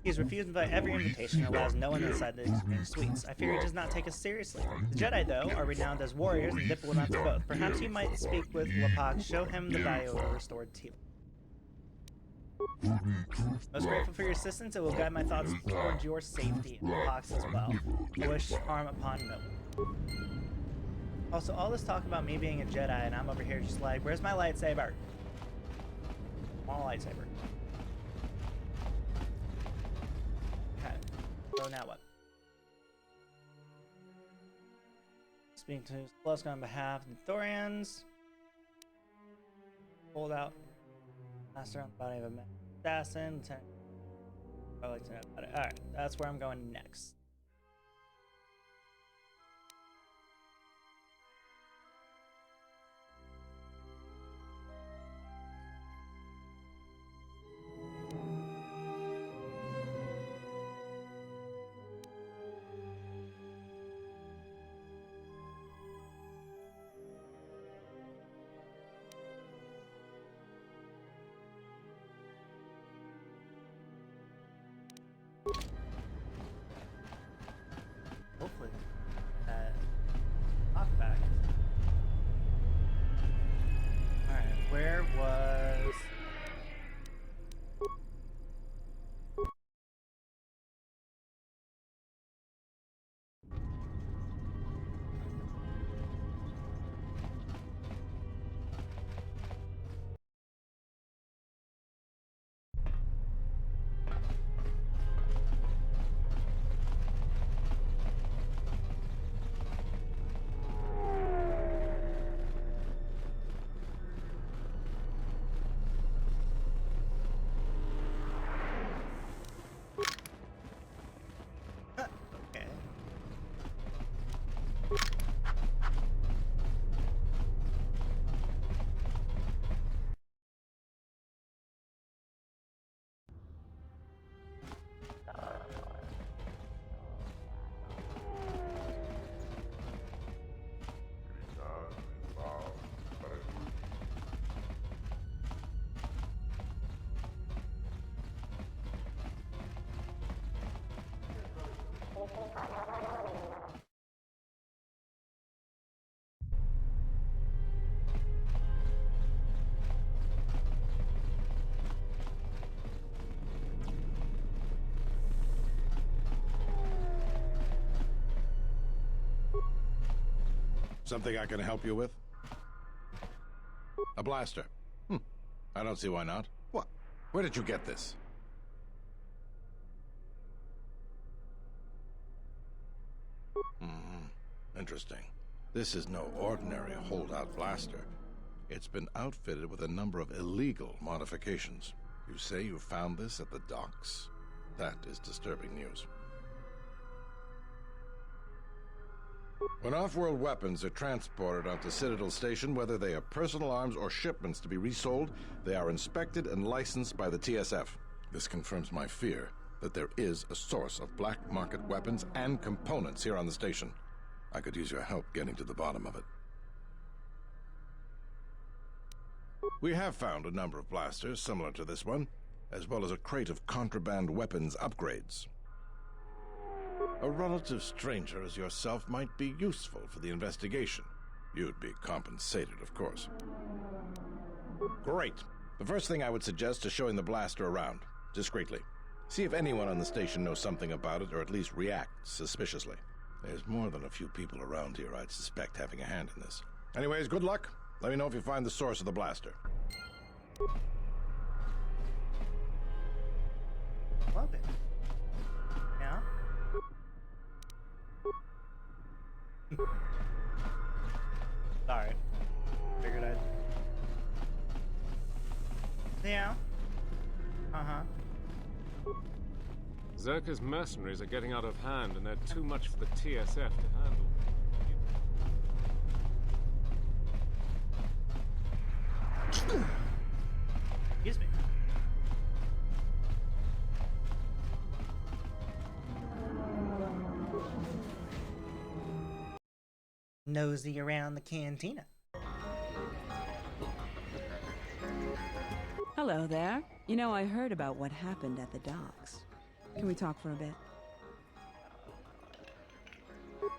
He has refused by every invitation and allows no one inside the exchange suites. I fear he does not take us seriously. The Jedi, though, are renowned as warriors and diplomats both. Perhaps you might speak with Lepak, show him the value of a restored Telos. Most grateful for your assistance. It will guide my thoughts towards your safety and Lepak's as well. I wish harm upon no one. Also, all this talk about me being a Jedi and I'm over here just like, where's my lightsaber? Lightsaber. Okay. So now what? Speaking to Lusk on behalf of the Thorians. Pulled out. Master on the body of a assassin. I like to know about it. Alright, that's where I'm going next. Hopefully, knockback. Alright, where was... Okay. Something I can help you with? A blaster. I don't see why not. What? Where did you get this? Interesting. This is no ordinary holdout blaster. It's been outfitted with a number of illegal modifications. You say you found this at the docks? That is disturbing news. When off-world weapons are transported onto Citadel Station, whether they are personal arms or shipments to be resold, they are inspected and licensed by the TSF. This confirms my fear that there is a source of black market weapons and components here on the station. I could use your help getting to the bottom of it. We have found a number of blasters similar to this one, as well as a crate of contraband weapons upgrades. A relative stranger as yourself might be useful for the investigation. You'd be compensated, of course. Great. The first thing I would suggest is showing the blaster around, discreetly. See if anyone on the station knows something about it, or at least reacts suspiciously. There's more than a few people around here I'd suspect having a hand in this. Anyways, good luck. Let me know if you find the source of the blaster. Love it. Yeah? Sorry. Figured I'd... Yeah. Uh-huh. Zerka's mercenaries are getting out of hand, and they're too much for the TSF to handle. Excuse me. Nosy around the cantina. Hello there. You know, I heard about what happened at the docks. Can we talk for a bit?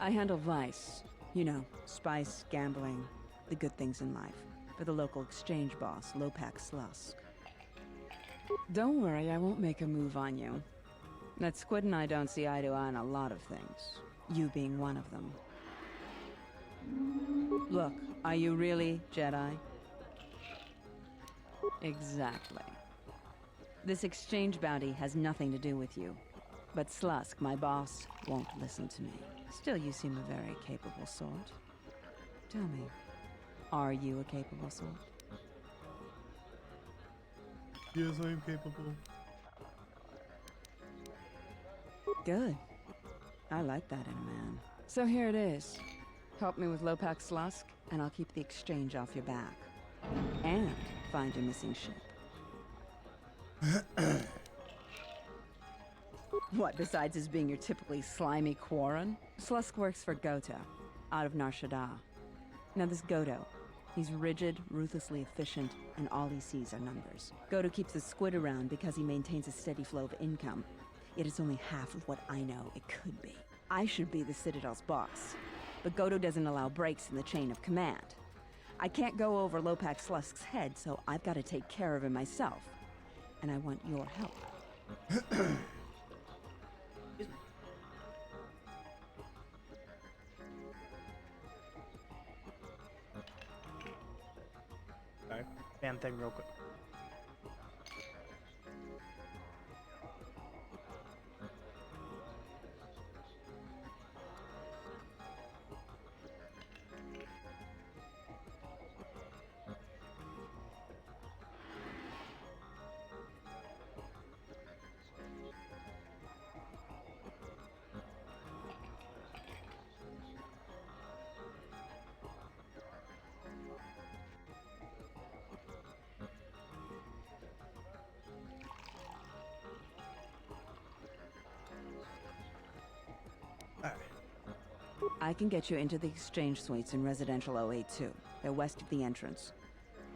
I handle vice. You know, spice, gambling, the good things in life. For the local exchange boss, Lopak Slusk. Don't worry, I won't make a move on you. That squid and I don't see eye to eye on a lot of things. You being one of them. Look, are you really Jedi? Exactly. This exchange bounty has nothing to do with you. But Slusk, my boss, won't listen to me. Still, you seem a very capable sort. Tell me, are you a capable sort? Yes, I am capable. Good. I like that in a man. So here it is. Help me with Lopak Slusk, and I'll keep the exchange off your back. And find your missing ship. What, besides his being your typically slimy Quarren? Slusk works for Goto, out of Nar Shaddaa. Now this Goto, he's rigid, ruthlessly efficient, and all he sees are numbers. Goto keeps the squid around because he maintains a steady flow of income. Yet it's only half of what I know it could be. I should be the Citadel's boss, but Goto doesn't allow breaks in the chain of command. I can't go over Lopak Slusk's head, so I've got to take care of him myself. And I want your help. Sorry, fan thing real quick. I can get you into the exchange suites in residential 082. They're west of the entrance.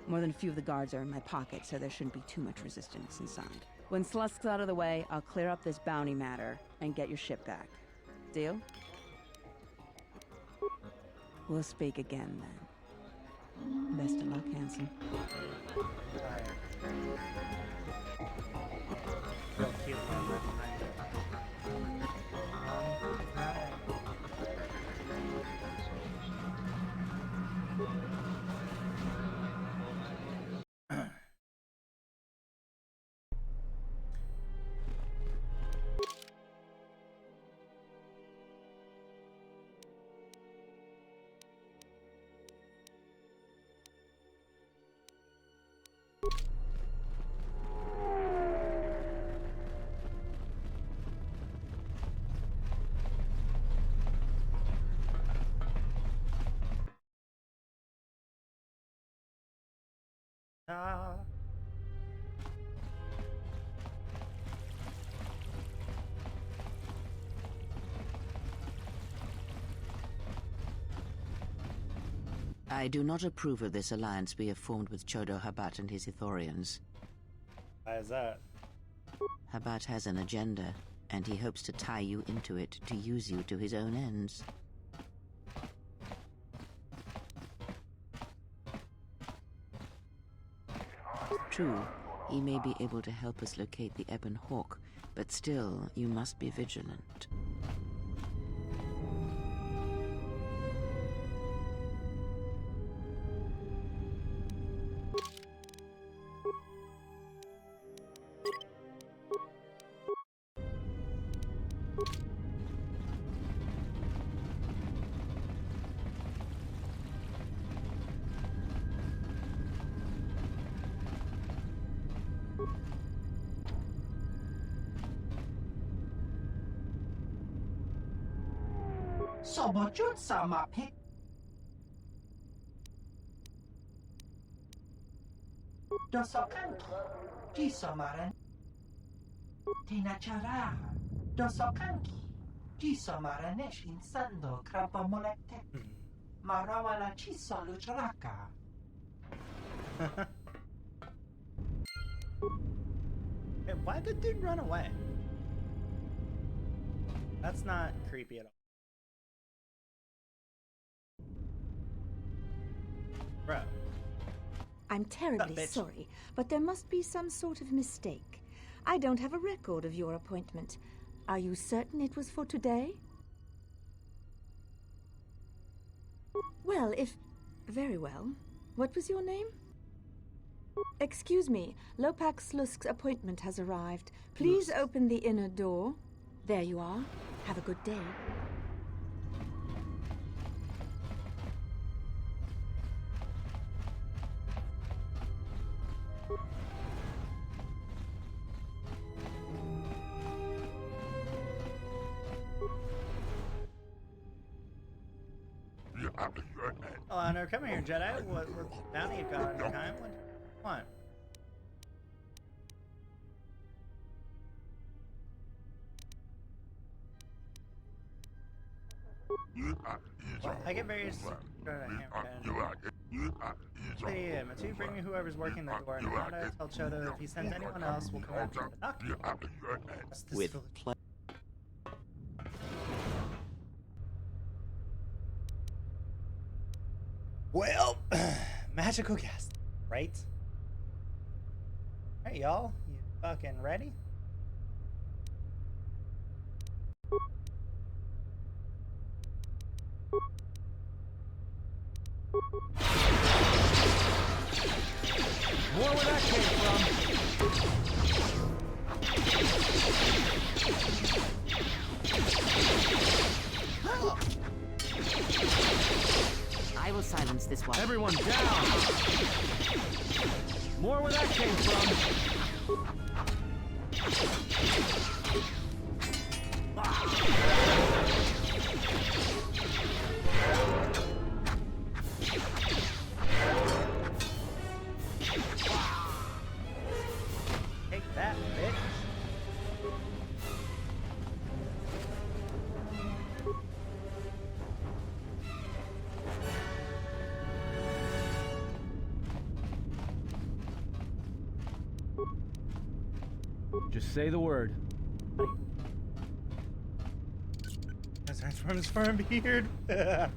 More than a few of the guards are in my pocket, so there shouldn't be too much resistance inside. When Slusk's out of the way, I'll clear up this bounty matter and get your ship back. Deal? We'll speak again then. Best of luck, handsome. Real cute one right behind it. I do not approve of this alliance we have formed with Chodo Habat and his Ithorians. Why is that? Habat has an agenda, and he hopes to tie you into it to use you to his own ends. True, he may be able to help us locate the Ebon Hawk, but still, you must be vigilant. Sobojut sama pek. Dosokanki. Jisomaren. Tinacharaa. Dosokanki. Jisomaranesh insando krapa molektek. Marawala chiso lucharaka. Hey, why'd the dude run away? That's not creepy at all. Bro. I'm terribly sorry, but there must be some sort of mistake. I don't have a record of your appointment. Are you certain it was for today? Well, if... Very well. What was your name? Excuse me, Lopak Slusk's appointment has arrived. Please open the inner door. There you are. Have a good day. Oh, no, come here, Jedi. What bounty you got on your time? What? I get various. Hey, Matu, bring me whoever's working the door. Nada, tell Chodo if he sends anyone else, we'll come after the doctor. With pleasure. Well, magical guest, right? Alright, y'all. You fucking ready? More where that came from. I will silence this one. Everyone down! More where that came from. Take that, bitch. Just say the word. That's from his firm beard. What's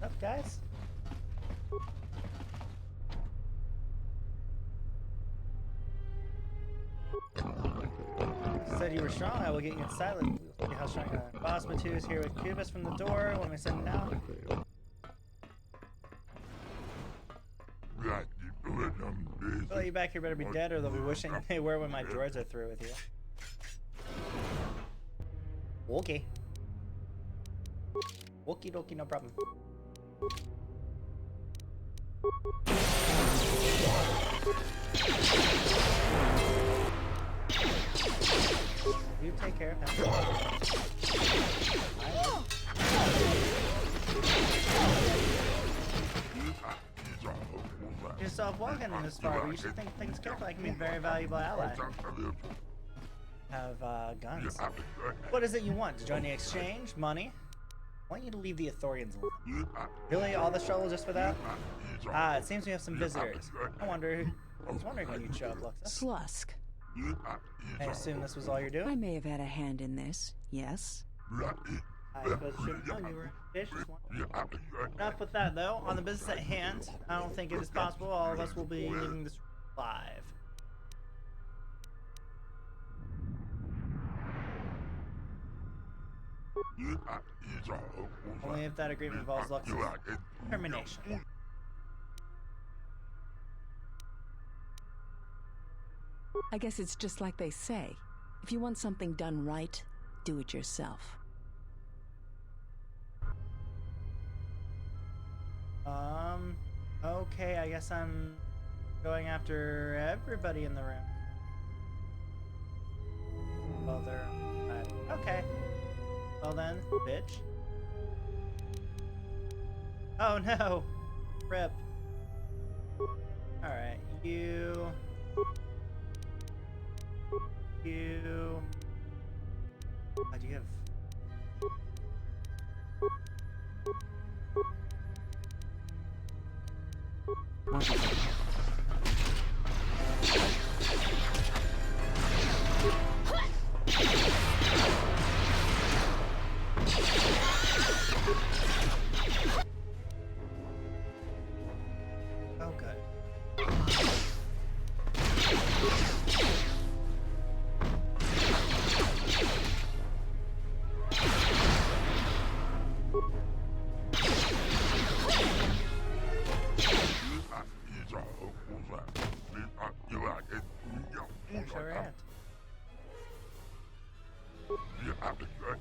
up, guys? Said you were strong. I will get you inside. Let's see how strong you are. Boss Matu is here with Cubus from the door. When we send him out. Well, you back here better be dead, or they'll be wishing they were when my droids are through with you. Okay. Okie dokie, no problem. You take care of him. Yourself walking this far, but you should think things carefully. I can be a very valuable ally. Have guns. What is it you want? To join the exchange? Money? I want you to leave the Ithorians alone. Really? All this trouble just for that? Ah, it seems we have some visitors. I was wondering when you'd show up, Luxa. Slusk. I assume this was all you're doing? I may have had a hand in this, yes? I suppose you shouldn't know you were a vicious one. Enough with that, though. On the business at hand, I don't think it is possible all of us will be leaving this alive. Only if that agreement involves Lux's termination. I guess it's just like they say. If you want something done right, do it yourself. Okay, I guess I'm going after everybody in the room. Well, they're okay. Well then, bitch. Oh no! Rip. Alright, you... Oh, do you have... Oh, good.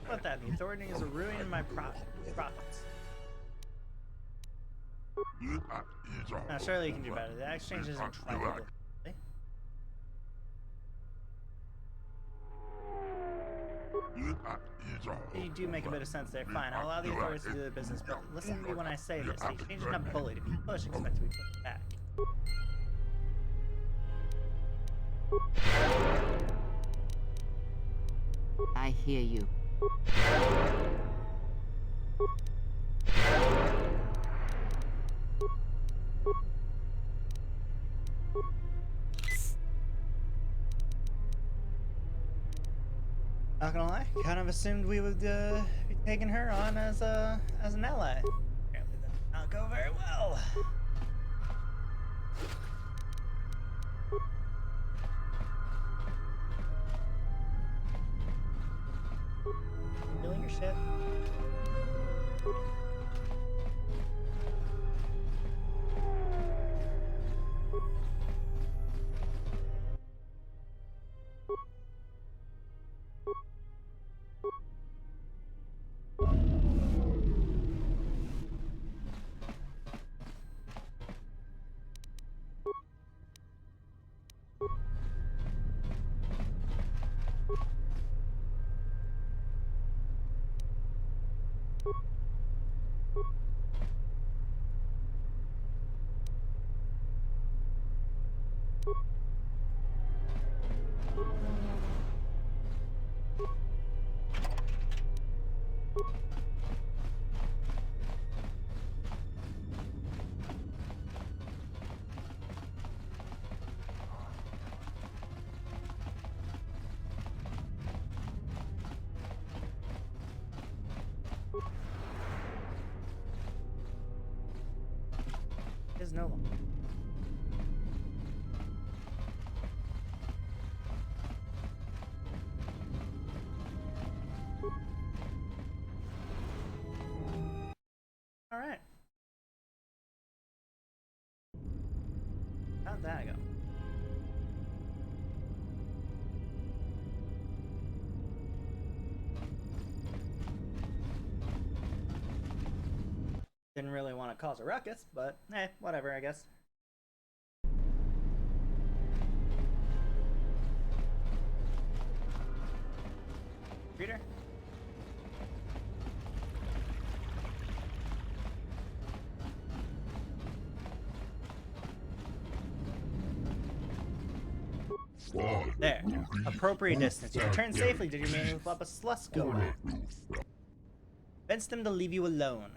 What that? The authority is ruining my profits. Now, surely you can do better. The exchange isn't trifling. You do make a bit of sense there. Fine, I'll allow the authorities to do their business, but listen to me when I say this. The exchange is not bullied. If you push, expect to be pushed back. I hear you. Not gonna lie, kind of assumed we would be taking her on as an ally. Apparently that did not go very well. Feeling your shit. Is no longer. All right. How'd that go? Didn't really want to cause a ruckus, but whatever, I guess. Reader? There. Appropriate distance. You returned safely. Did you manage to flop a slush go back? Convinced them to leave you alone.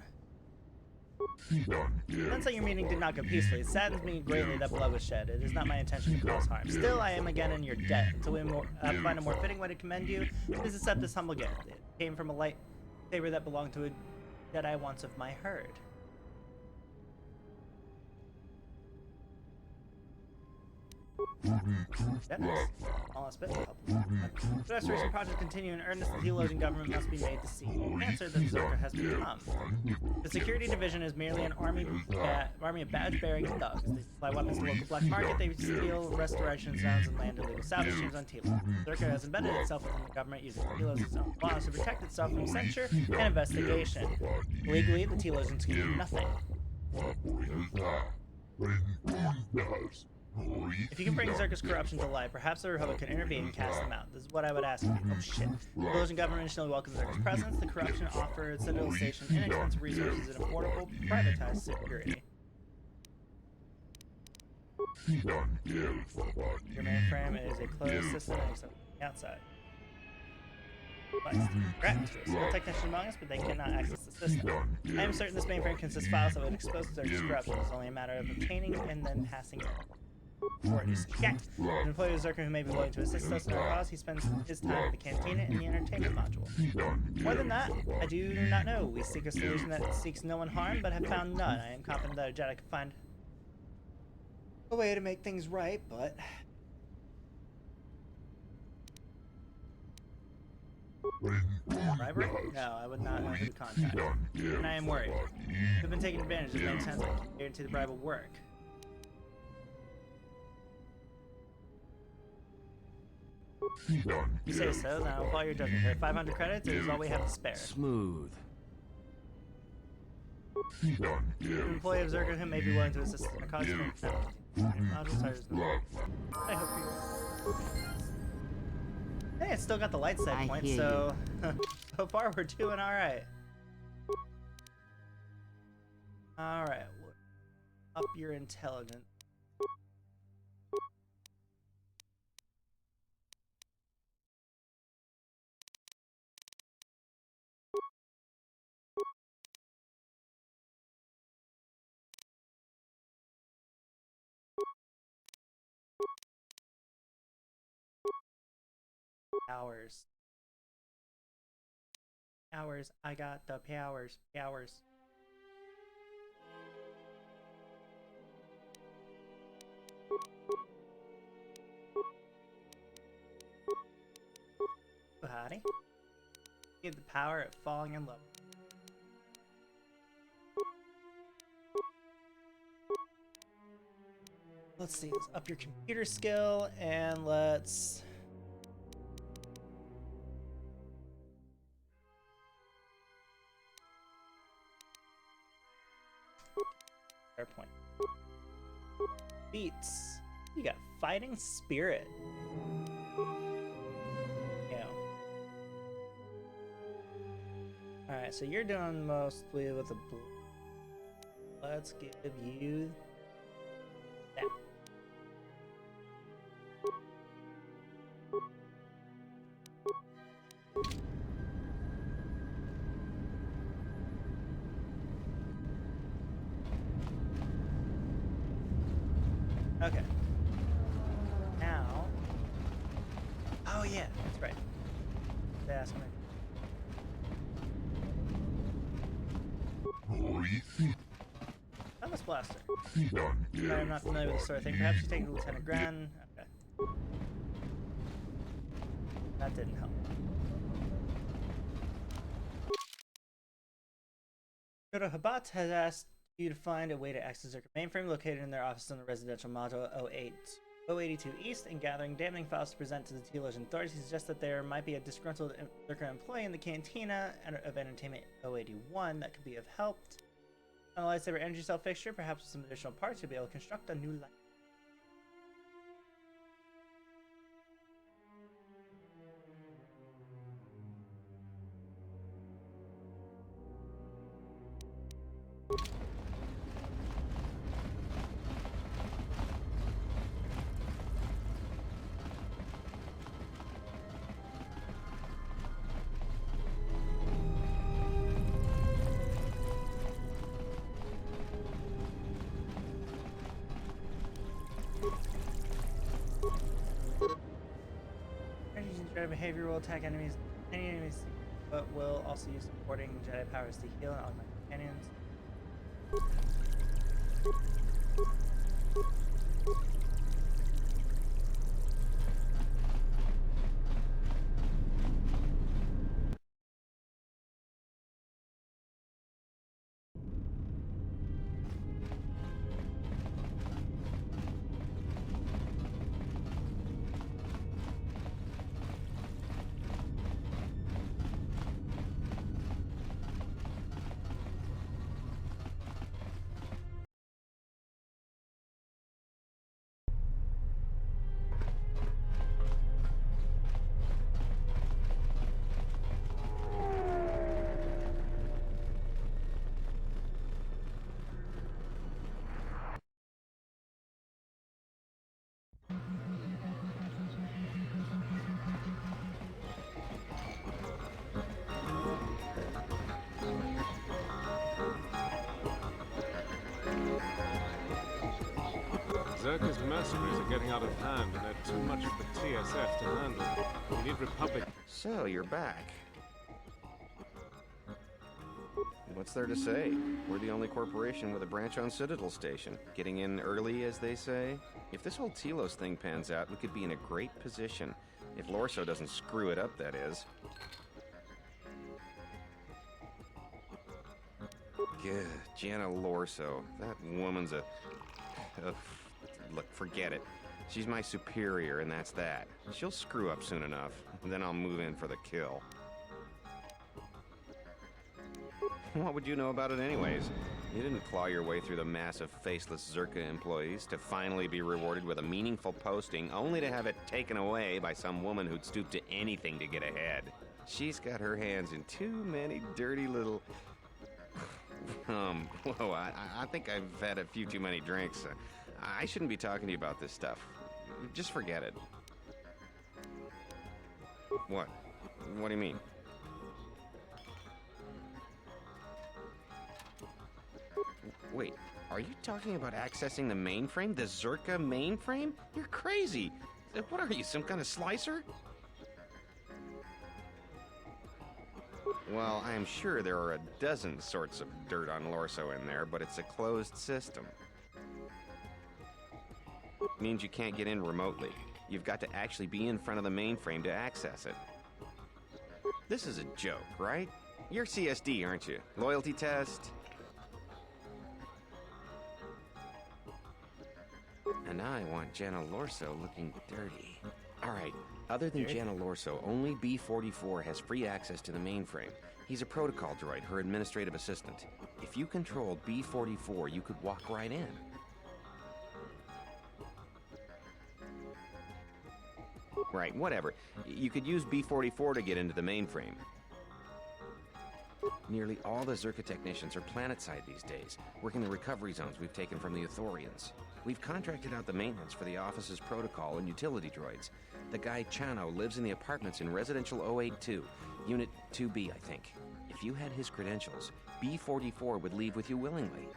Sounds like your meeting did not go peacefully. It saddens me greatly that blood was shed. It is not my intention to cause harm. Still, I am again in your debt. Until we find a more fitting way to commend you, please accept this humble gift. It came from a lightsaber that belonged to a Jedi once of my herd. The restoration project continue in earnest. The Telos government must be made to see the cancer that Zerka has become. The security division is merely an army of badge-bearing thugs. They supply weapons to local black market. They steal restoration zones and land illegal salvage streams on Telos. Zerka has embedded itself within the government, using Telos' own laws to protect itself from censure and investigation. Legally, the Telos can do nothing. If you can bring Zerka's corruption to light, perhaps the Republic could intervene and cast them out. This is what I would ask of you. Oh shit. The Belgian government initially welcomes Zerka's presence. The corruption offered Citadel Station inexpensive resources and affordable, privatized security. Your mainframe is a closed system except from the outside. Threat to us. No technicians among us, but they cannot access the system. I am certain this mainframe consists of files that would expose Zerka's corruption. It's only a matter of obtaining and then passing it. Yeah. An employee of Zerka who may be willing to assist us in our cause, he spends his time at the cantina and the entertainment module. More than that, I do not know. We seek a solution that seeks no one harm, but have found none. I am confident that a Jedi can find a way to make things right, but... Bribery? No, I would not know who to contact. And I am worried. We've been taken advantage of. It makes sense that I guarantee the bribe will work. You say so, then I'll follow your judgment here. 500 credits is all we have to spare. Smooth. An employee of Zerka who may be willing to assist in the cause. I hope you... Hey, it's still got the light set point, so... so far we're doing alright. Alright, up your intelligence. Powers. Powers. I got the powers. Powers. Oh, howdy. You have the power of falling in love. Let's see. Let's up your computer skill and let's... point. Beats. You got fighting spirit. Yeah. Alright, so you're doing mostly with the blue. Let's give you that. Okay. Now. Oh yeah, that's right. That's right. Thomas Blaster. I'm not familiar with this sort of thing. Perhaps you take Lieutenant Gran. Okay. That didn't help. Dodo Habat has asked you to find a way to access Zerka mainframe located in their office on the residential module 082 East, and gathering damning files to present to the Telos authorities suggests that there might be a disgruntled Zerka employee in the cantina of Entertainment 081 that could be of help. On a lightsaber energy cell fixture, perhaps with some additional parts, you'll be able to construct a new light. Behavior will attack any enemies, but will also use supporting Jedi powers to heal and augment companions. Zerka's mercenaries are getting out of hand, and they're too much for the TSF to handle. We need Republic... So, you're back. What's there to say? We're the only corporation with a branch on Citadel Station. Getting in early, as they say. If this whole Telos thing pans out, we could be in a great position. If Lorso doesn't screw it up, that is. Good, Jana Lorso. That woman's a... look, forget it. She's my superior, and that's that. She'll screw up soon enough, and then I'll move in for the kill. What would you know about it anyways? You didn't claw your way through the mass of faceless Zerka employees to finally be rewarded with a meaningful posting, only to have it taken away by some woman who'd stoop to anything to get ahead. She's got her hands in too many dirty little... whoa, I think I've had a few too many drinks. I shouldn't be talking to you about this stuff. Just forget it. What? What do you mean? Wait, are you talking about accessing the mainframe? The Zerka mainframe? You're crazy! What are you, some kind of slicer? Well, I'm sure there are a dozen sorts of dirt on Lorso in there, but it's a closed system. It means you can't get in remotely. You've got to actually be in front of the mainframe to access it. This is a joke, right? You're CSD, aren't you? Loyalty test? And I want Jana Lorso looking dirty. Alright, other than Jana Lorso, only B-44 has free access to the mainframe. He's a protocol droid, her administrative assistant. If you controlled B-44, you could walk right in. Right, whatever. You could use B-44 to get into the mainframe. Nearly all the Zerka technicians are planetside these days, working the recovery zones we've taken from the Ithorians. We've contracted out the maintenance for the office's protocol and utility droids. The guy Chano lives in the apartments in Residential 082, Unit 2B, I think. If you had his credentials, B-44 would leave with you willingly.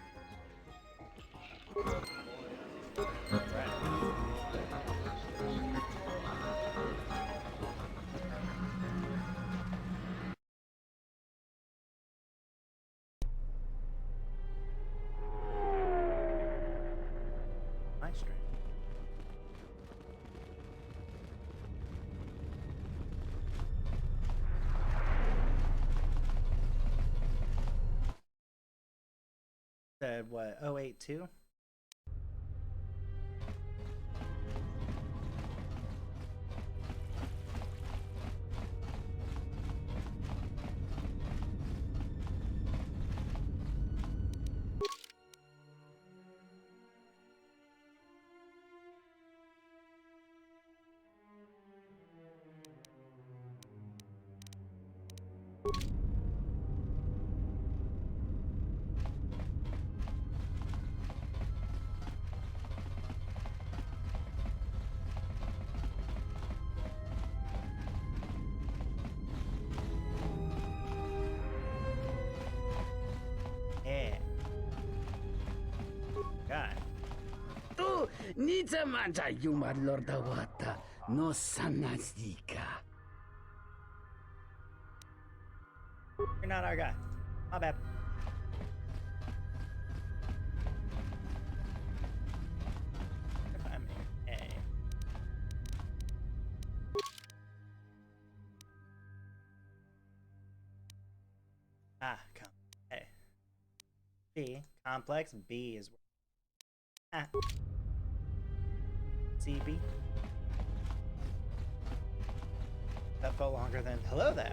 Said what, 082? Nitamanta yuma lorda wata no sanazika. You're not our guy. My bad. If I'm A. Ah, A. B. Complex. B is. Ah. CB. That felt longer than hello there.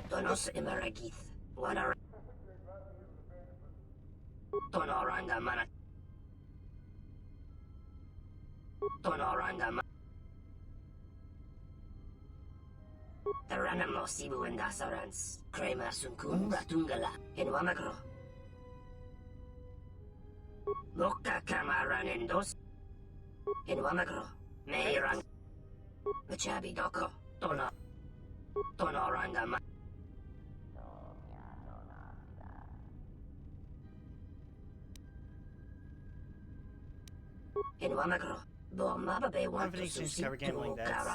Tonos Emeragith. Wana. Tonoranga mana. Tonoranga mana. Taranam no Sibu and Dasarans. Kramer Sunkun Ratungala. In Wamagro. Loka Kamaran Endos. In Wamagro, Meirang, Machabi Doko, Tonoranga. In Wamagro, Bomababe want Company to exchange to cover gambling debts.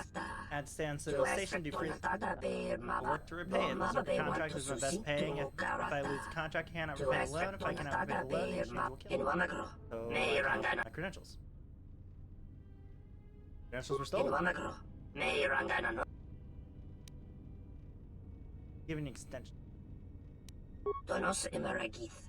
Add stay on civil station, do free work to repay it. The Zerka contract is my best paying. If I lose the contract, I cannot repay the loan. If I cannot repay the loan, the exchange will kill me. So I cannot my credentials. Credentials were stolen. Give an extension. Donos Imaragith.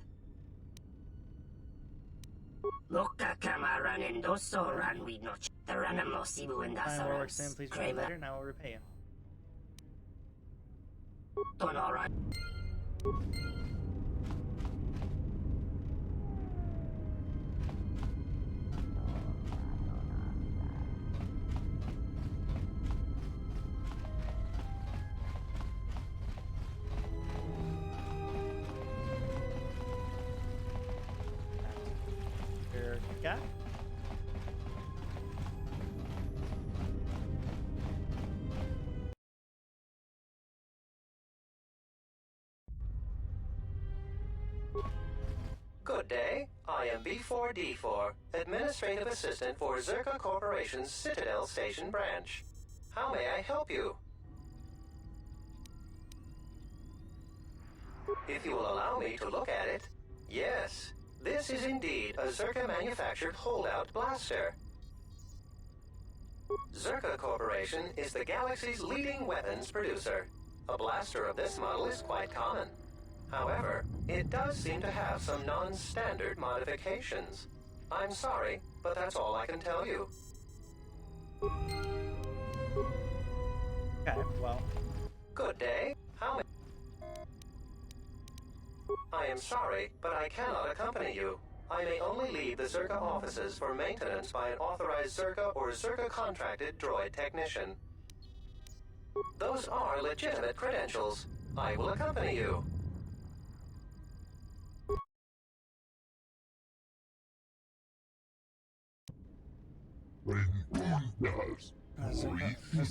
Loka Kamaran Endoso Ran we notch. The Ranamo Sibu and Fine, more work soon. Please repay later, and I will repay you. Donoran. Yeah. Good day. I am B4D4, Administrative Assistant for Zerka Corporation's Citadel Station branch. How may I help you? If you will allow me to look at it, yes. This is indeed a Zerka-manufactured holdout blaster. Zerka Corporation is the galaxy's leading weapons producer. A blaster of this model is quite common. However, it does seem to have some non-standard modifications. I'm sorry, but that's all I can tell you. Okay, well. Good day. How may... I am sorry, but I cannot accompany you. I may only leave the Zerka offices for maintenance by an authorized Zerka or Zerka-contracted droid technician. Those are legitimate credentials. I will accompany you. That's a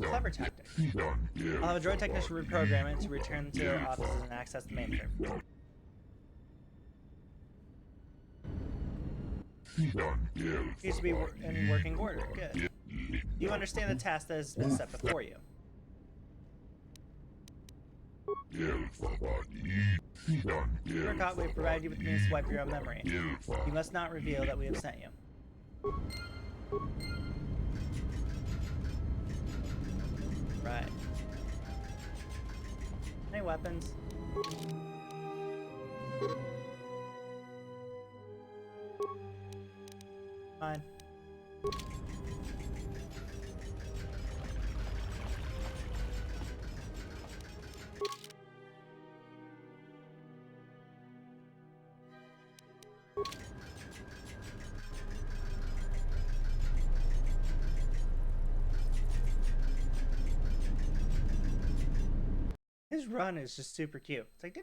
clever tactic. I'll have a droid technician reprogram it to return to their offices and access the main server. Needs to be in working order. Good. You understand the task that has been set before you. Forgot we provided you with means to wipe your own memory. You must not reveal that we have sent you. Right. Any weapons? Fine. His run is just super cute. It's like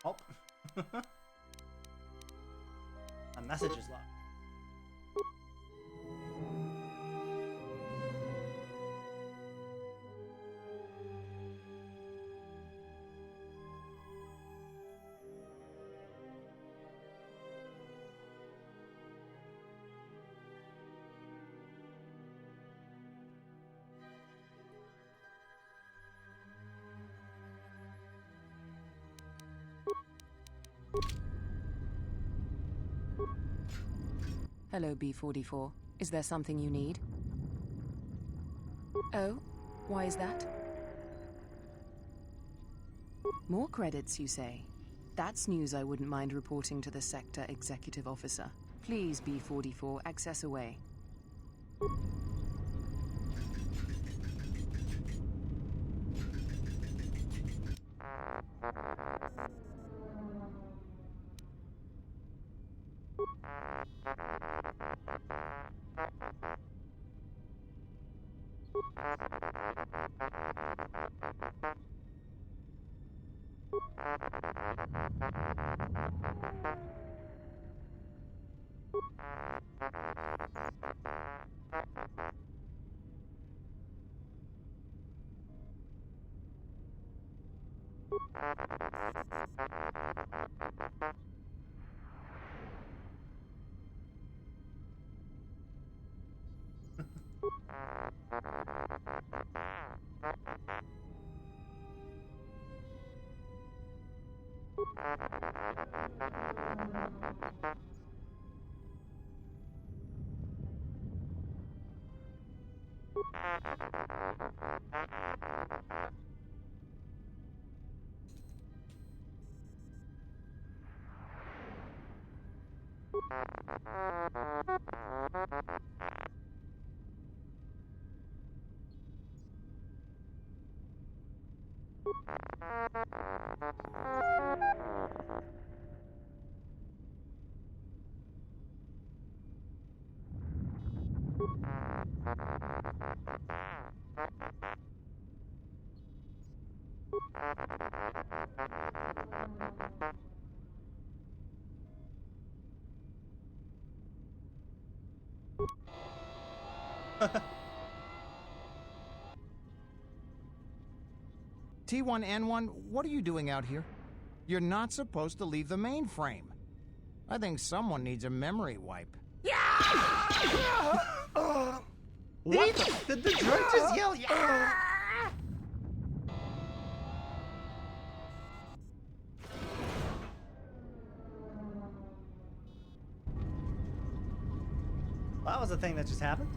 oh. A message is locked. Hello, B44. Is there something you need? Oh, why is that? More credits, you say? That's news I wouldn't mind reporting to the Sector Executive Officer. Please, B44, access away. T1N1, what are you doing out here? You're not supposed to leave the mainframe. I think someone needs a memory wipe. What? Did the droid just yell? Yeah! Well, that was a thing that just happened.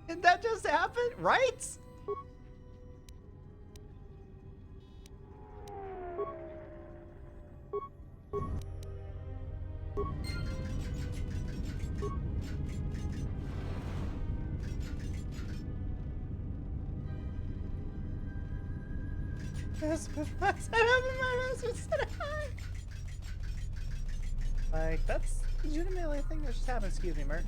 Did that just happen? Right? Like, that's legitimately a thing that just happened. Excuse me, Merc.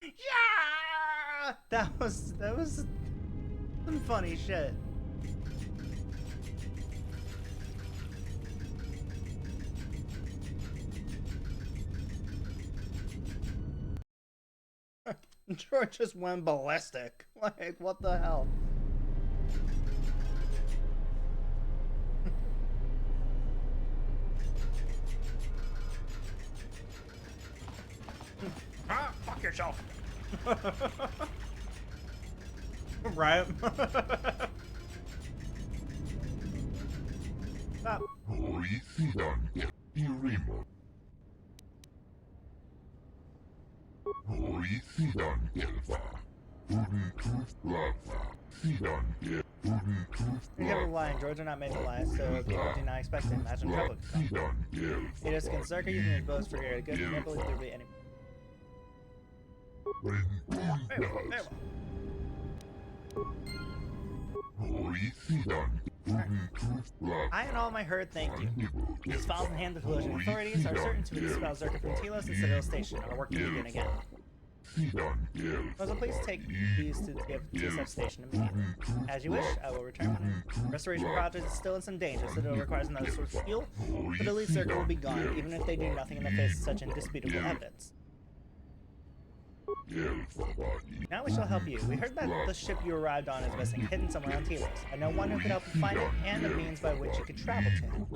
Yeah! That was some funny shit. George just went ballistic. Like, what the hell? Ah, fuck yourself. Right? Stop. You never lie, and droids are not made to lie, so people do not expect to imagine trouble could come. It is Zerka using his bows for your good, and never believe there will be any. I and all my herd thank you. These files in hand of the Pelosian authorities are certain to expel Zerka from Telos and Citadel Station. Our work can begin again. Also, please take these to the TSF station immediately. As you wish, I will return them. Restoration project is still in some danger, so it requires another source of fuel, but at least Zerka will be gone, even if they do nothing in the face of such indisputable evidence. Now we shall help you. We heard that the ship you arrived on is missing, hidden somewhere on Telos. I know one who could help you find it, and a means by which you could travel to him.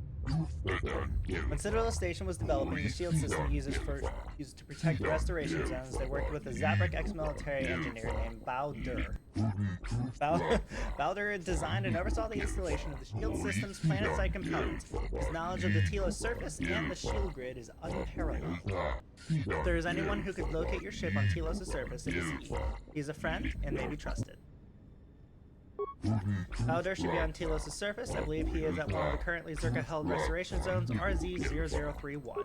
When Citadel Station was developing the shield system used to protect restoration zones, they worked with a Zabrak ex-military engineer named Baldur. Baldur designed and oversaw the installation of the shield system's planet-side components. His knowledge of the Telos surface and the shield grid is unparalleled. If there is anyone who could locate your ship on Telos' surface, it is he. He is a friend and may be trusted. Baldur should be on Telos' surface. I believe he is at one of the currently Zerka-held restoration zones, RZ-0031.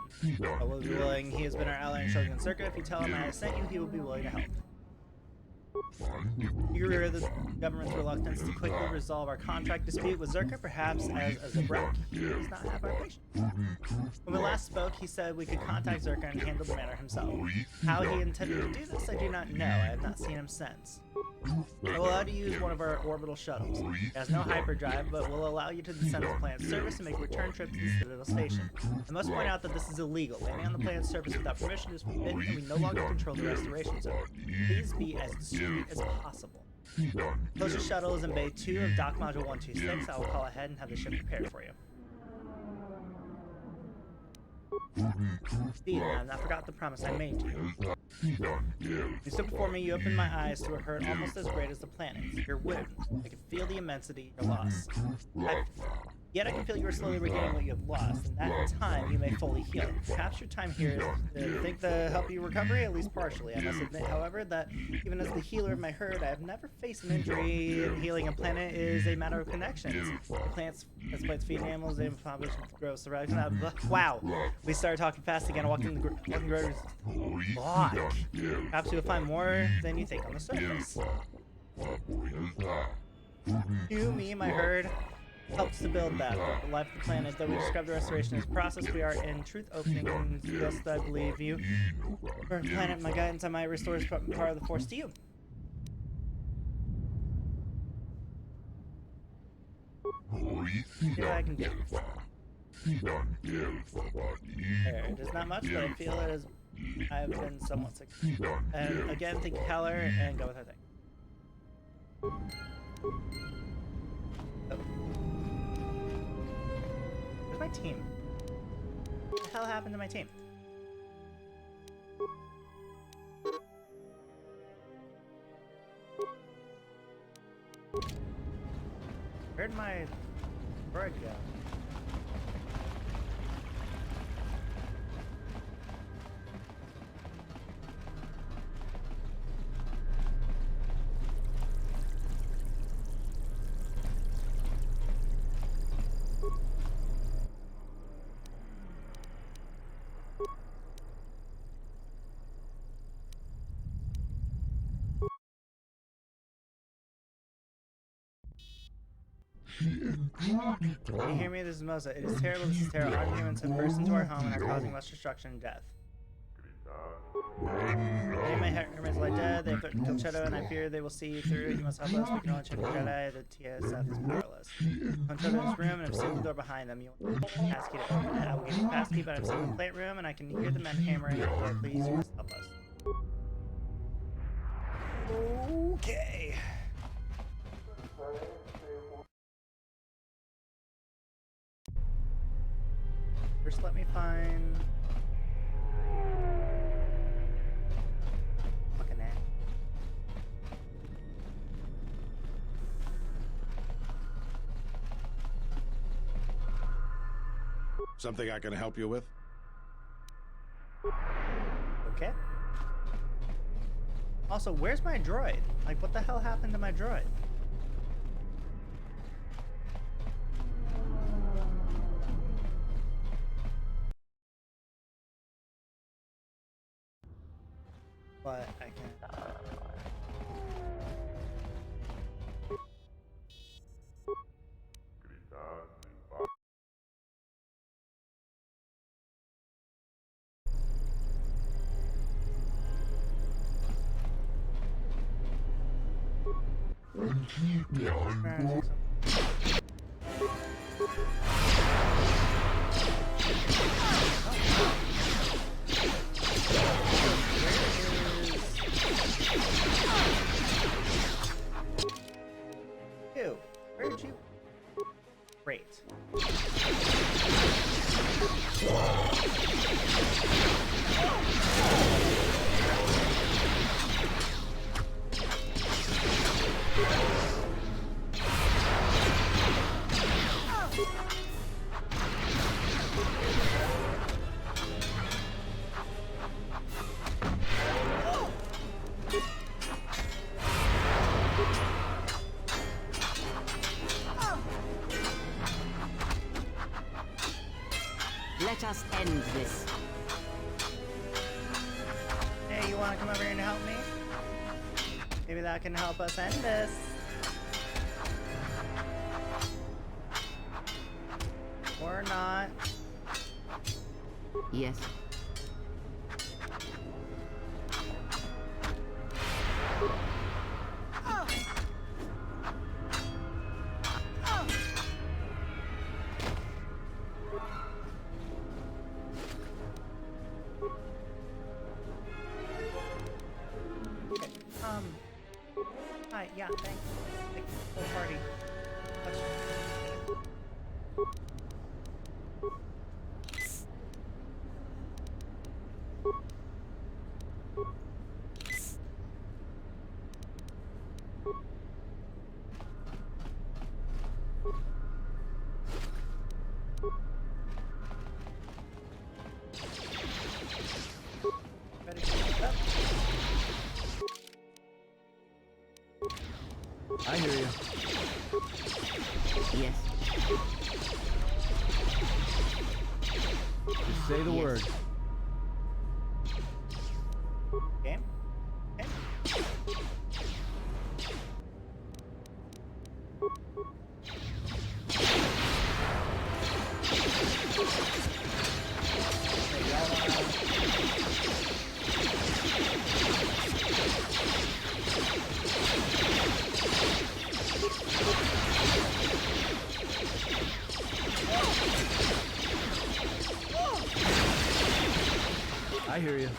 I will be willing. He has been our ally in Shogun Zerka. If you tell him I sent you, he will be willing to help. You hear the government's reluctance to quickly resolve our contract dispute with Zerka, perhaps as a Zabrak. He does not have our patience. When we last spoke, he said we could contact Zerka and handle the matter himself. How he intended to do this, I do not know. I have not seen him since. I will allow you to use one of our orbital shuttles. It has no hyperdrive, but will allow you to descend to the planet's surface and make a return trip to the Citadel Station. I must point out that this is illegal. Landing on the planet's surface without permission is forbidden, and we no longer control the restoration zone. Please be as discreet as possible. Closest shuttle is in Bay 2 of Dock Module 126. I will call ahead and have the ship prepared for you. Steve, I have not forgot the promise I made to you. You stood before me, you opened my eyes to a hurt almost as great as the planet's. Your wound. I can feel the immensity of your loss. Yet I can feel you are slowly regaining what you have lost, and that in time you may fully heal. Perhaps your time here is to think to help you recovery, at least partially. I must admit, however, that even as the healer of my herd, I have never faced an injury, and healing a planet is a matter of connections. Plants feed animals, they probably should grow surrounding. Wow, we started talking fast again. Walking the road is block. Perhaps you'll find more than you think on the surface. You, me, my herd helps to build that. The life of the planet, though we describe the restoration as a process, we are in truth opening, and thus I believe you. For the planet, my guidance, I might restore part of the force to you. See what I can do. There, it is not much, but I feel it is. I have been somewhat sick. And again, thank you, Keller, and go with our thing. Oh. Where's my team? What the hell happened to my team? Where'd my bird go? Can you hear me? This is Mosa. It is terrible. This is terrible. Our humans have burst into our home and are causing much destruction and death. Many of my hermits lie dead. They have threatened to kill Shadow, and I fear they will see you through. You must help us. We can only check the Jedi. The TSF is powerless. Come to this room and I've sealed the door behind them. You want the passkey to open it. I will give you the passkey, but I've sealed the plant room and I can hear the men hammering at the door. Please, you must help us. Okay. First, let me find. Fucking that. Something I can help you with? Okay. Also, where's my droid? Like, what the hell happened to my droid? But I can't. Ew, where'd you? Great. end this. Hey, you want to come over here and help me? Maybe that can help us end this. Or not. Yes. Okay. Hi, yeah, thanks. Like, full party. Ready to get up? I hear you. Yes. Just say the word. Game? Okay. I hear you.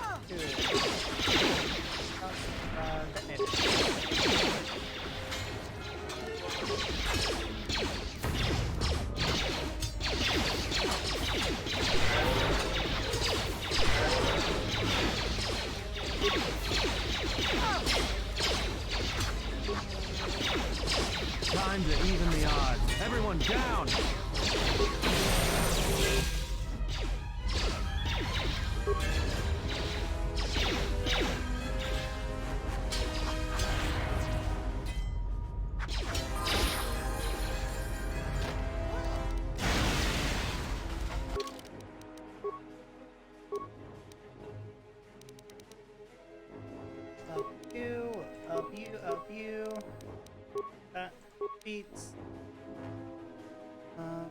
Time to even the odds. Everyone down! Up you. That beats. Armor.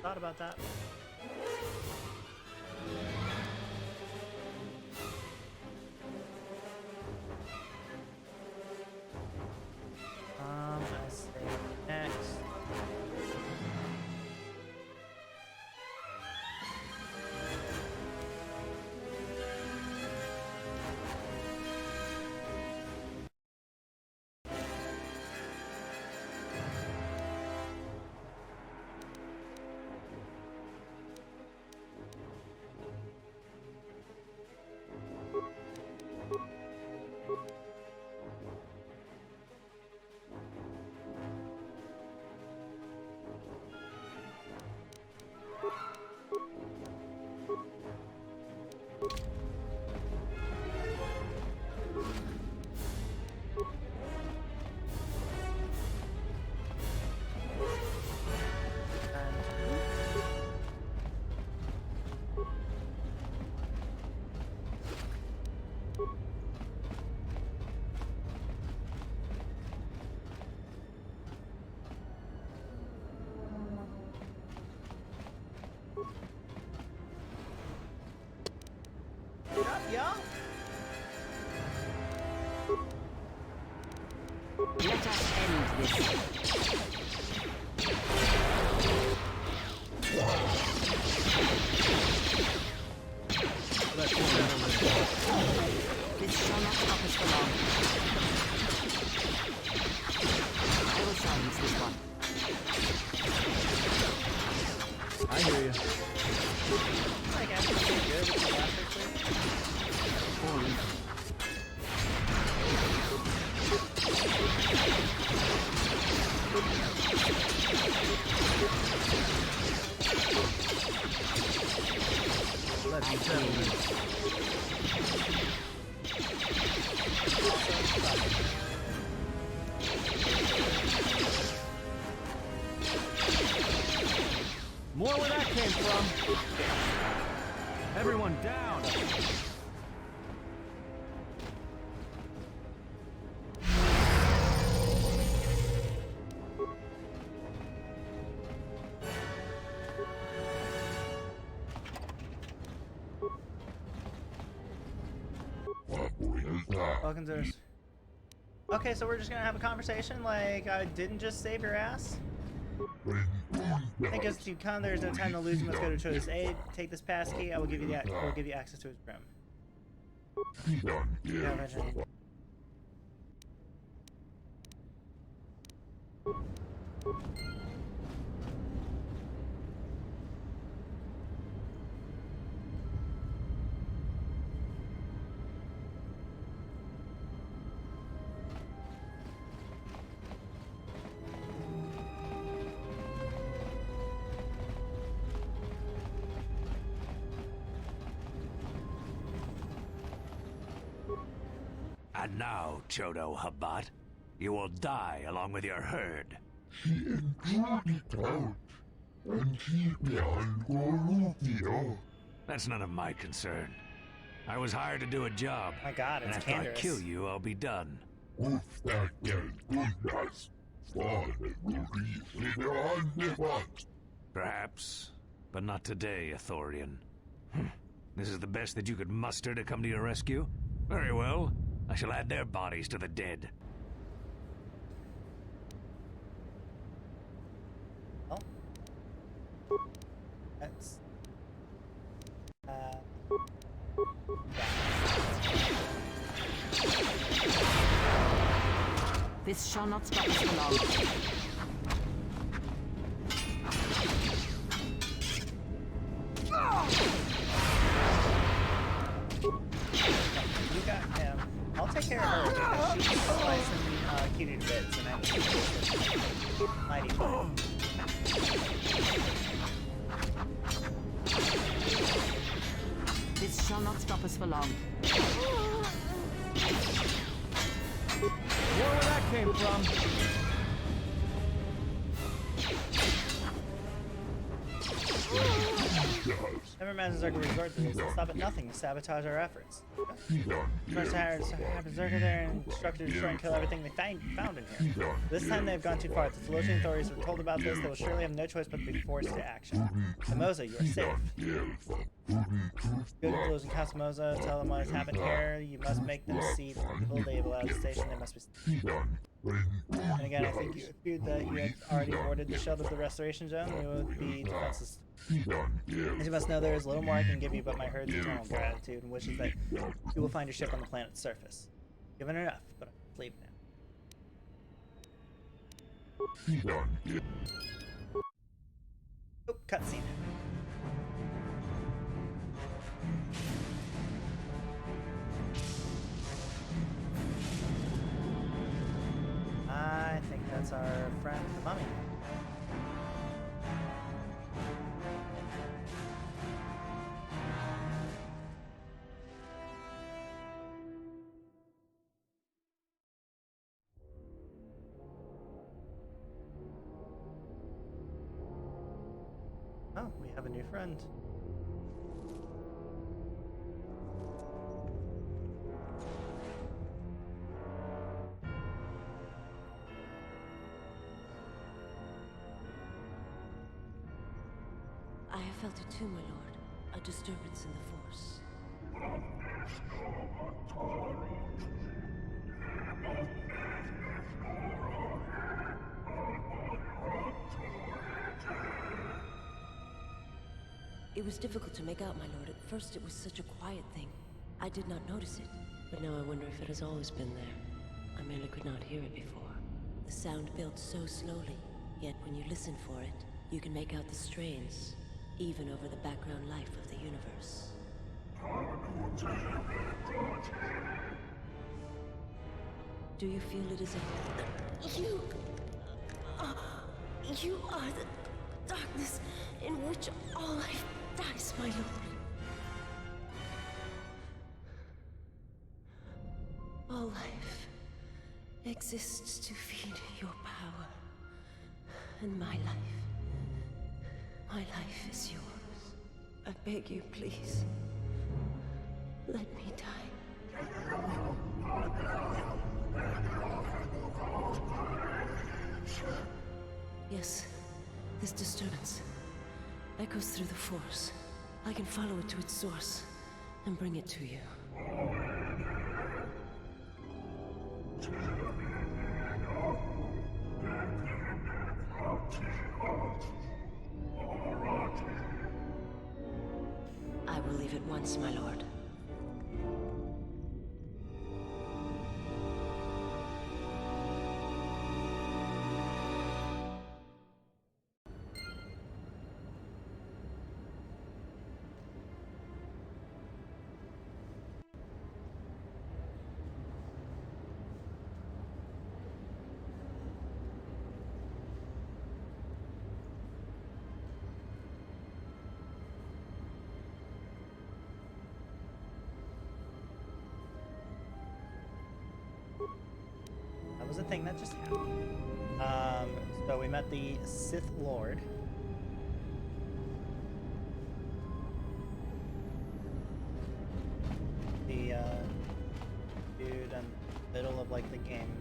Thought about that. I say next. Get up, y'all! Let us end this. Let's settle this. This shall not stop us for long. I will silence this one. I hear you. Like, actually pretty good with the graphics. Poorly. Let's settle this. Welcome to us. Okay, so we're just gonna have a conversation like I didn't just save your ass? I think as you come, there's no time to lose. You must go to Cho's aid. Take this pass key. I will give you access to his room. Yeah, imagine. And now, Chodo Habat, you will die along with your herd. She enjoyed it out, and she behind Gorutio. That's none of my concern. I was hired to do a job. My God, it's and after Candace. I kill you, I'll be done. With that goodness, fun and relief. Perhaps, but not today, Ithorian. This is the best that you could muster to come to your rescue? Very well. I shall add their bodies to the dead. Oh. That's... This shall not stop us for long. You got him. I'll take care of her because she's slicing Cutie to bits, and I'm mighty fine. This shall not stop us for long. Where that came from? Never mind the Zerka resort to this. They'll stop at nothing to sabotage our efforts. First I hired Zerka there and instructed to destroy and kill everything they found in here. This time they've gone too far. If the Telosian authorities were told about this, they will surely have no choice but to be forced to action. Camoza, you are safe. Go to Telosian Casamoza, tell them what has happened here. You must make them see the people they have allowed to station. They must be... And again, I think you feared that you had already boarded the shield of the restoration zone. You would be defenseless. As you must know, there is little more I can give you but my herd's eternal gratitude and wishes that you will find your ship on the planet's surface. Given enough, but I'm leaving now. Oh, cutscene. I think that's our friend, the mummy. Oh, we have a new friend. I have felt it too, my lord. A disturbance in the Force. It was difficult to make out, my lord. At first it was such a quiet thing. I did not notice it. But now I wonder if it has always been there. I merely could not hear it before. The sound built so slowly, yet when you listen for it, you can make out the strains, even over the background life of the universe. Do you feel it is a... You are the darkness in which all life dies, my lord. All life exists to feed your power. And my life is yours. I beg you, please. Let me die. Yes, this disturbance echoes through the Force. I can follow it to its source and bring it to you. Once, my lord. That was a thing that just happened. So we met the Sith Lord. The dude in the middle of like the game.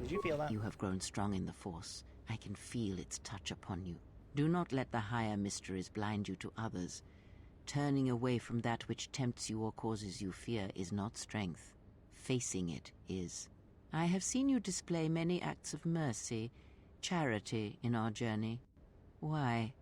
Did you feel that? You have grown strong in the Force. I can feel its touch upon you. Do not let the higher mysteries blind you to others. Turning away from that which tempts you or causes you fear is not strength. Facing it is. I have seen you display many acts of mercy, charity in our journey. Why?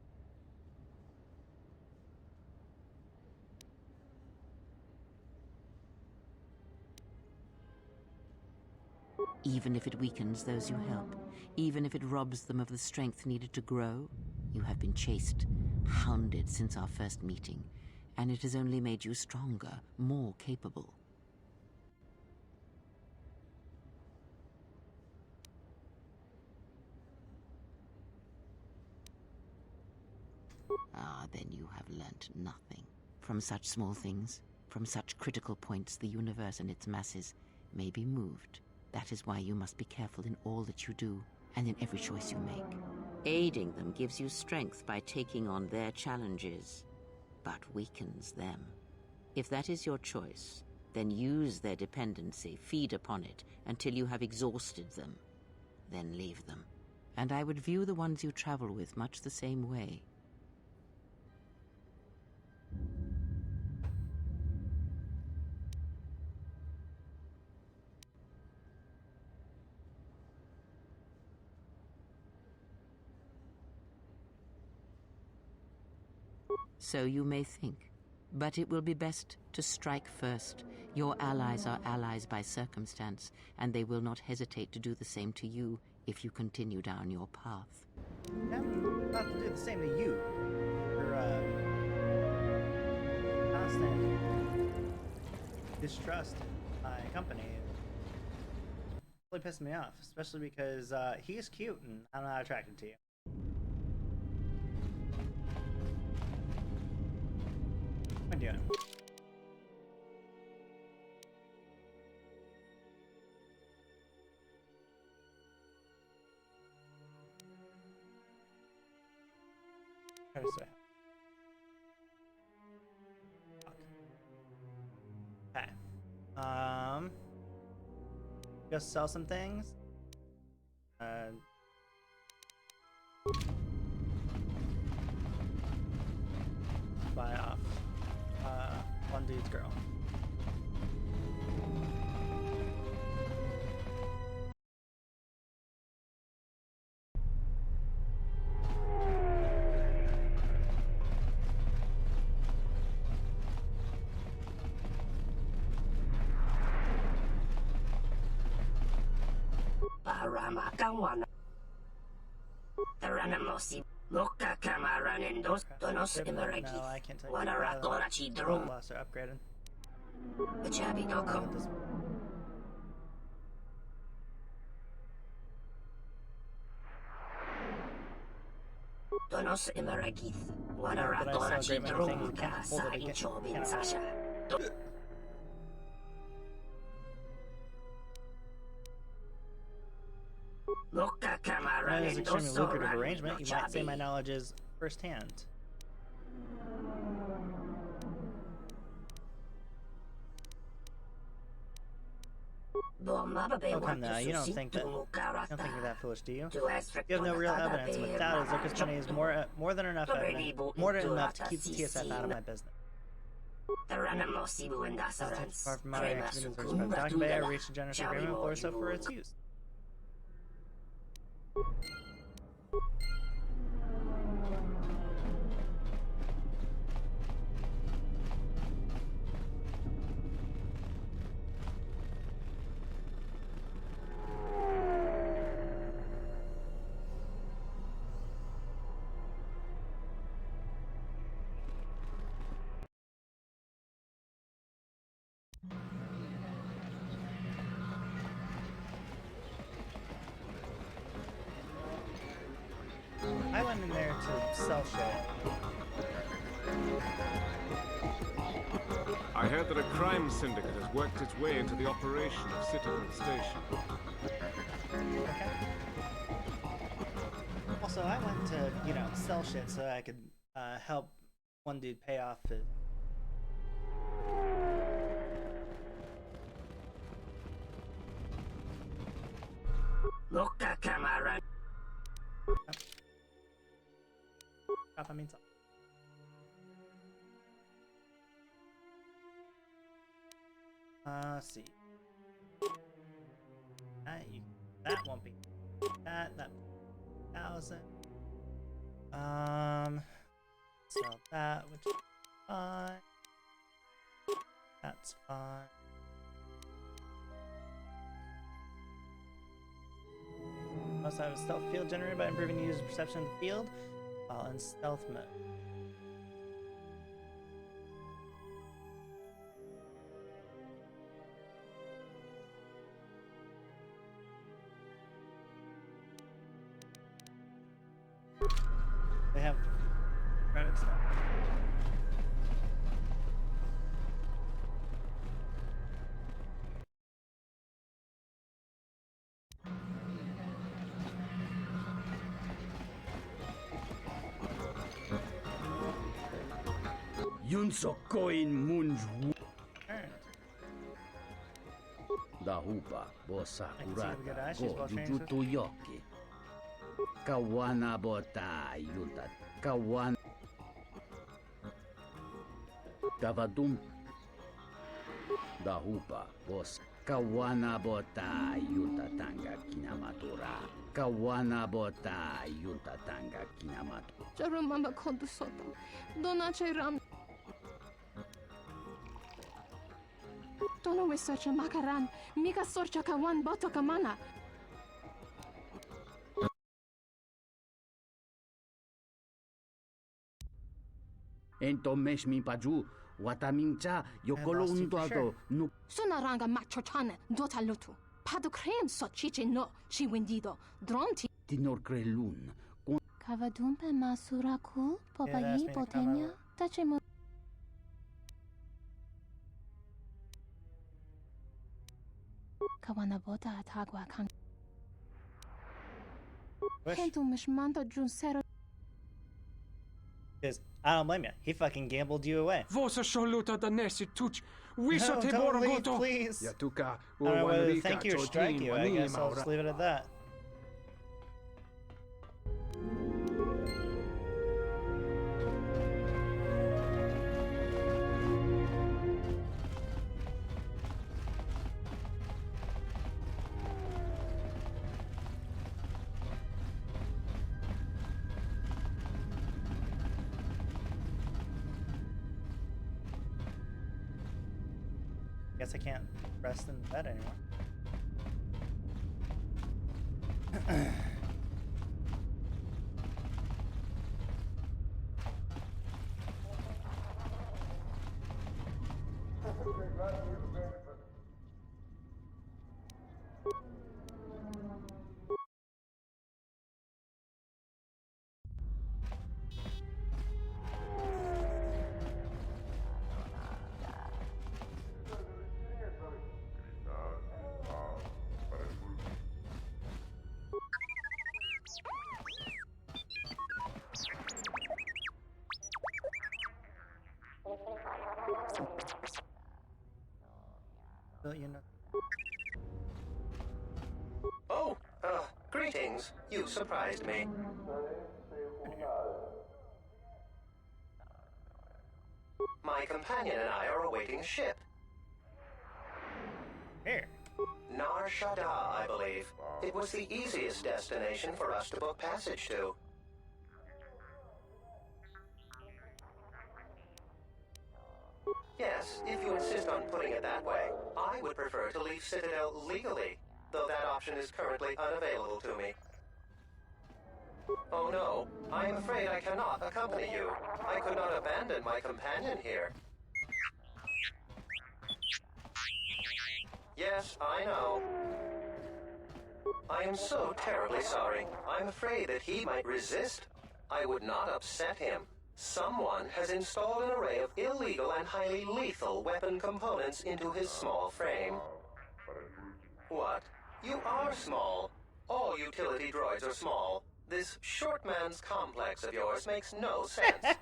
Even if it weakens those you help, even if it robs them of the strength needed to grow, you have been chased, hounded since our first meeting, and it has only made you stronger, more capable. Ah, then you have learnt nothing. From such small things, from such critical points, the universe and its masses may be moved. That is why you must be careful in all that you do, and in every choice you make. Aiding them gives you strength by taking on their challenges, but weakens them. If that is your choice, then use their dependency, feed upon it, until you have exhausted them. Then leave them. And I would view the ones you travel with much the same way. So you may think, but it will be best to strike first. Your allies are allies by circumstance, and they will not hesitate to do the same to you if you continue down your path. I'm about to do the same to you. For constant distrust in my company. Really pissed me off, especially because he's cute and I'm not attracted to you. What am I doing? How does that happen? Okay. Just sell some things. Buy off one dude's girl. Paramakawan. Teranamosi. Loka kamaranendos donos imereki. Wanarakorachi drum. Lost are upgraded. Ajabi doko. Donos imerekith. Wanarakorachi drum ka sa inchobin sasha. That is an extremely lucrative arrangement. You might say my knowledge is firsthand. Oh, come now, you don't think you're that foolish, do you? You have no real evidence, and without it, Zerka's money is more than enough to keep the TSF out of my business. Far from my activities are expected. Dr. Bay, I reached a generous agreement with Lorso for its use. I went in there to sell shit. I heard that a crime syndicate has worked its way into the operation of Citadel Station. Okay. Also, I went to, you know, sell shit so I could help one dude pay off his... Look at camera. I mean something. Let's see. That won't be that 1,000. Sell that, which is fine. That's fine. Also, I have a stealth field generated by improving the user's perception of the field while in stealth mode. They have credits now. Yun sokoin munju. Dahupa bosa kurata go jujutu yoki. Kawana bota yunta kawan. Davadum. Dahupa bos kawana bota yunta tanga kinamatura. Kawana bota yunta tanga kinamatura. Jarumamba kondu soto. Donace ram. Tono wesocha makaran. Mika sorcha kawan boto kamana. Ento mesh mi paju watamincha yokolo undoado nu. Sonaranga machochane dota lutu. Pado crem so chiche no chi wendido. Dronti. Tinor crelun. Kavadumpe masuraku popayi potenya tachemo. Kawana bota atagwa kan. Hentu mishmanta junsero. Because I don't blame you. He fucking gambled you away. Vosa sholuta da nesi tuch. No, Wiso te don't leave, borogoto. please. Yatuka I don't know whether to thank you or strike you. I guess I'll just leave it at that. Guess I can't rest in bed anymore. You know. Oh, greetings. You surprised me. My My companion and I are awaiting a ship. Here. Nar Shaddaa, I believe. It was the easiest destination for us to book passage to. Yes, if you insist on putting it that way, I would prefer to leave Citadel legally, though that option is currently unavailable to me. Oh no, I am afraid I cannot accompany you. I could not abandon my companion here. Yes, I know. I am so terribly sorry. I'm afraid that he might resist. I would not upset him. Someone has installed an array of illegal and highly lethal weapon components into his small frame. What? You are small. All utility droids are small. This short man's complex of yours makes no sense.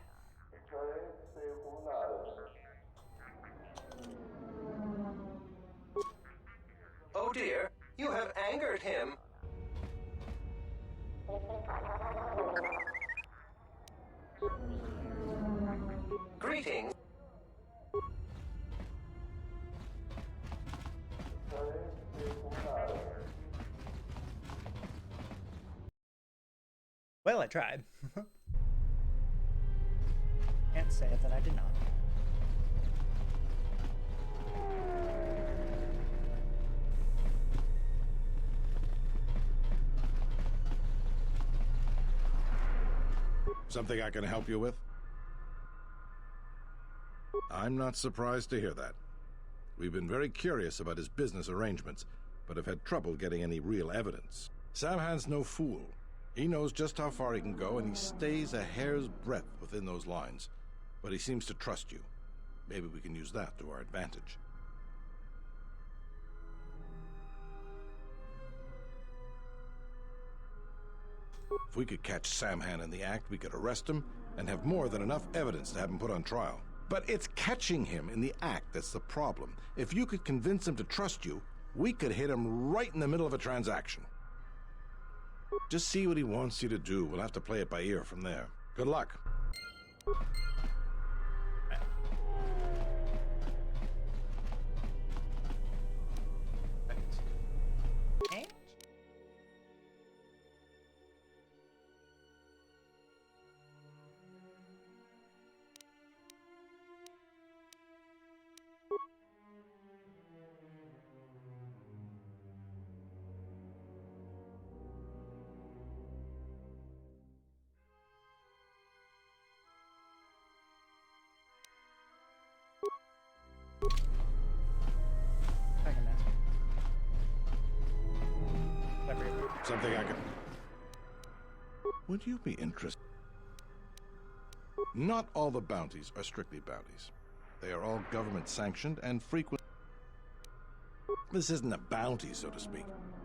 Oh dear, you have angered him. Greetings. Well, I tried. Can't say that I did not. Something I can help you with? I'm not surprised to hear that. We've been very curious about his business arrangements, but have had trouble getting any real evidence. Samhan's no fool. He knows just how far he can go, and he stays a hair's breadth within those lines. But he seems to trust you. Maybe we can use that to our advantage. If we could catch Samhan in the act, we could arrest him and have more than enough evidence to have him put on trial. But it's catching him in the act that's the problem. If you could convince him to trust you, we could hit him right in the middle of a transaction. Just see what he wants you to do. We'll have to play it by ear from there. Good luck. Something I can... Would you be interested? Not all the bounties are strictly bounties. They are all government-sanctioned and frequent... This isn't a bounty, so to speak.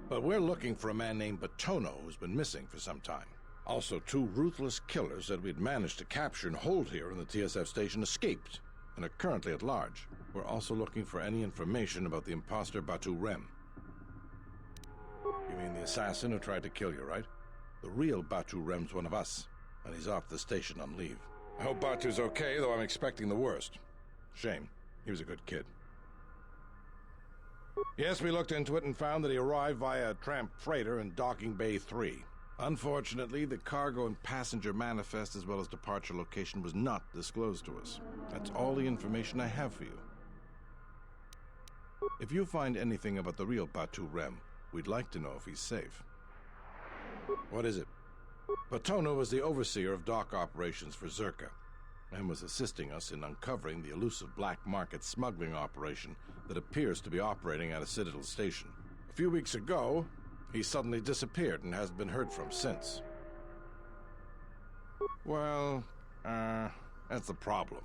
But we're looking for a man named Batono who's been missing for some time. Also, 2 ruthless killers that we'd managed to capture and hold here in the TSF station escaped and are currently at large. We're also looking for any information about the imposter Batu Rem. You mean the assassin who tried to kill you, right? The real Batu Rem's one of us, and he's off the station on leave. I hope Batu's okay, though I'm expecting the worst. Shame. He was a good kid. Yes, we looked into it and found that he arrived via a tramp freighter in Docking Bay 3. Unfortunately, the cargo and passenger manifest as well as departure location was not disclosed to us. That's all the information I have for you. If you find anything about the real Batu Rem, we'd like to know if he's safe. What is it? Batono was the overseer of dock operations for Zerka, and was assisting us in uncovering the elusive black market smuggling operation that appears to be operating at a Citadel station. A few weeks ago, he suddenly disappeared and hasn't been heard from since. Well, that's the problem.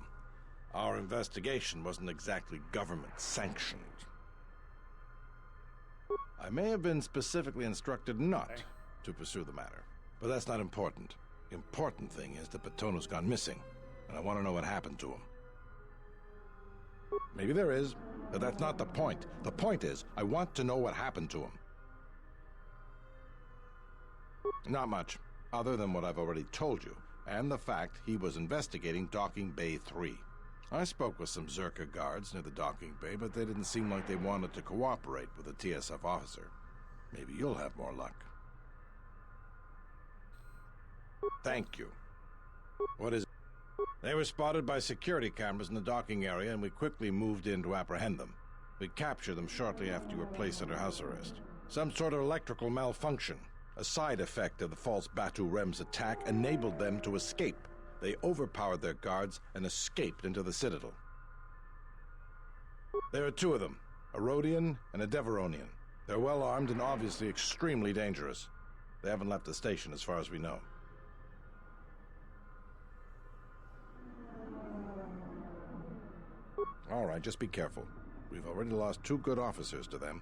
Our investigation wasn't exactly government-sanctioned. I may have been specifically instructed not to pursue the matter, but that's not important. The important thing is that Batono's gone missing, and I want to know what happened to him. Maybe there is, but that's not the point. The point is, I want to know what happened to him. Not much, other than what I've already told you, and the fact he was investigating Docking Bay 3. I spoke with some Zerka guards near the docking bay, but they didn't seem like they wanted to cooperate with a TSF officer. Maybe you'll have more luck. Thank you. What is it? They were spotted by security cameras in the docking area, and we quickly moved in to apprehend them. We captured them shortly after you were placed under house arrest. Some sort of electrical malfunction, a side effect of the false Batu Rem's attack, enabled them to escape. They overpowered their guards and escaped into the Citadel. There are two of them, a Rhodian and a Deveronian. They're well armed and obviously extremely dangerous. They haven't left the station as far as we know. All right, just be careful. We've already lost 2 good officers to them.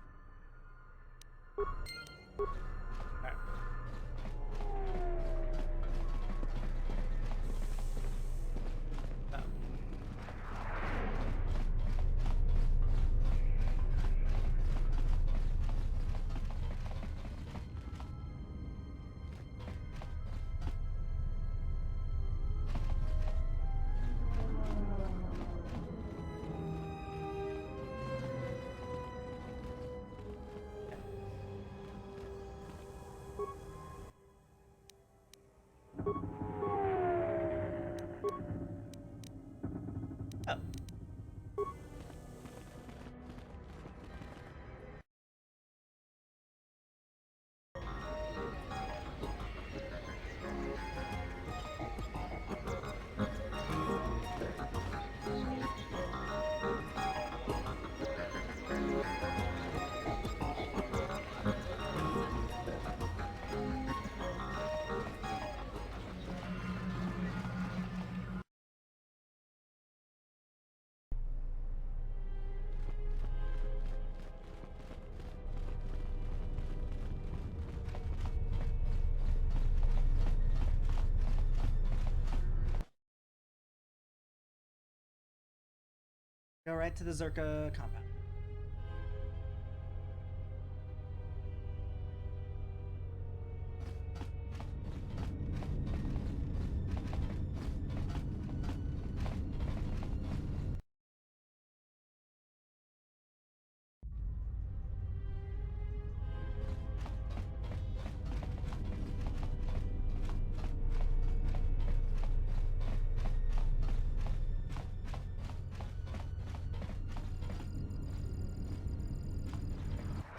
Go right to the Zerka compound.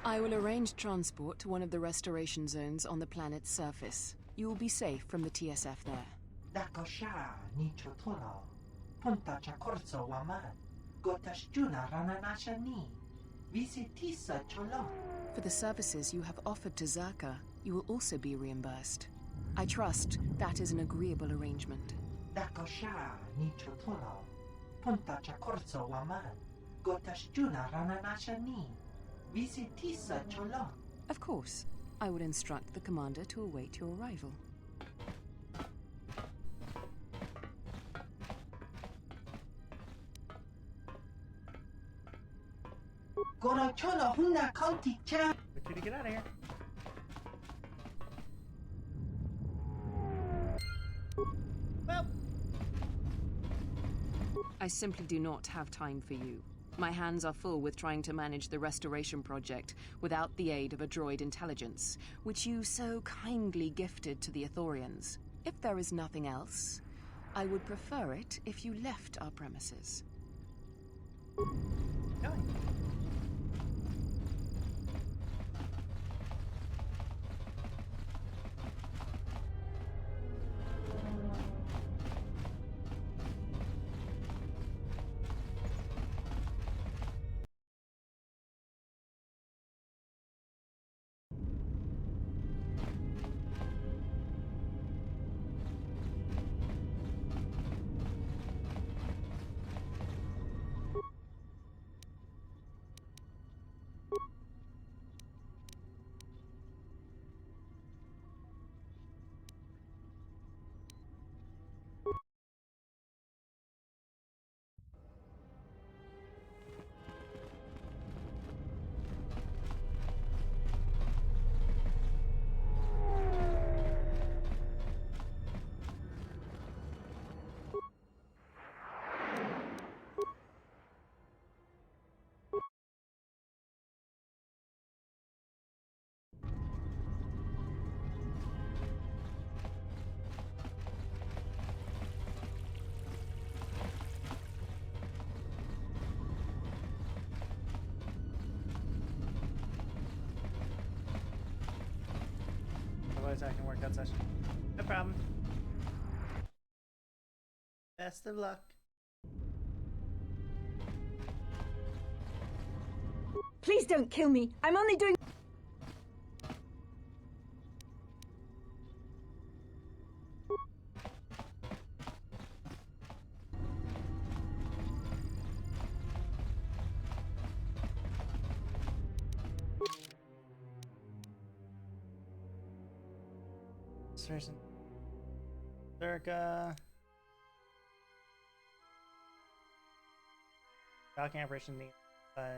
I will arrange transport to one of the restoration zones on the planet's surface. You will be safe from the TSF there. For the services you have offered to Zerka, you will also be reimbursed. I trust that is an agreeable arrangement. Of course. I will instruct the commander to await your arrival. Look you to get out of here. Well, I simply do not have time for you. My hands are full with trying to manage the restoration project without the aid of a droid intelligence, which you so kindly gifted to the Ithorians. If there is nothing else, I would prefer it if you left our premises. no. attacking workout session. No problem. Best of luck. Please don't kill me. I'm only doing... Circa. Docking operation needs by.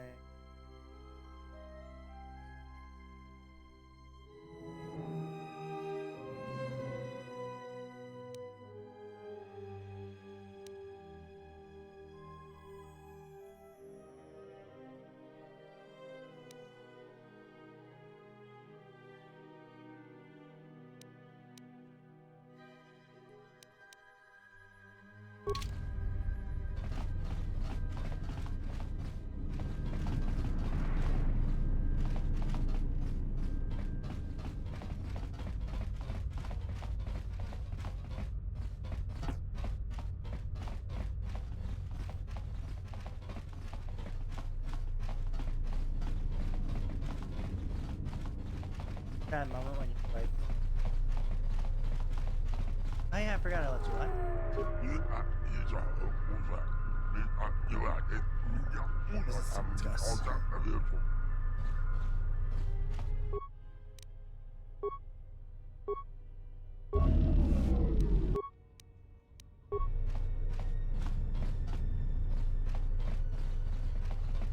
That moment when you like. Oh yeah, I forgot I let you what? This is disgust.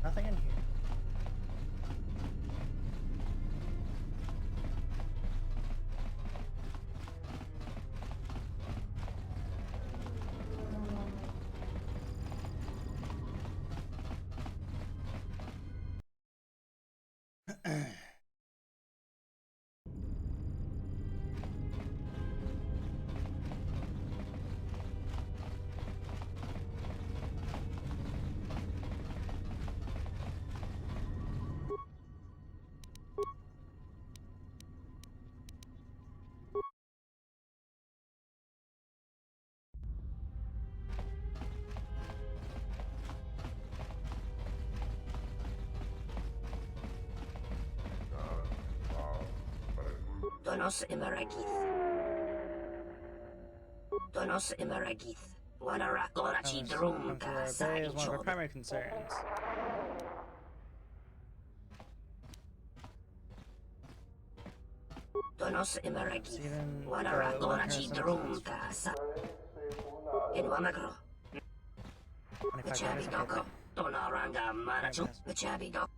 Nothing in here. Donos Imaragith. Donos Imaragith. Wanarakorachi Drumka Bay is one of our Saichod. primary concerns. Donos Imaragith. Wanarakorachi Drumka Sa. In Wamagro. The Chabi Doko. Donaranga Manachu. The Chabi Doko.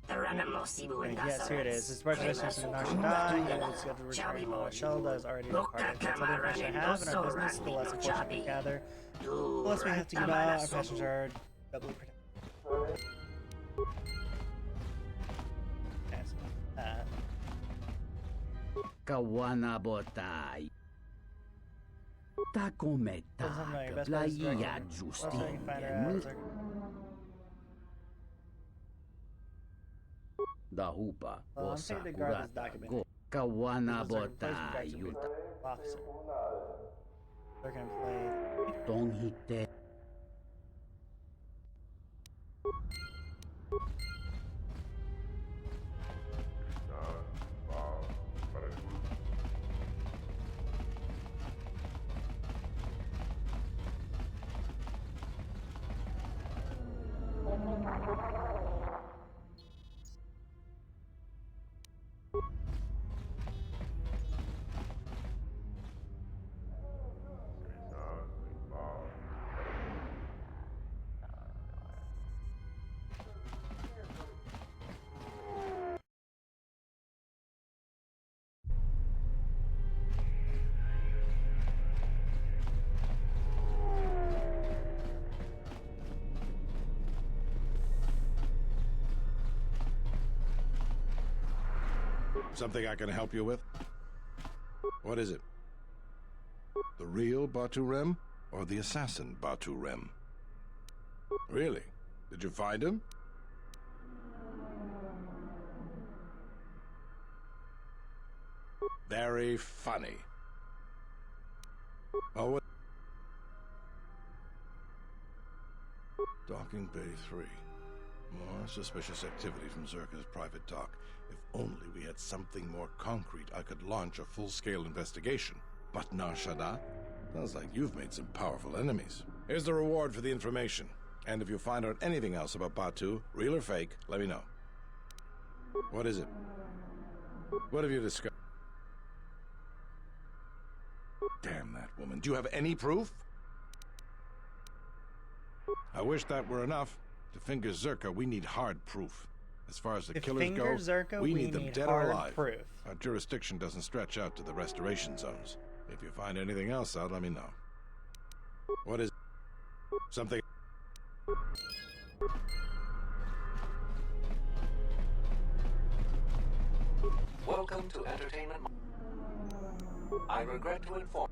The Ranamo Sibu and Yes, here it is. It's registered in Narshada. It's got the return on shell that is already required. That's all the information I have in our business. The less information we gather, the less we have to give out. Our passengers are doubly protected. Yes. Kawana botai. Ta come ta, playa Justin. Da hupa, osa kurata, go. Kawana botai, yuta. Officer. They're gonna play. Don't hit that. Something I can help you with? What is it? The real Batu Rem or the assassin Batu Rem? Really? Did you find him? Very funny. Oh, what? Docking Bay 3. More suspicious activity from Zerka's private dock. If only we had something more concrete, I could launch a full-scale investigation. But Nar Shaddaa? Sounds like you've made some powerful enemies. Here's the reward for the information. And if you find out anything else about Batu, real or fake, let me know. What is it? What have you discovered? Damn that woman. Do you have any proof? I wish that were enough. To finger Zerka, we need hard proof. As far as the killers go, Zerka, we need them dead or alive. Proof. Our jurisdiction doesn't stretch out to the restoration zones. If you find anything else out, let me know. What is something? Welcome to Entertainment. I regret to inform.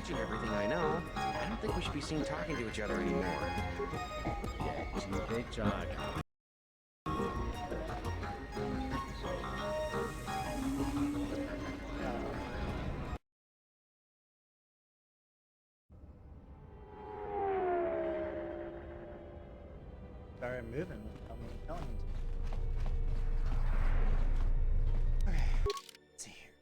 You everything I know. I don't think we should be seen talking to each other anymore. Get to the job. Started moving without me telling him to. Okay. Let's see here.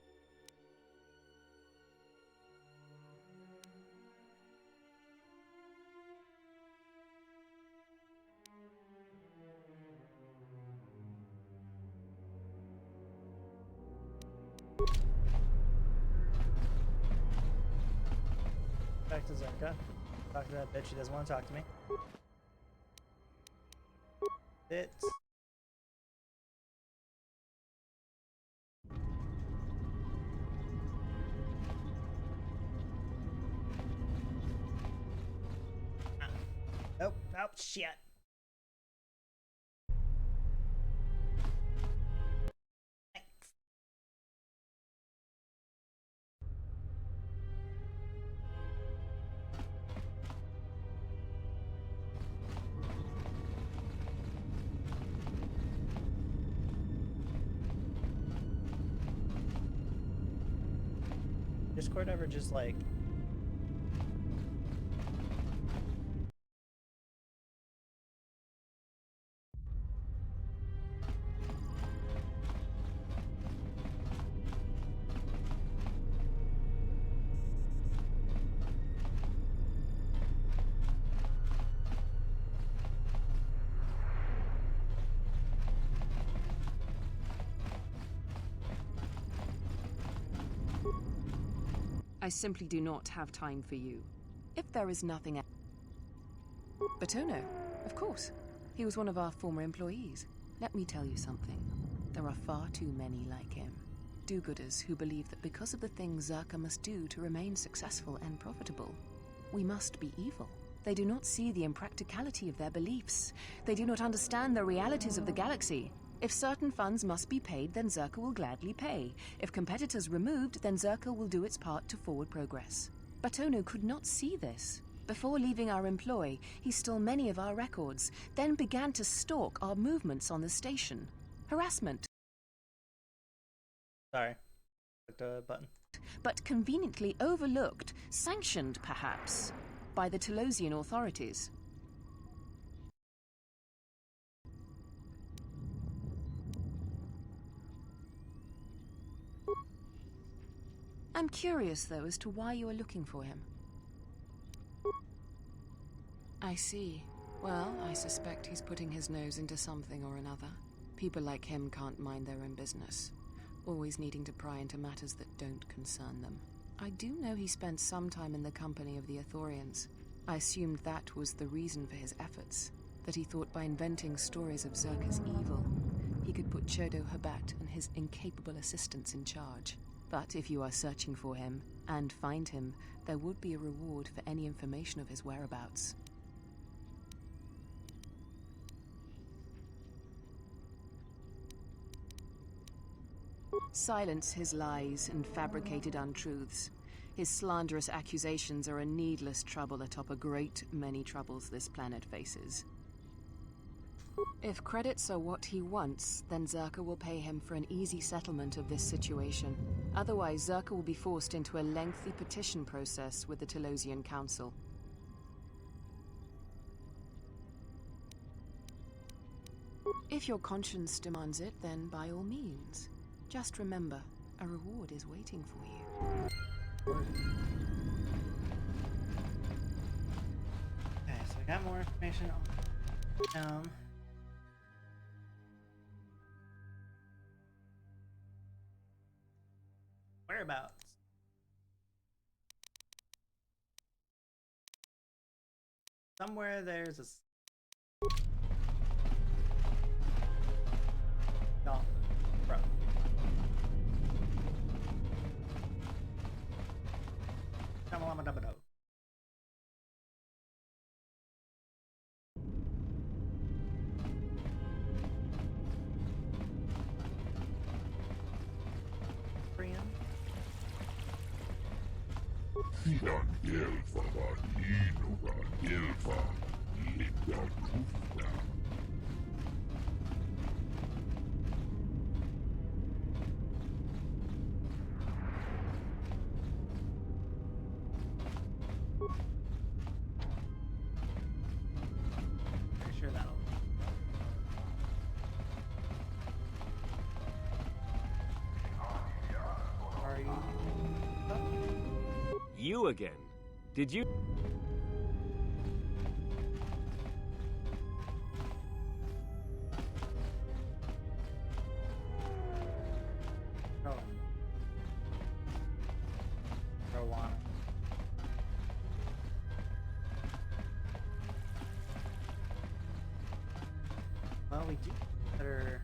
Back to Zerka. Talk to that bitch. She doesn't want to talk to me. It's oh, oh shit. Thanks. Discord ever just like I simply do not have time for you. If there is nothing else... Batono, of course. He was one of our former employees. Let me tell you something. There are far too many like him. Do-gooders who believe that because of the things Zerka must do to remain successful and profitable, we must be evil. They do not see the impracticality of their beliefs. They do not understand the realities of the galaxy. If certain funds must be paid, then Zerka will gladly pay. If competitors removed, then Zerka will do its part to forward progress. Batono could not see this. Before leaving our employ, he stole many of our records, then began to stalk our movements on the station. Harassment. sorry. Clicked a button. But conveniently overlooked, sanctioned perhaps, by the Telosian authorities. I'm curious, though, as to why you are looking for him. I see. Well, I suspect he's putting his nose into something or another. People like him can't mind their own business. always needing to pry into matters that don't concern them. I do know he spent some time in the company of the Ithorians. I assumed that was the reason for his efforts, that he thought by inventing stories of Zerka's evil, he could put Chodo Habat and his incapable assistants in charge. But if you are searching for him, and find him, there would be a reward for any information of his whereabouts. Silence his lies and fabricated untruths. His slanderous accusations are a needless trouble atop a great many troubles this planet faces. If credits are what he wants, then Zerka will pay him for an easy settlement of this situation. Otherwise, Zerka will be forced into a lengthy petition process with the Telosian Council. If your conscience demands it, then by all means. Just remember, a reward is waiting for you. Okay, so we got more information on whereabouts. Somewhere there's a no, bro. Shamalama-dabba-do. Sidan Gelfa var Inoga Gelfa Linda Lufta. Pretty sure that'll. Are you? You again? Did you? Rowan. Well, we do better.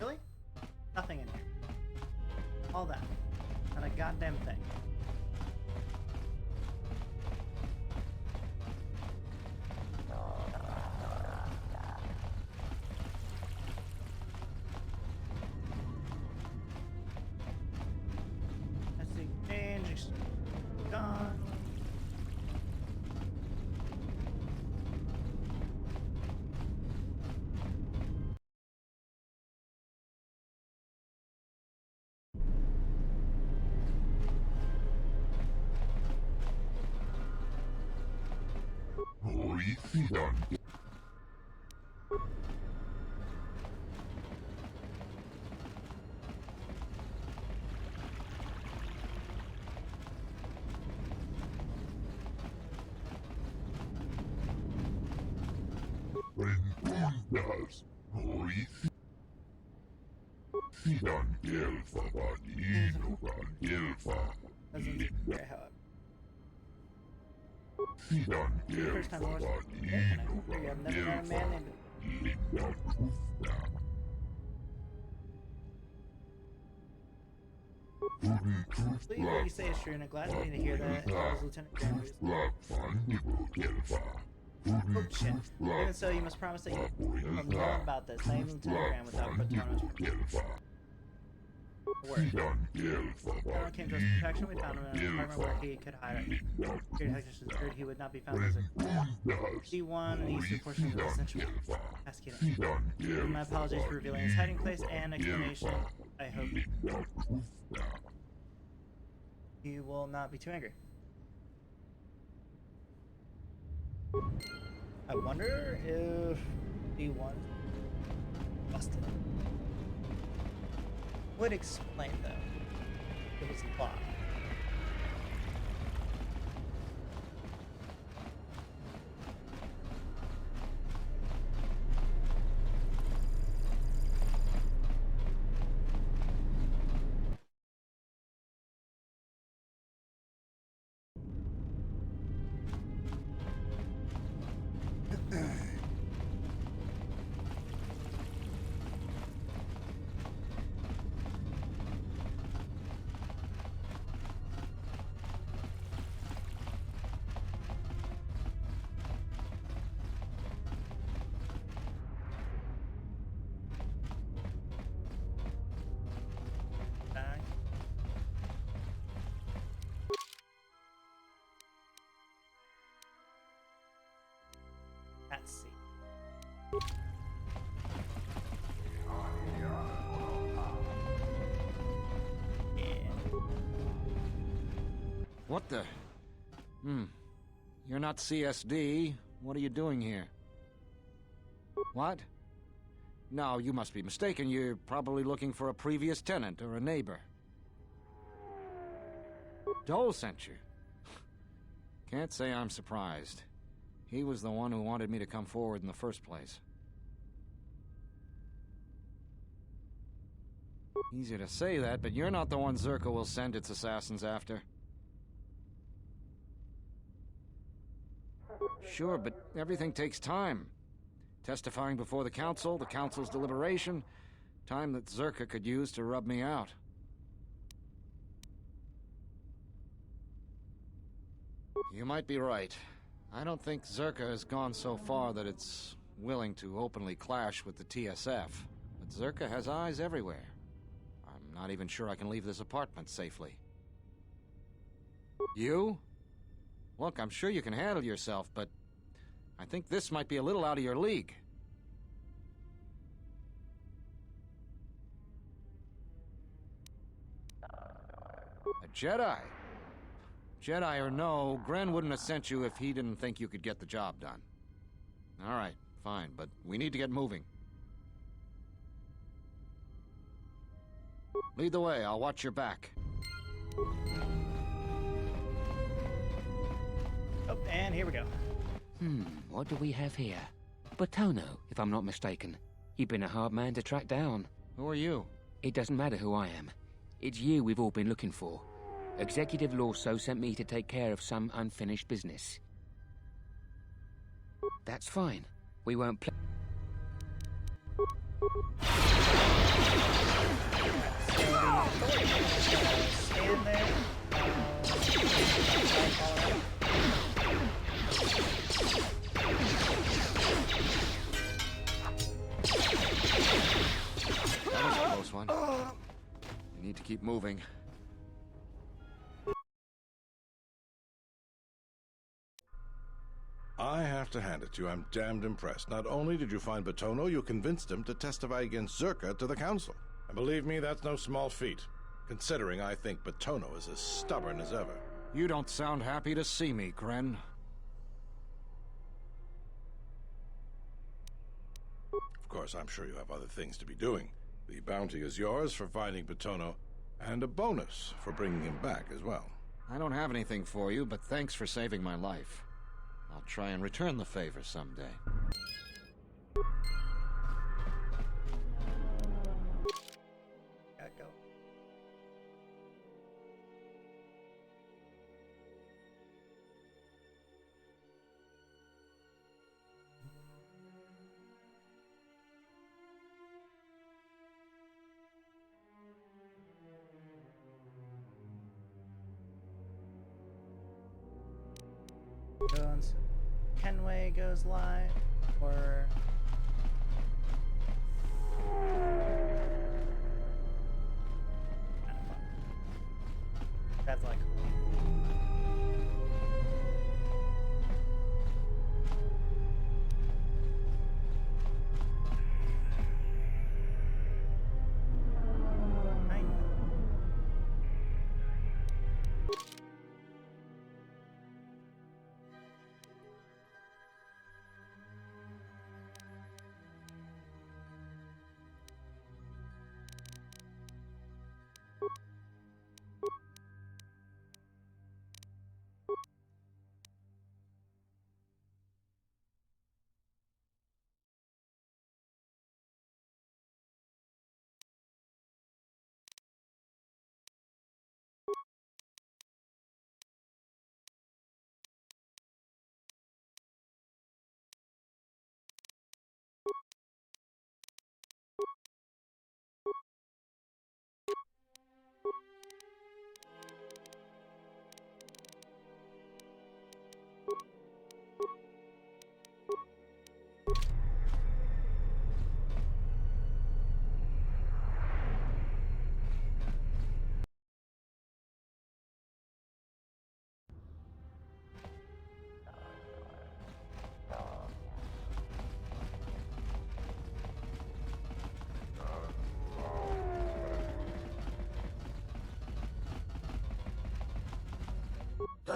Really? Nothing in here. All that. Not a goddamn thing. Let's see. Exchange. Gone. Oi Sidan. Rentundas. Oi Sidan Gelfa var Inoga Gelfa Linda. Sidan Gelfa var Inoga Gelfa Linda Lufta. Believe what you say is true, and I'm glad for me to hear that. I was Lieutenant Grant. Oh shit. Even so, you must promise that you will know all about this. Not even Lieutenant Grant without Patronos. Word. Colonel came to us protection. We found him in an apartment where he could hide it. Security technicians feared he would not be found as a C1 and the eastern portion of the central. My apologies for revealing his hiding place and explanation. I hope you will not be too angry. I wonder if D1 busted. Would explain though. It was a plot. Let's see. What the? You're not CSD. What are you doing here? What? No, you must be mistaken. You're probably looking for a previous tenant or a neighbor. Dole sent you. Can't say I'm surprised. He was the one who wanted me to come forward in the first place. Easy to say that, but you're not the one Zerka will send its assassins after. Sure, but everything takes time. Testifying before the council's deliberation, time that Zerka could use to rub me out. You might be right. I don't think Zerka has gone so far that it's willing to openly clash with the TSF. But Zerka has eyes everywhere. I'm not even sure I can leave this apartment safely. You? Look, I'm sure you can handle yourself, but I think this might be a little out of your league. A Jedi? Jedi or no, Gren wouldn't have sent you if he didn't think you could get the job done. All right, fine, but we need to get moving. Lead the way, I'll watch your back. Oh, and here we go. What do we have here? Botono, if I'm not mistaken. You've been a hard man to track down. Who are you? It doesn't matter who I am. It's you we've all been looking for. Executive Lorso sent me to take care of some unfinished business. That's fine. We won't play. Stand there. That was a close one. We need to keep moving. I have to hand it to you, I'm damned impressed. Not only did you find Botono, you convinced him to testify against Zerka to the council. And believe me, that's no small feat, considering I think Botono is as stubborn as ever. You don't sound happy to see me, Gren. Of course, I'm sure you have other things to be doing. The bounty is yours for finding Botono, and a bonus for bringing him back as well. I don't have anything for you, but thanks for saving my life. I'll try and return the favor someday. Gotta go. Jones. Kenway goes live, or that's like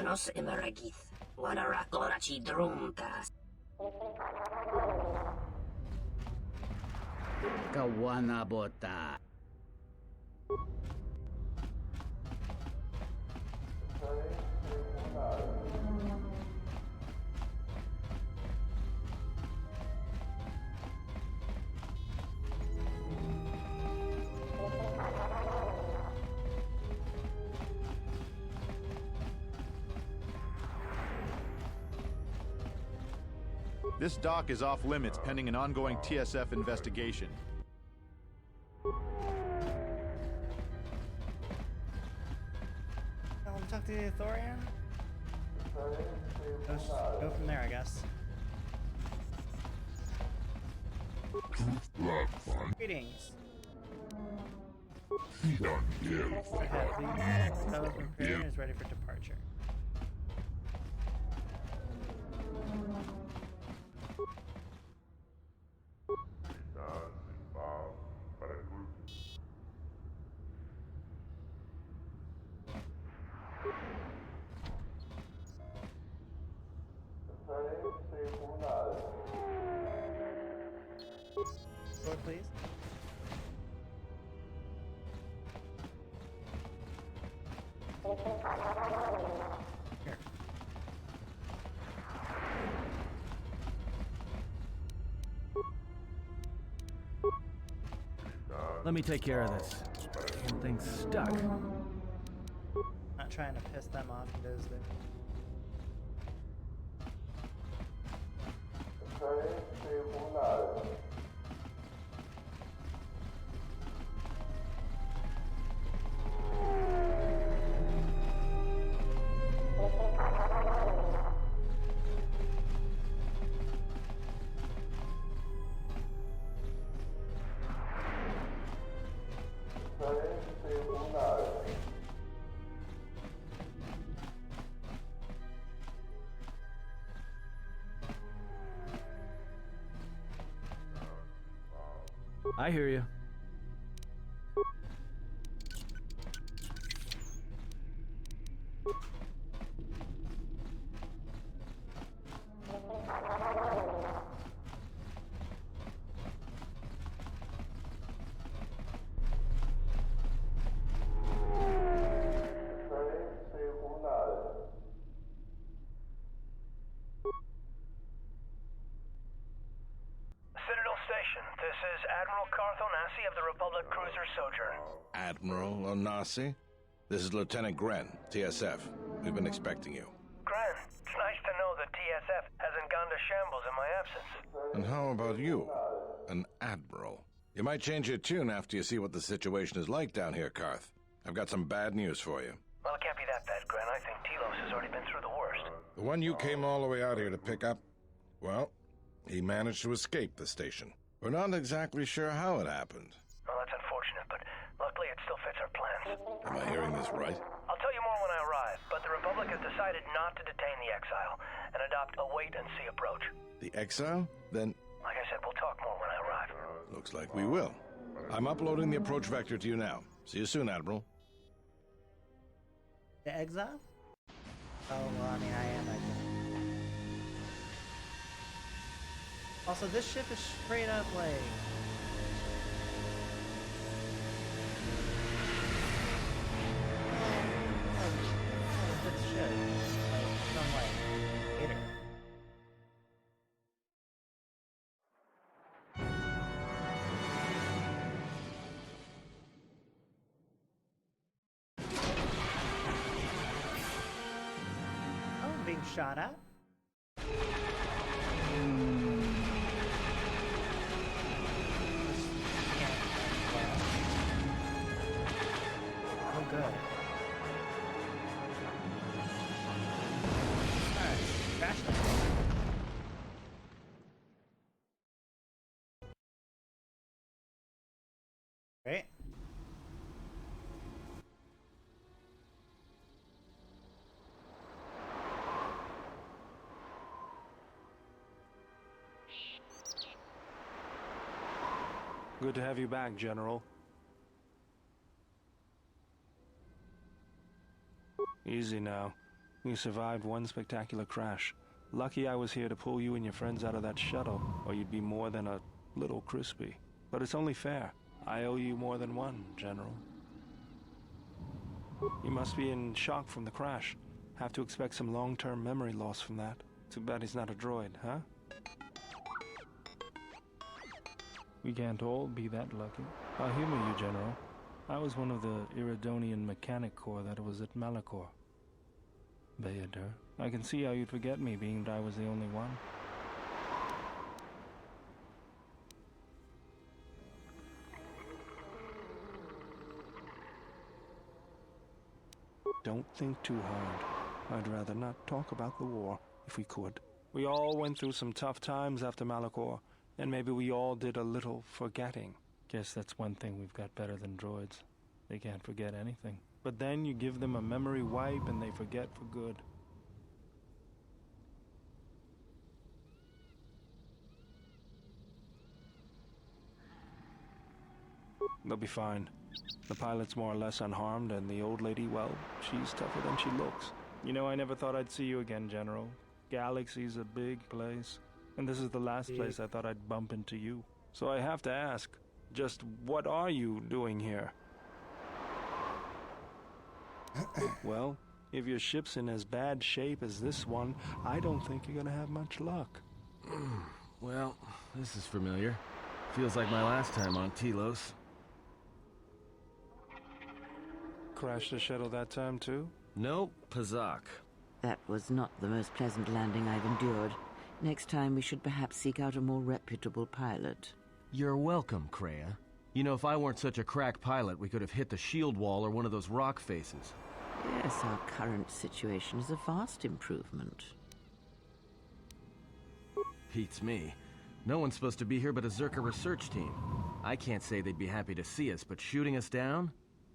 Telos Emeragith. Wanarakorachi Drumtas. Kawanabota. This dock is off limits pending an ongoing TSF investigation. I'll talk to the Authorian. Let's go from there, I guess. Greetings. Telos prepared and is ready for departure. Door, please. Here. Let me take care of this. Damn thing's stuck. Not trying to piss them off, he does there. I hear you. Admiral Onasi? This is Lieutenant Gren, TSF. We've been expecting you. Gren, it's nice to know that TSF hasn't gone to shambles in my absence. And how about you? An Admiral. You might change your tune after you see what the situation is like down here, Karth. I've got some bad news for you. Well, it can't be that bad, Gren. I think Telos has already been through the worst. The one you came all the way out here to pick up, well, he managed to escape the station. We're not exactly sure how it happened. Well, that's unfortunate, but luckily it still fits our plans. Am I hearing this right? I'll tell you more when I arrive, but the Republic has decided not to detain the exile and adopt a wait-and-see approach. The exile? Then... Like I said, we'll talk more when I arrive. Looks like we will. I'm uploading the approach vector to you now. See you soon, Admiral. The exile? Oh, well, I mean, I am, I think. Also, this ship is straight up, like... This ship. Like, some, like, hater. Oh, I'm being shot at. Oh, good. Alright, crash that. Great. Good to have you back, General. Easy now. You survived one spectacular crash. Lucky I was here to pull you and your friends out of that shuttle, or you'd be more than a little crispy. But it's only fair. I owe you more than one, General. You must be in shock from the crash. Have to expect some long-term memory loss from that. Too bad he's not a droid, huh? We can't all be that lucky. I'll humor you, General. I was one of the Iridonian Mechanic Corps that was at Malachor. Bayadur, I can see how you'd forget me, being that I was the only one. Don't think too hard. I'd rather not talk about the war, if we could. We all went through some tough times after Malachor, and maybe we all did a little forgetting. Guess that's one thing we've got better than droids. They can't forget anything. But then you give them a memory wipe and they forget for good. They'll be fine. The pilot's more or less unharmed, and the old lady, well, she's tougher than she looks. You know, I never thought I'd see you again, General. Galaxy's a big place, and this is the last place I thought I'd bump into you. So I have to ask, just what are you doing here? Well, if your ship's in as bad shape as this one, I don't think you're gonna have much luck. Well, this is familiar. Feels like my last time on Telos. Crashed the shuttle that time, too? Nope, Pazak. That was not the most pleasant landing I've endured. Next time we should perhaps seek out a more reputable pilot. You're welcome, Kreia. You know, if I weren't such a crack pilot, we could have hit the shield wall or one of those rock faces. Yes, our current situation is a vast improvement. Beats me. No one's supposed to be here but a Zerka research team. I can't say they'd be happy to see us, but shooting us down?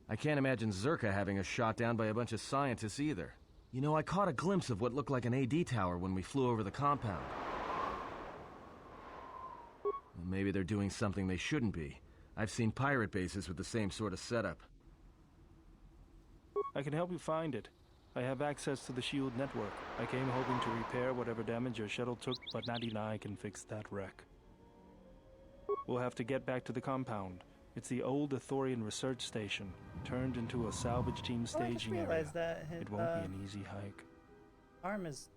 I can't imagine Zerka having us shot down by a bunch of scientists either. You know, I caught a glimpse of what looked like an AD tower when we flew over the compound. Well, maybe they're doing something they shouldn't be. I've seen pirate bases with the same sort of setup. I can help you find it. I have access to the SHIELD network. I came hoping to repair whatever damage your shuttle took, but Natty and I can fix that wreck. We'll have to get back to the compound. It's the old Ithorian research station, turned into a salvage team staging area. That his, it won't be an easy hike. Arm is...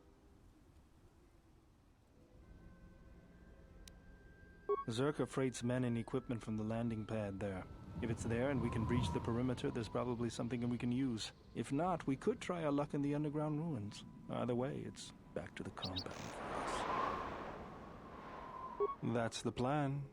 Zerka freights men and equipment from the landing pad there. If it's there and we can breach the perimeter, there's probably something we can use. If not, we could try our luck in the underground ruins. Either way, it's back to the compound for us. That's the plan.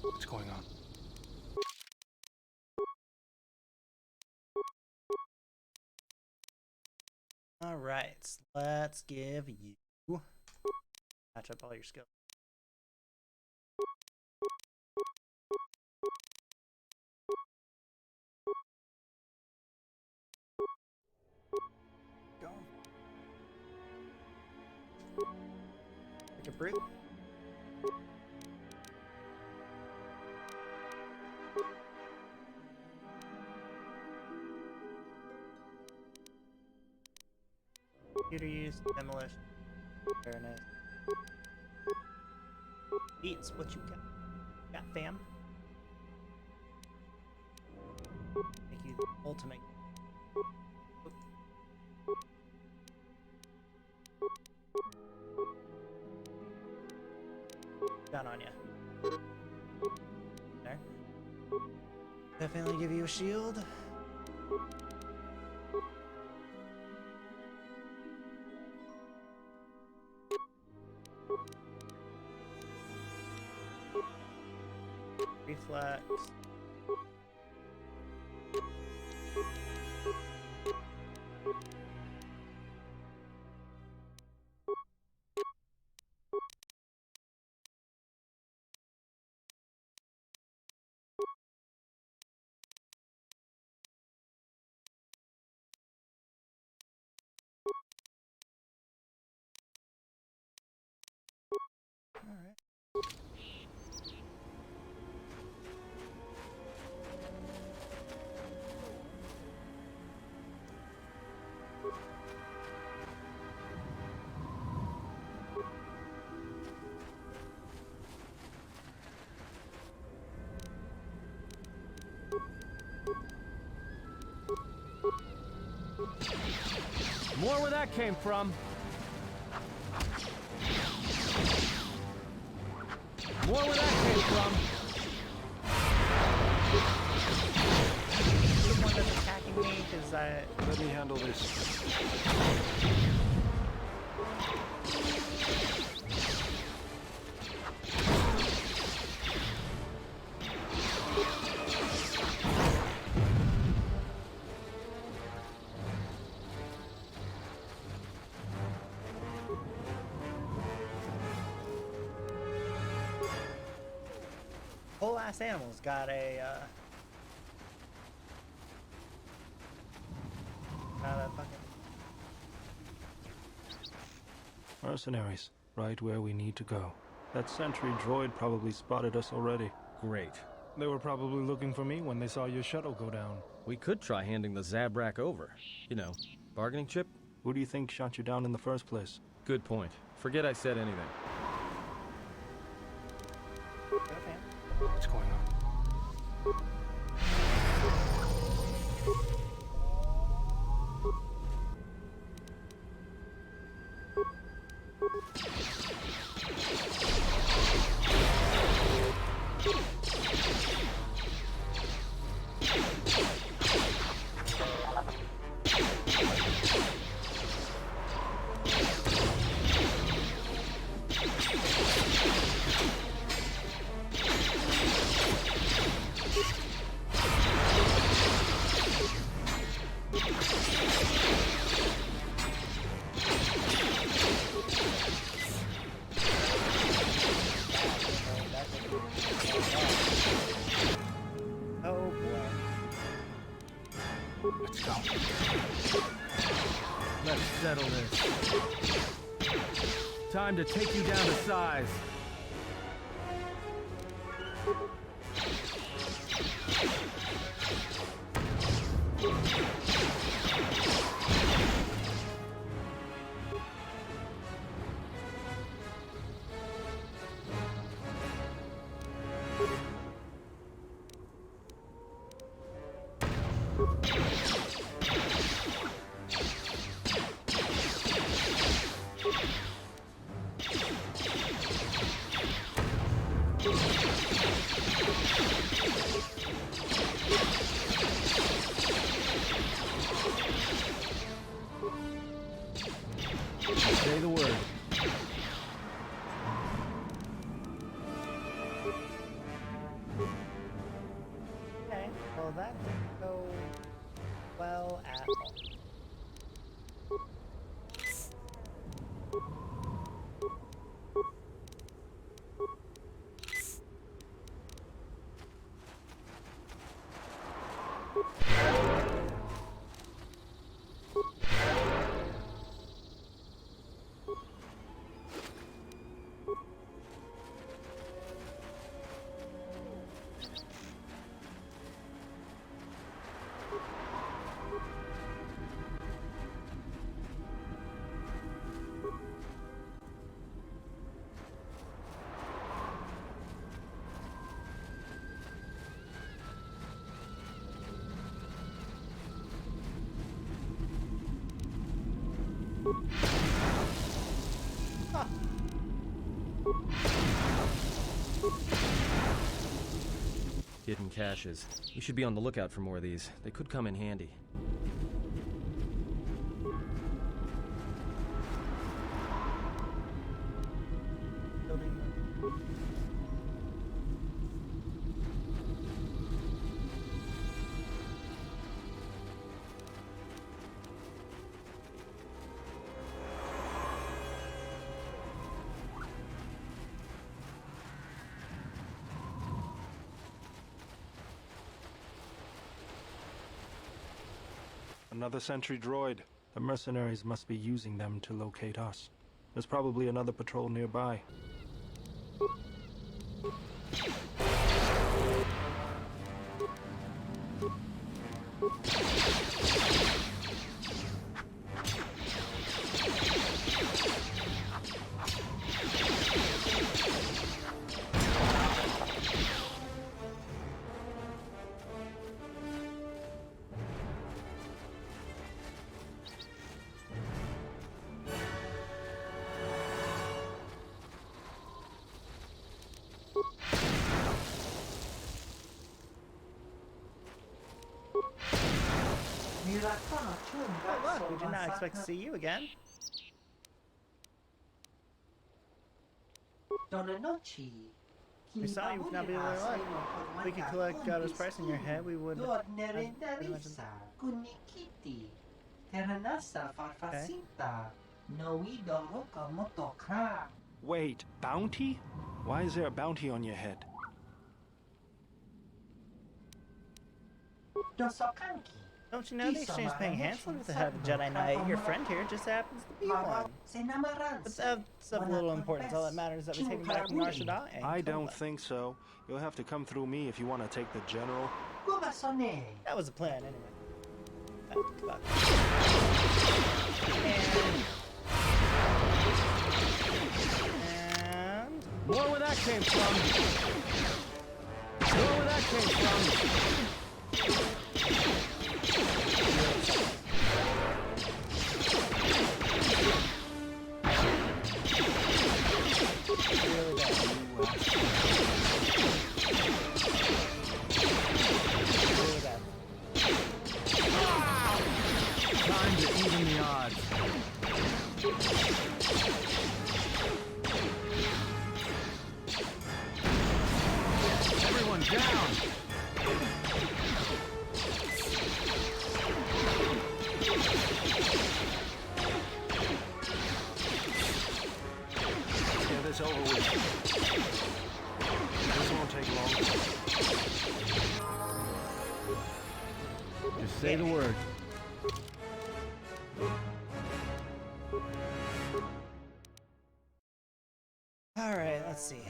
What's going on? All right, let's give you match up all your skills. Go. Take a breath. Computer use, demolition, awareness. Beats, what you got? Got fam? Make you the ultimate. Down on ya. There. Definitely give you a shield. Reflex. Alright. More where that came from. More where that came from. The one that's attacking me, because Let me handle this. whole ass animal's got a fucking Mercenaries, right where we need to go. That sentry droid probably spotted us already. Great. They were probably looking for me when they saw your shuttle go down. We could try handing the Zabrak over. You know, bargaining chip? Who do you think shot you down in the first place? Good point. Forget I said anything. What's going on? Oh boy. Let's go. Let's settle this. Time to take you down to size. Say the word. Okay, well that didn't go well at all. Huh. Hidden caches. We should be on the lookout for more of these. They could come in handy. Building. Another sentry droid. The mercenaries must be using them to locate us. There's probably another patrol nearby. Oh look, we did not expect to see you again. We saw you would not be able to live. If we could collect Garo's price in your head, we would. Wait, bounty? Why is there a bounty on your head? Don't you know the exchange is paying handsomely with the head of a Jedi Knight? Your friend here just happens to be one. But that's of little importance. All that matters is that we take him back from Nar Shaddaa and I kill don't him. think so. You'll have to come through me if you want to take the general. That was the plan, anyway. And more where that came from. More where that came from. Time to even the odds. Everyone down! Get this over with. This won't take long. Just say the word. Alright, let's see.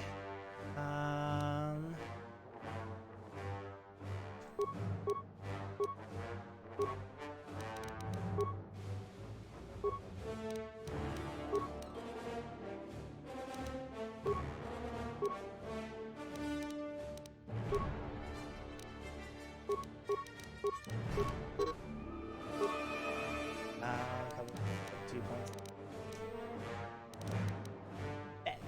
Couple, 2 points. Bet.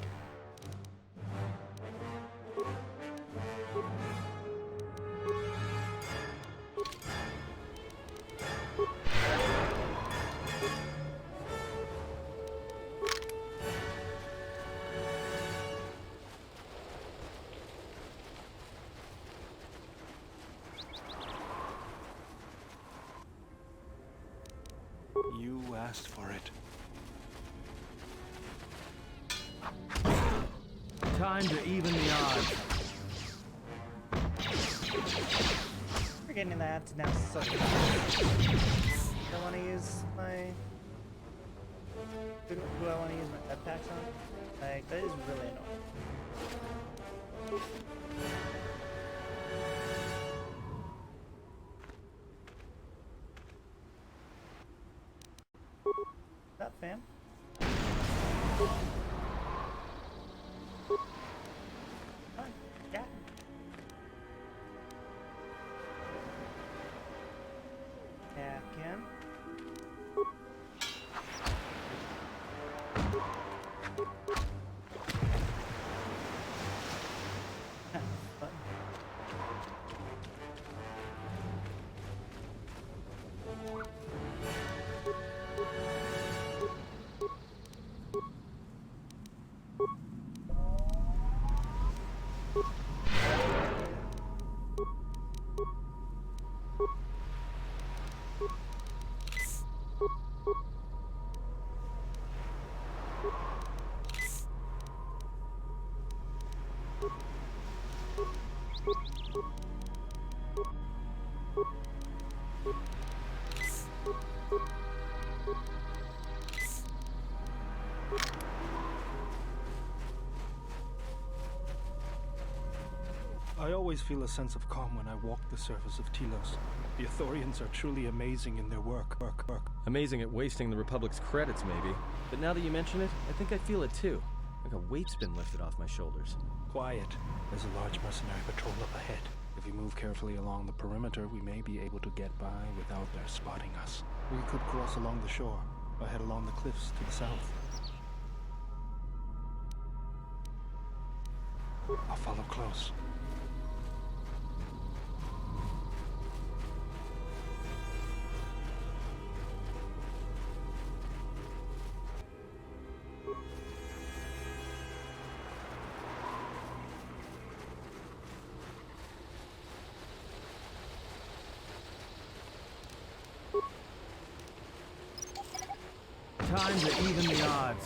You asked for it. Time to even the odds. We're getting that now. So I want to use my. Who do I want to use my pet packs on? Like, that is really annoying. What's up, fam? Fine. Yeah. Yeah, Kim. I always feel a sense of calm when I walk the surface of Telos. The Ithorians are truly amazing in their work. Amazing at wasting the Republic's credits, maybe. But now that you mention it, I think I feel it too. Like a weight's been lifted off my shoulders. Quiet. There's a large mercenary patrol up ahead. If we move carefully along the perimeter, we may be able to get by without their spotting us. We could cross along the shore, or head along the cliffs to the south. I'll follow close. Time to even the odds.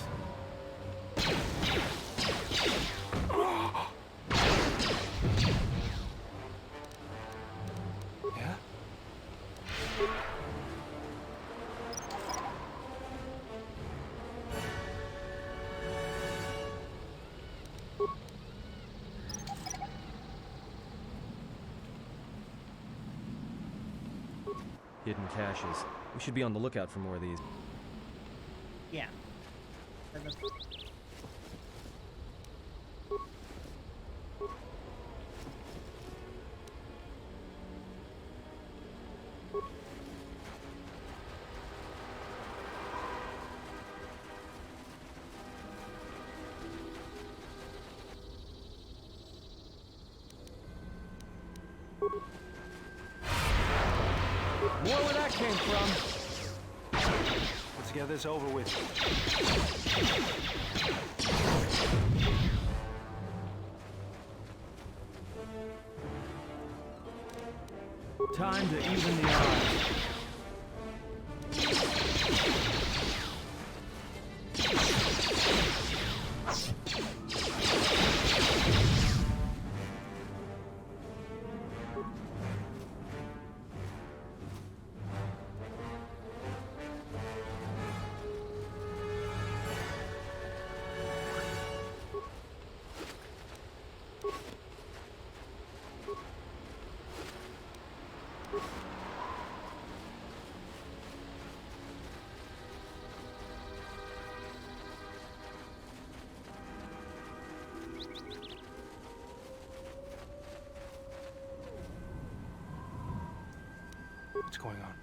Yeah? Hidden caches. We should be on the lookout for more of these. Yeah. More where that came from. Let's get this over with. Time to even the odds. What's going on?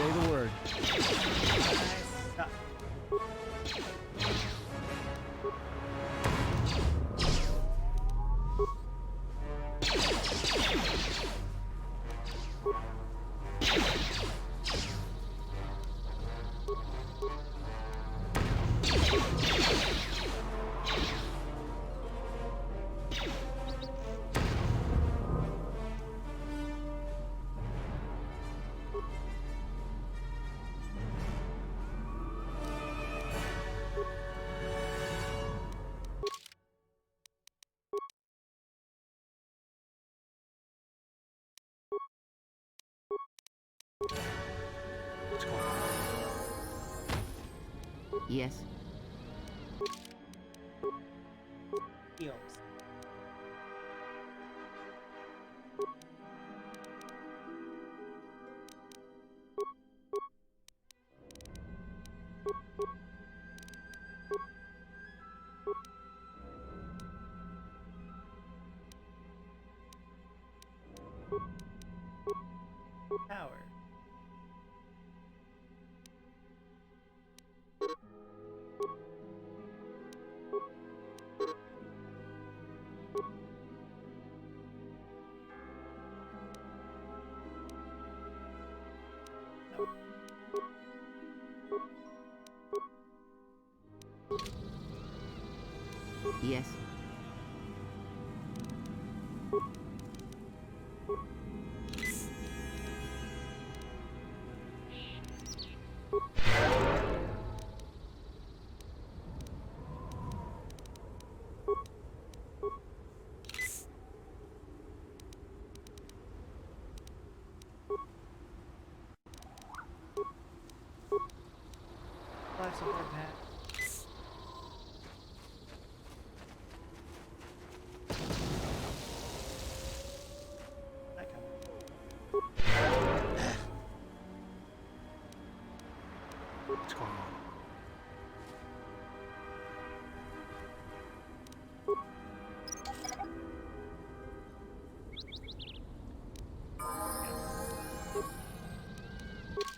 Say the word. What's going on? Yes? Heals. Power. Yes? life support pack. What's going on?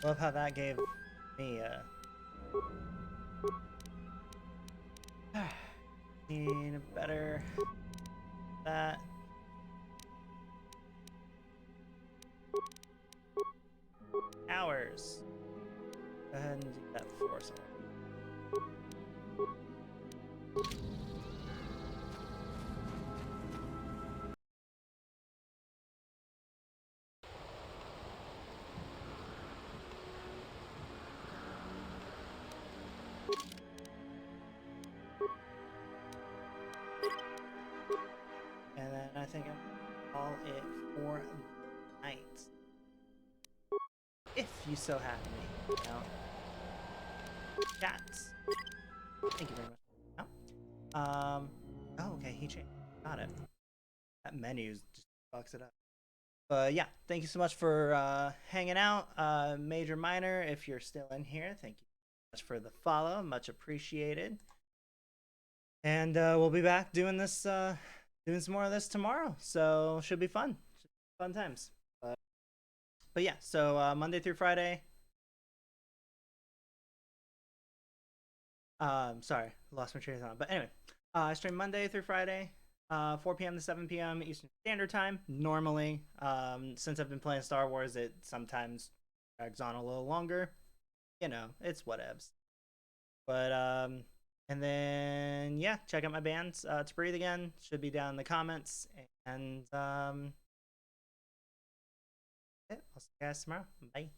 Love how that gave me need a better that. Hours. Go ahead and do that for us. And then I think I'm call it for the night. If you so happen to be out. Chats. Thank you very much. Oh, okay, he changed. Got it. That menu just fucks it up. But yeah, thank you so much for hanging out. Major, minor, if you're still in here, thank you so much for the follow. Much appreciated. And we'll be back doing this, doing some more of this tomorrow. So should be fun. Fun times. But yeah, so Monday through Friday. Sorry, lost my train of thought. But anyway, I stream Monday through Friday, 4 p.m. to 7 p.m. Eastern Standard Time. Normally, since I've been playing Star Wars, it sometimes drags on a little longer. You know, it's whatevs. But and then yeah, check out my bands. To Breathe Again should be down in the comments. And yeah, I'll see you guys tomorrow. Bye.